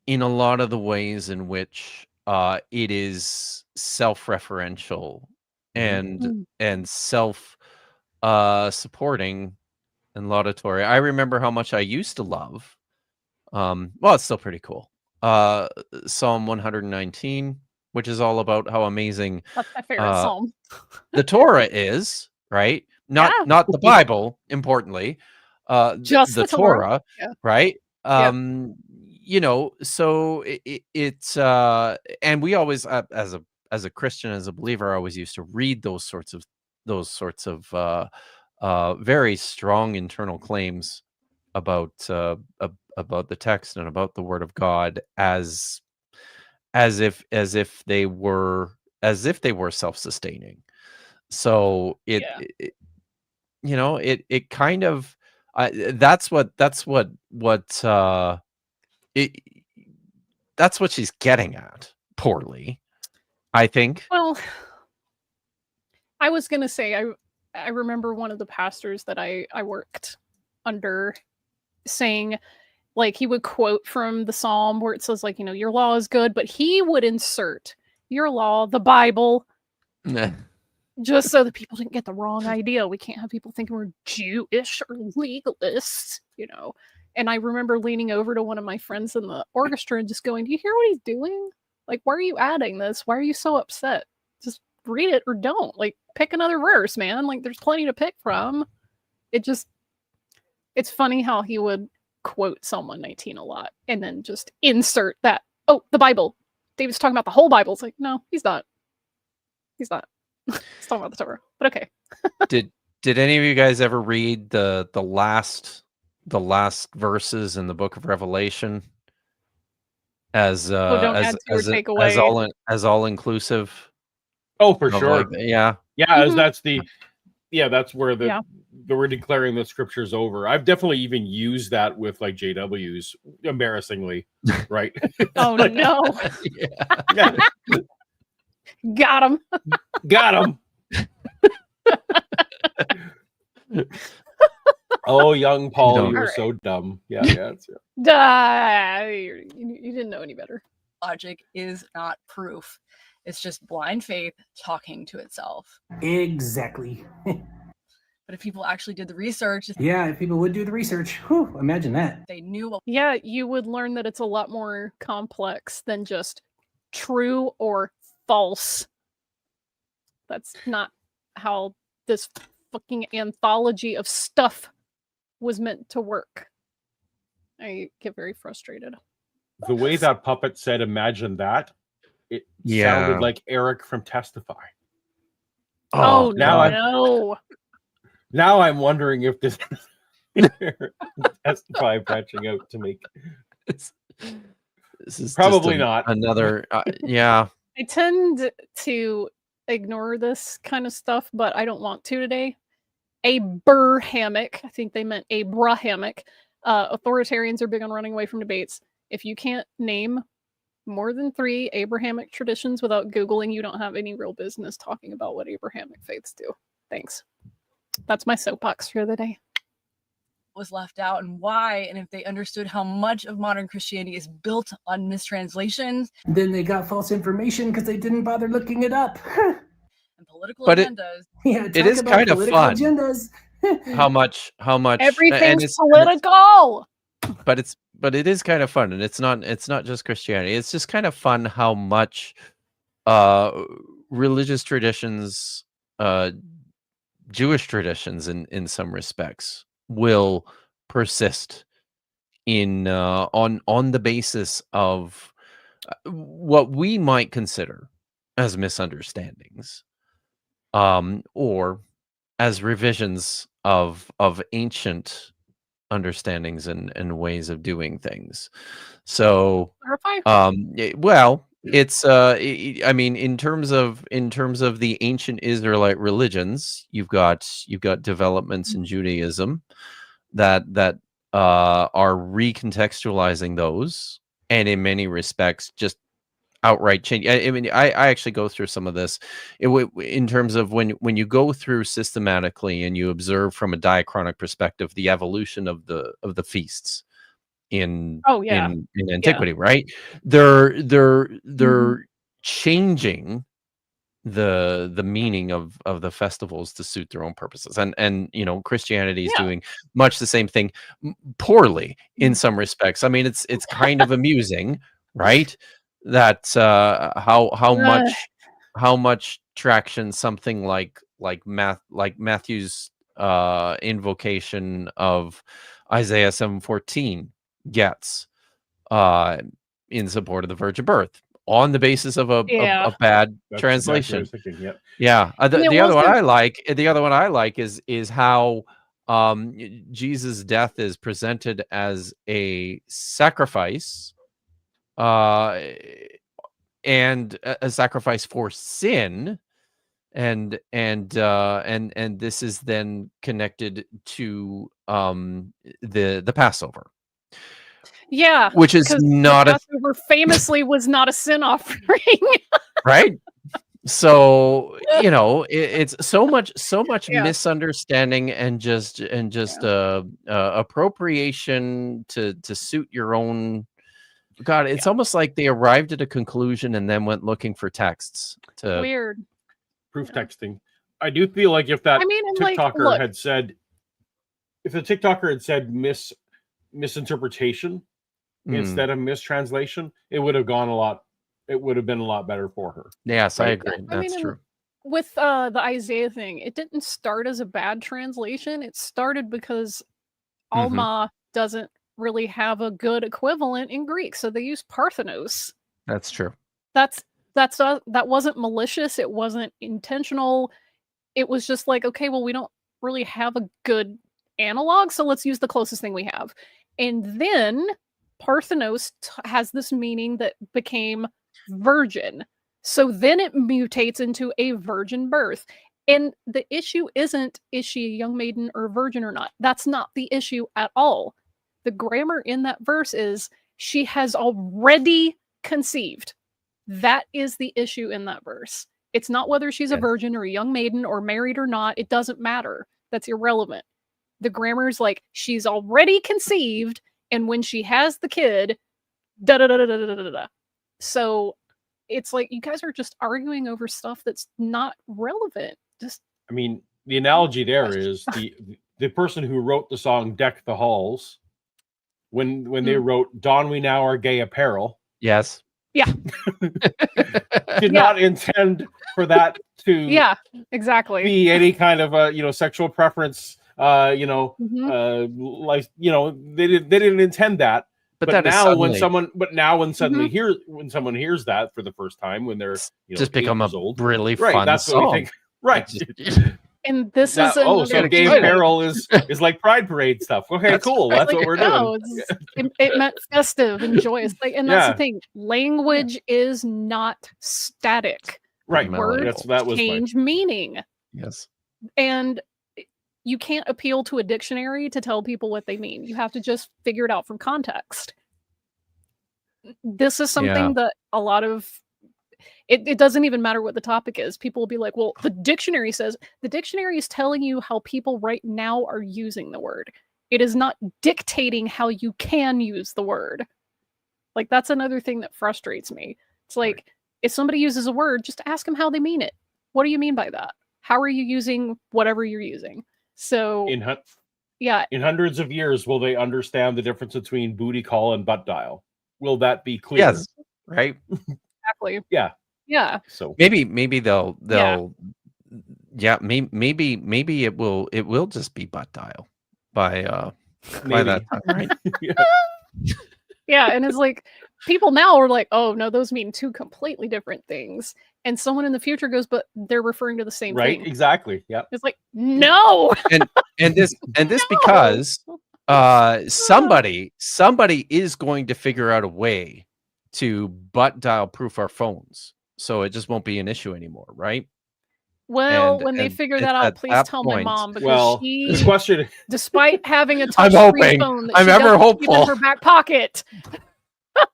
in a lot of the ways in which it is self-referential and self supporting and laudatory. I remember how much I used to love. It's still pretty cool. Psalm 119, which is all about how amazing that's my favorite psalm. the Torah is, right? Not the Bible, importantly. Just the the Torah. Torah, Yeah. right? Yeah. So it's and we always as a Christian, as a believer, I always used to read those sorts of very strong internal claims about the text and about the Word of God as if they were self-sustaining. So it kind of that's what she's getting at poorly, I think. Well, I was gonna say I remember one of the pastors that I worked under saying, like, he would quote from the Psalm where it says, like, your law is good, but he would insert your law, the Bible, just so that people didn't get the wrong idea. We can't have people thinking we're Jewish or legalists, And I remember leaning over to one of my friends in the orchestra and just going, "Do you hear what he's doing? Like, why are you adding this? Why are you so upset? Just read it or don't. Like, pick another verse, man. Like, there's plenty to pick from." It's funny how he would quote Psalm 119 a lot and then just insert that, "Oh, the Bible. David's talking about the whole Bible." It's like, no, he's not. He's not. He's talking about the Torah. But okay. Did any of you guys ever read the last verses in the book of Revelation as don't add to or take away. all inclusive? Oh, for sure. Yeah. As that's that's where we're declaring the scriptures over. I've definitely even used that with like JWs, embarrassingly, right? Oh no. Yeah. Got him. Oh, young Paul, you were so dumb. Yeah. You didn't know any better. Logic is not proof. It's just blind faith talking to itself. Exactly. But if people actually did the research... Yeah, if people would do the research, imagine that. They knew what... Yeah, you would learn that it's a lot more complex than just true or false. That's not how this fucking anthology of stuff was meant to work. I get very frustrated. The way that puppet said, "Imagine that," it sounded like Eric from Testify. Oh no. Now I'm wondering if this Testify branching out to make this is probably not another. Yeah, I tend to ignore this kind of stuff, but I don't want to today. Abrahamic, I think they meant Abrahamic. Authoritarians are big on running away from debates. If you can't name more than 3 Abrahamic traditions without Googling, you don't have any real business talking about what Abrahamic faiths do. Thanks. That's my soapbox for the day. Was left out and why, and if they understood how much of modern Christianity is built on mistranslations. Then they got false information because they didn't bother looking it up. And political agendas. It is kind of fun. Agendas. how much everything's political. But it is kind of fun, and it's not just Christianity. It's just kind of fun how much religious traditions, Jewish traditions in some respects, will persist in on the basis of what we might consider as misunderstandings, or as revisions of ancient understandings and ways of doing things. So it's I mean, in terms of the ancient Israelite religions, you've got developments in Judaism that are recontextualizing those, and in many respects just outright change. I mean, I actually go through some of this in terms of when you go through systematically and you observe from a diachronic perspective the evolution of the feasts in antiquity, right? They're changing the meaning of the festivals to suit their own purposes, and Christianity is doing much the same thing, poorly in some respects. I mean, it's kind of amusing, right? That how much traction something like Matthew's invocation of Isaiah 7:14 gets in support of the virgin birth on the basis of a bad That's translation. exactly what I was thinking, yep. Yeah, the it other one wasn't- I like is how Jesus' death is presented as a sacrifice, and a sacrifice for sin, and this is then connected to the Passover. Yeah, which is because not the a Passover famously was not a sin offering. right. So it's so much Yeah. misunderstanding and just appropriation to suit your own. God, it's almost like they arrived at a conclusion and then went looking for texts to Weird. Proof texting. I do feel like if that I mean, and, like, TikToker look. had said, if the TikToker had said misinterpretation instead of mistranslation, it would have gone a lot. It would have been a lot better for her. Yes, I Right? agree. I That's mean, true. With the Isaiah thing, it didn't start as a bad translation. It started because Alma doesn't really have a good equivalent in Greek, so they used Parthenos. That's true. That wasn't malicious. It wasn't intentional. It was just like, okay, well, we don't really have a good analog, so let's use the closest thing we have. And then Parthenos has this meaning that became virgin. So then it mutates into a virgin birth. And the issue isn't, is she a young maiden or a virgin or not? That's not the issue at all. The grammar in that verse is she has already conceived. That is the issue in that verse. It's not whether she's a virgin or a young maiden or married or not. It doesn't matter. That's irrelevant. The grammar is like, she's already conceived, and when she has the kid, da da da da da da da da. So it's like you guys are just arguing over stuff that's not relevant. Just, I mean, the analogy there is the person who wrote the song "Deck the Halls," when they wrote "Don we now our gay apparel." Yes. Yeah. Did not intend for that to exactly be any kind of a sexual preference. Like they didn't intend that. But that now suddenly, when someone hears that for the first time when they're just become a old, really right, fun that's song. what we think. Right. And this that, is another so gay apparel is like Pride Parade stuff. Okay, cool. That's what we're doing. It meant festive and joyous. Like, and that's the thing. Language is not static. Right. Words change meaning. Yes. And you can't appeal to a dictionary to tell people what they mean. You have to just figure it out from context. This is something that a lot of it doesn't even matter what the topic is. People will be like, well, the dictionary says. The dictionary is telling you how people right now are using the word. It is not dictating how you can use the word. Like, that's another thing that frustrates me. It's like, if somebody uses a word, just ask them how they mean it. What do you mean by that? How are you using whatever you're using? So in hundreds of years, will they understand the difference between booty call and butt dial? Will that be clear? Yes. Right. Exactly. Yeah. Yeah. So maybe they'll maybe it will just be butt dial by that time, right? Yeah, and it's like people now are like, oh no, those mean two completely different things. And someone in the future goes, but they're referring to the same thing. Right, exactly. Yeah. It's like, no. and this because somebody is going to figure out a way to butt dial proof our phones, so it just won't be an issue anymore, right? Well, when they figure that out, please tell my mom, because the question, despite having a touchscreen phone that I'm ever hopeful in her back pocket.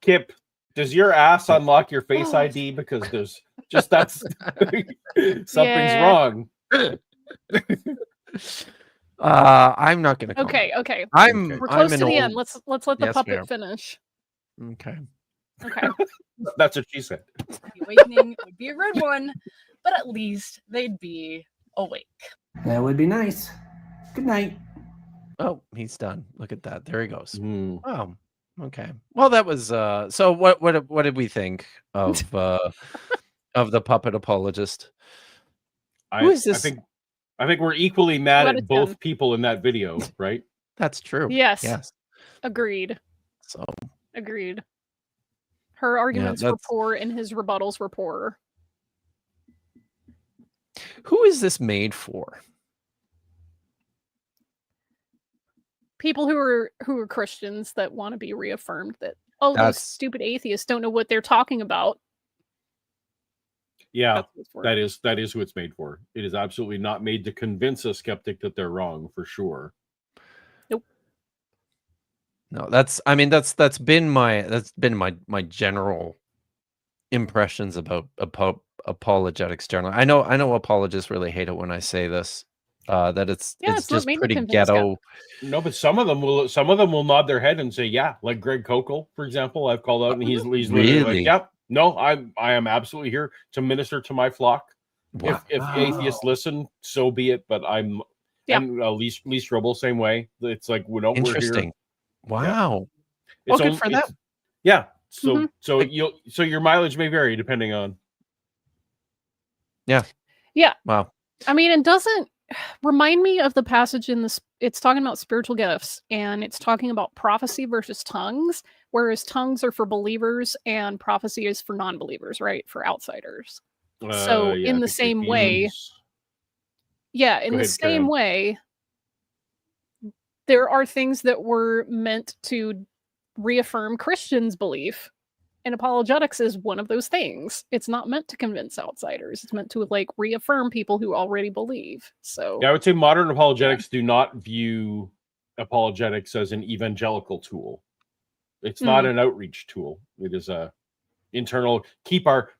Kip, does your ass unlock your Face ID? Because there's just something's wrong. I'm not gonna comment. Okay. We're close to the end. Let's let the puppet finish. Okay. That's what she said. The awakening would be a rude one, but at least they'd be awake. That would be nice. Good night. Oh, he's done. Look at that. There he goes. Oh, okay. Well, that was so what did we think of of the puppet apologist? Who is this? I think we're equally mad out at of both 10. people in that video, right? That's true. Yes. Yes. Agreed. So Agreed. Her arguments were that's- poor and his rebuttals were poor. who is this made for? People who are Christians that want to be reaffirmed that, oh, those stupid atheists don't know what they're talking about. Yeah, That's what it's for. that is who it's made for. It is absolutely not made to convince a skeptic that they're wrong, for sure. Nope. No, that's been my general impressions about apologetics generally. I know apologists really hate it when I say this. That it's just pretty ghetto. No, but some of them will nod their head and say, yeah, like Greg Kokel, for example. I've called out and he's literally like, yeah, no, I am absolutely here to minister to my flock. Wow. If atheists listen, so be it. But I'm and Lee Strobel, same way. It's like we're here. Wow. Yeah. Good for them. Yeah. So your mileage may vary depending on. Yeah. Yeah. Wow. I mean, it doesn't remind me of the passage in this. It's talking about spiritual gifts and it's talking about prophecy versus tongues, whereas tongues are for believers and prophecy is for non-believers, right? For outsiders. So in the same way, way, there are things that were meant to reaffirm Christians' belief. And apologetics is one of those things. It's not meant to convince outsiders. It's meant to like reaffirm people who already believe. So yeah, I would say modern apologetics do not view apologetics as an evangelical tool. It's not an outreach tool. It is a internal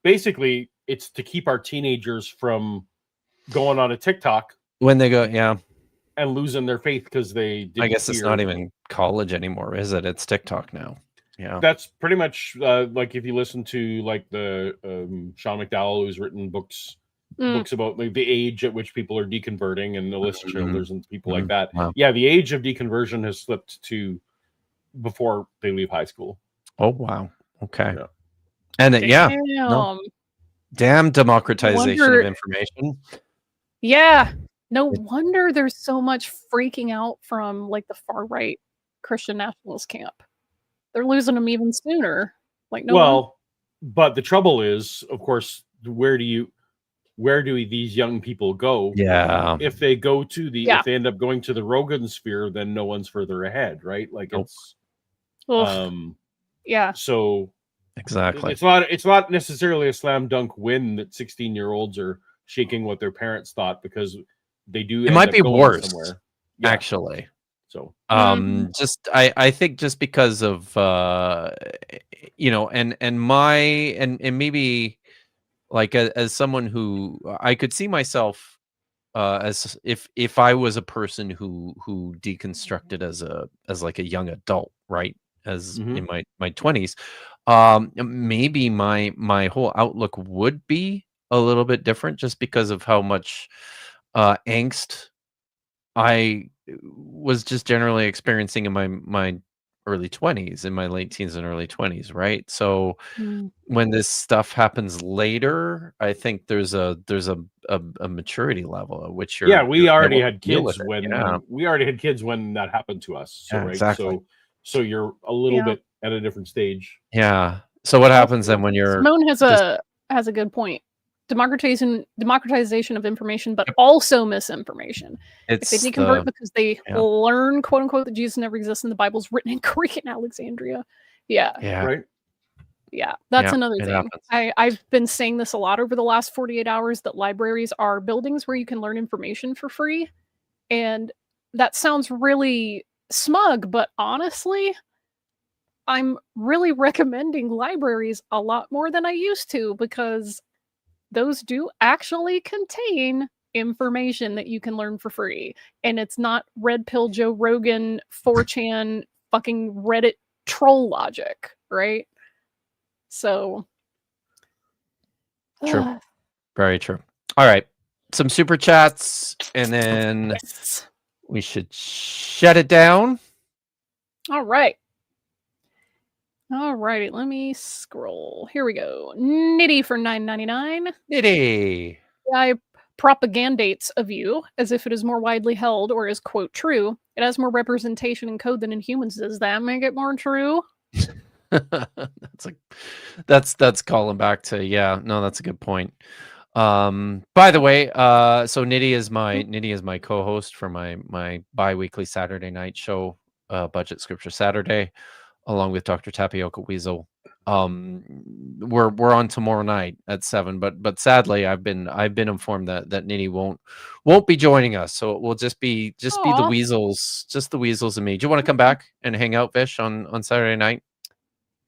basically it's to keep our teenagers from going on a TikTok when they go, and losing their faith because they didn't. I guess it's not even college anymore, is it? It's TikTok now. Yeah, that's pretty much like if you listen to like the Sean McDowell, who's written books about like the age at which people are deconverting and Alyssa Childers and people like that. Wow. Yeah, the age of deconversion has slipped to before they leave high school. Oh wow. Okay. Yeah. And damn democratization of information. Yeah. No wonder there's so much freaking out from like the far right Christian nationalist camp. They're losing them even sooner. Like but the trouble is, of course, where do these young people go? Yeah. If they go to if they end up going to the Rogan sphere, then no one's further ahead, right? Like it's So exactly. It's not necessarily a slam dunk win that 16-year-olds are shaking what their parents thought because they do. It might be worse somewhere. Actually. So just I think just because of and maybe like as someone who I could see myself as if I was a person who deconstructed as like a young adult, right? As in my 20s, maybe my whole outlook would be a little bit different just because of how much angst I was just generally experiencing in my early 20s, in my late teens and early 20s, right? So when this stuff happens later, I think there's a maturity level at which we already had kids when that happened to us. So exactly. So you're a little bit at a different stage. Yeah. So what happens then when you're Simone has a good point. Democratization of information, but also misinformation. If they deconvert because they learn, quote unquote, that Jesus never exists and the Bible's written in Greek in Alexandria. Right. Yeah, that's another thing. I've been saying this a lot over the last 48 hours that libraries are buildings where you can learn information for free. And that sounds really smug, but honestly, I'm really recommending libraries a lot more than I used to because those do actually contain information that you can learn for free. And it's not red pill Joe Rogan, 4chan, fucking Reddit troll logic, right? So. True. Very true. All right. Some super chats and then we should shut it down. All right. All righty, let me scroll. Here we go. Nitty for $9.99. Nitty. I propagandates a view as if it is more widely held or is, quote, true. It has more representation in code than in humans. Does that make it more true? That's calling back to, yeah, no, that's a good point. By the way, so Nitty is my co-host for my bi-weekly Saturday night show, Budget Scripture Saturday, along with Dr. Tapioca Weasel. We're on tomorrow night at 7, but sadly I've been informed that Nitty won't be joining us, so it will just be the Aw. Weasels, just the Weasels and me. Do you want to come back and hang out, Vish, on Saturday night?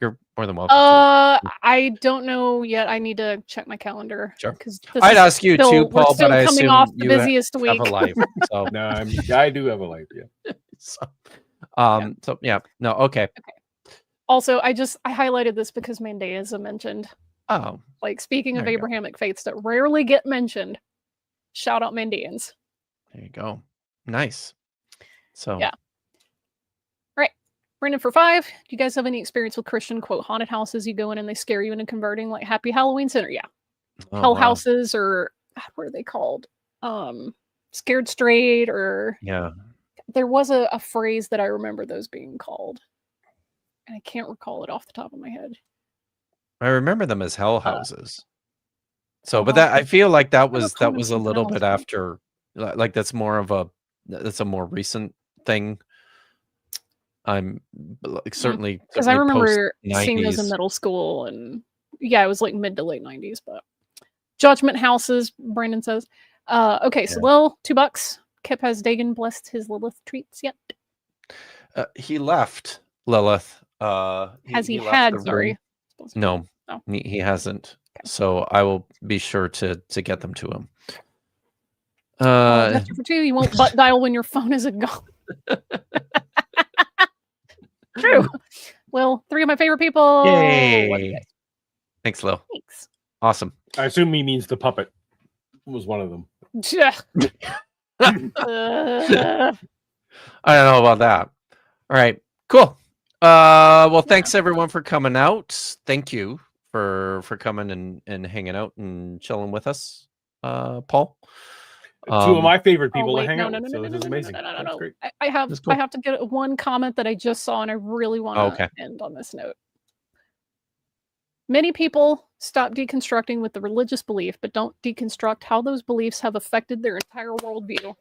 You're more than welcome to. I don't know yet. I need to check my calendar. Sure. Because I'd ask you too, Paul, we're still but I coming assume off the you busiest have week. a life. So No, I do have a life. Yeah. so yeah, no, okay. Also, I highlighted this because Mandeism mentioned. Oh, Like, speaking of There you go. Abrahamic faiths that rarely get mentioned, shout out Mandeans. there you go. Nice. So Yeah. Right. Brendan for 5. Do you guys have any experience with Christian, quote, haunted houses you go in and they scare you into converting, like Happy Halloween Center? Yeah. oh, Hell wow. houses, or what are they called? Scared Straight, or Yeah. there was a phrase that I remember those being called. And I can't recall it off the top of my head. I remember them as hell houses. So, Hell but that I houses. feel like that I was recall them a something little else, bit but- after, like that's a more recent thing. I'm like certainly Because I remember post-90s. seeing those in middle school, and yeah, it was like mid to late 90s. But judgment houses, Brandon says. Okay, so Lil, $2. Kip, has Dagon blessed his Lilith treats yet? He left Lilith. Has he left had? the room. Sorry. No, Oh. he hasn't. So I will be sure to get them to him. That's 2 for 2. You won't butt dial when your phone is a go. True. Well, 3 of my favorite people. Love you Yay! guys. Thanks, Lil. Thanks. Awesome. I assume he means the puppet was one of them. Uh, I don't know about that. All right, cool. Well, thanks everyone for coming out. Thank you for coming and hanging out and chilling with us, Paul. 2 of my favorite people wait, to hang no, out no, with. no, So no, this is no, amazing. no, no, no, That's no. great. I have That's cool. I have to get one comment that I just saw, and I really want to Okay. end on this note. Many people stop deconstructing with the religious belief, but don't deconstruct how those beliefs have affected their entire worldview.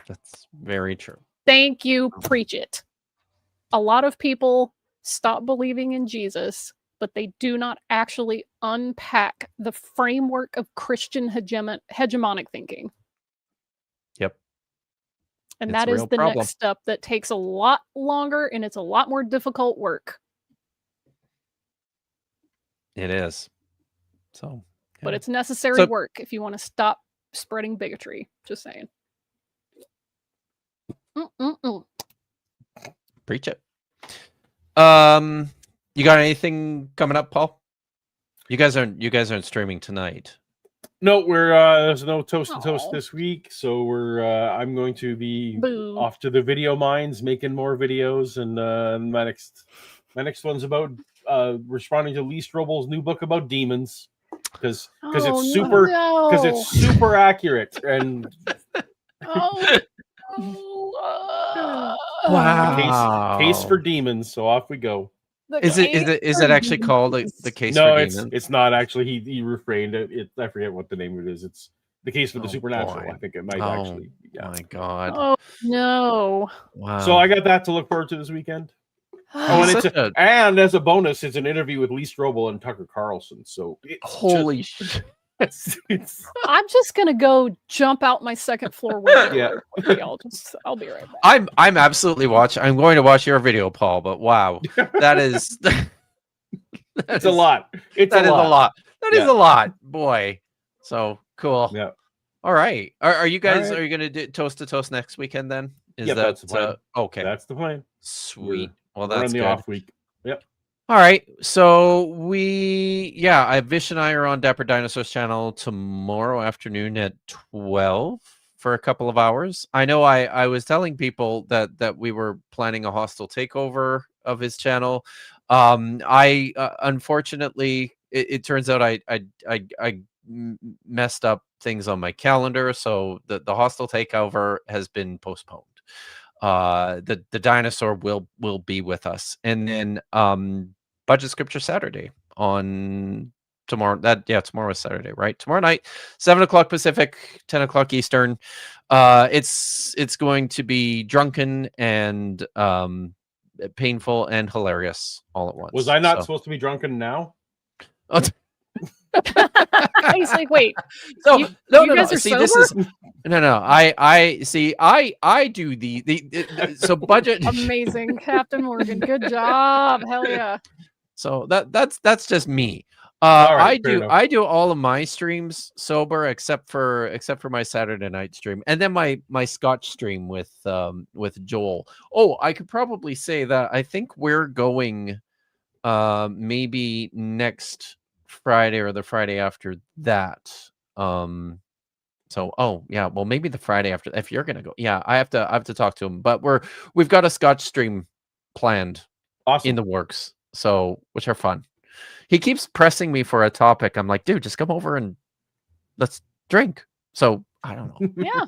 That's very true. Thank you. Preach it. A lot of people stop believing in Jesus, but they do not actually unpack the framework of Christian hegemonic thinking. Yep. And It's that a is real the problem. next step that takes a lot longer, and it's a lot more difficult work. It is. So, But yeah. it's necessary So- work if you want to stop spreading bigotry. Just saying. Preach it. You got anything coming up, Paul? You guys aren't streaming tonight. No, we're there's no toast to toast Aw. this week, so we're I'm going to be Boo. off to the video mines making more videos, and my next one's about responding to Lee Strobel's new book about demons, because it's super accurate, and Wow. case for demons. So off we go. Is it actually called the case No, for it's demons? it's not actually. He refrained it. I forget what the name of it is. It's the case for the Oh, supernatural. boy. I think it might Oh, actually. Yeah. My God. Oh no. Wow. So I got that to look forward to this weekend. Oh, and Such and as a bonus, it's an interview with Lee Strobel and Tucker Carlson. So holy shit. it's I'm just gonna go jump out my second floor window. Yeah. Okay, I'll be right back. I'm absolutely watching. I'm going to watch your video, Paul. But wow, that is it's a lot. It's That is a lot. That is Yeah. a lot, boy. So cool. Yeah. All right. Are you guys? All right. Are you going to do toast to toast next weekend then? Is Yep, that that's the plan. okay? That's the plan. Sweet. Well, We're in that's the good. off week. Yep. All right. So Vish and I are on Dapper Dinosaurs channel tomorrow afternoon at 12 for a couple of hours. I know I was telling people that we were planning a hostile takeover of his channel. I unfortunately it turns out I messed up things on my calendar, so the hostile takeover has been postponed. The dinosaur will be with us, and then budget scripture Saturday on tomorrow. Tomorrow is Saturday, right? Tomorrow night, 7:00 Pacific, 10:00 Eastern. It's going to be drunken and painful and hilarious all at once. Was I not supposed to be drunken now? He's like, wait. No, you no. guys are See, sober? this is no. I see. I do the so budget. Amazing, Captain Morgan. Good job. Hell yeah. So that's just me. All right, fair enough. I do all of my streams sober except for my Saturday night stream, and then my Scotch stream with Joel. Oh, I could probably say that I think we're going maybe next Friday or the Friday after that. So well, maybe the Friday after, if you're gonna go. Yeah, I have to talk to him, but we've got a Scotch stream planned. Awesome. In the works, so which are fun. He keeps pressing me for a topic. I'm like, dude, just come over and let's drink. So I don't know. Yeah.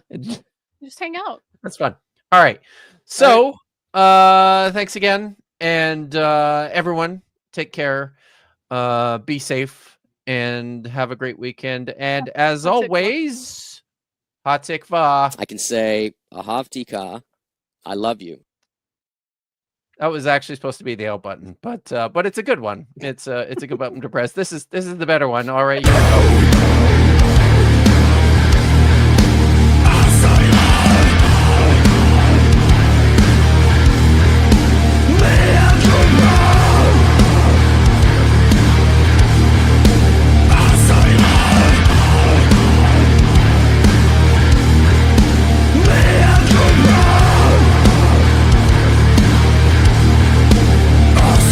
Just hang out. That's fun. All right. So thanks again. And everyone, take care. Be safe and have a great weekend. And as always, Hatikva. I can say Ahav Tika, I love you. That was actually supposed to be the L button, but it's a good one. It's a good button to press. This is the better one. All right, you go.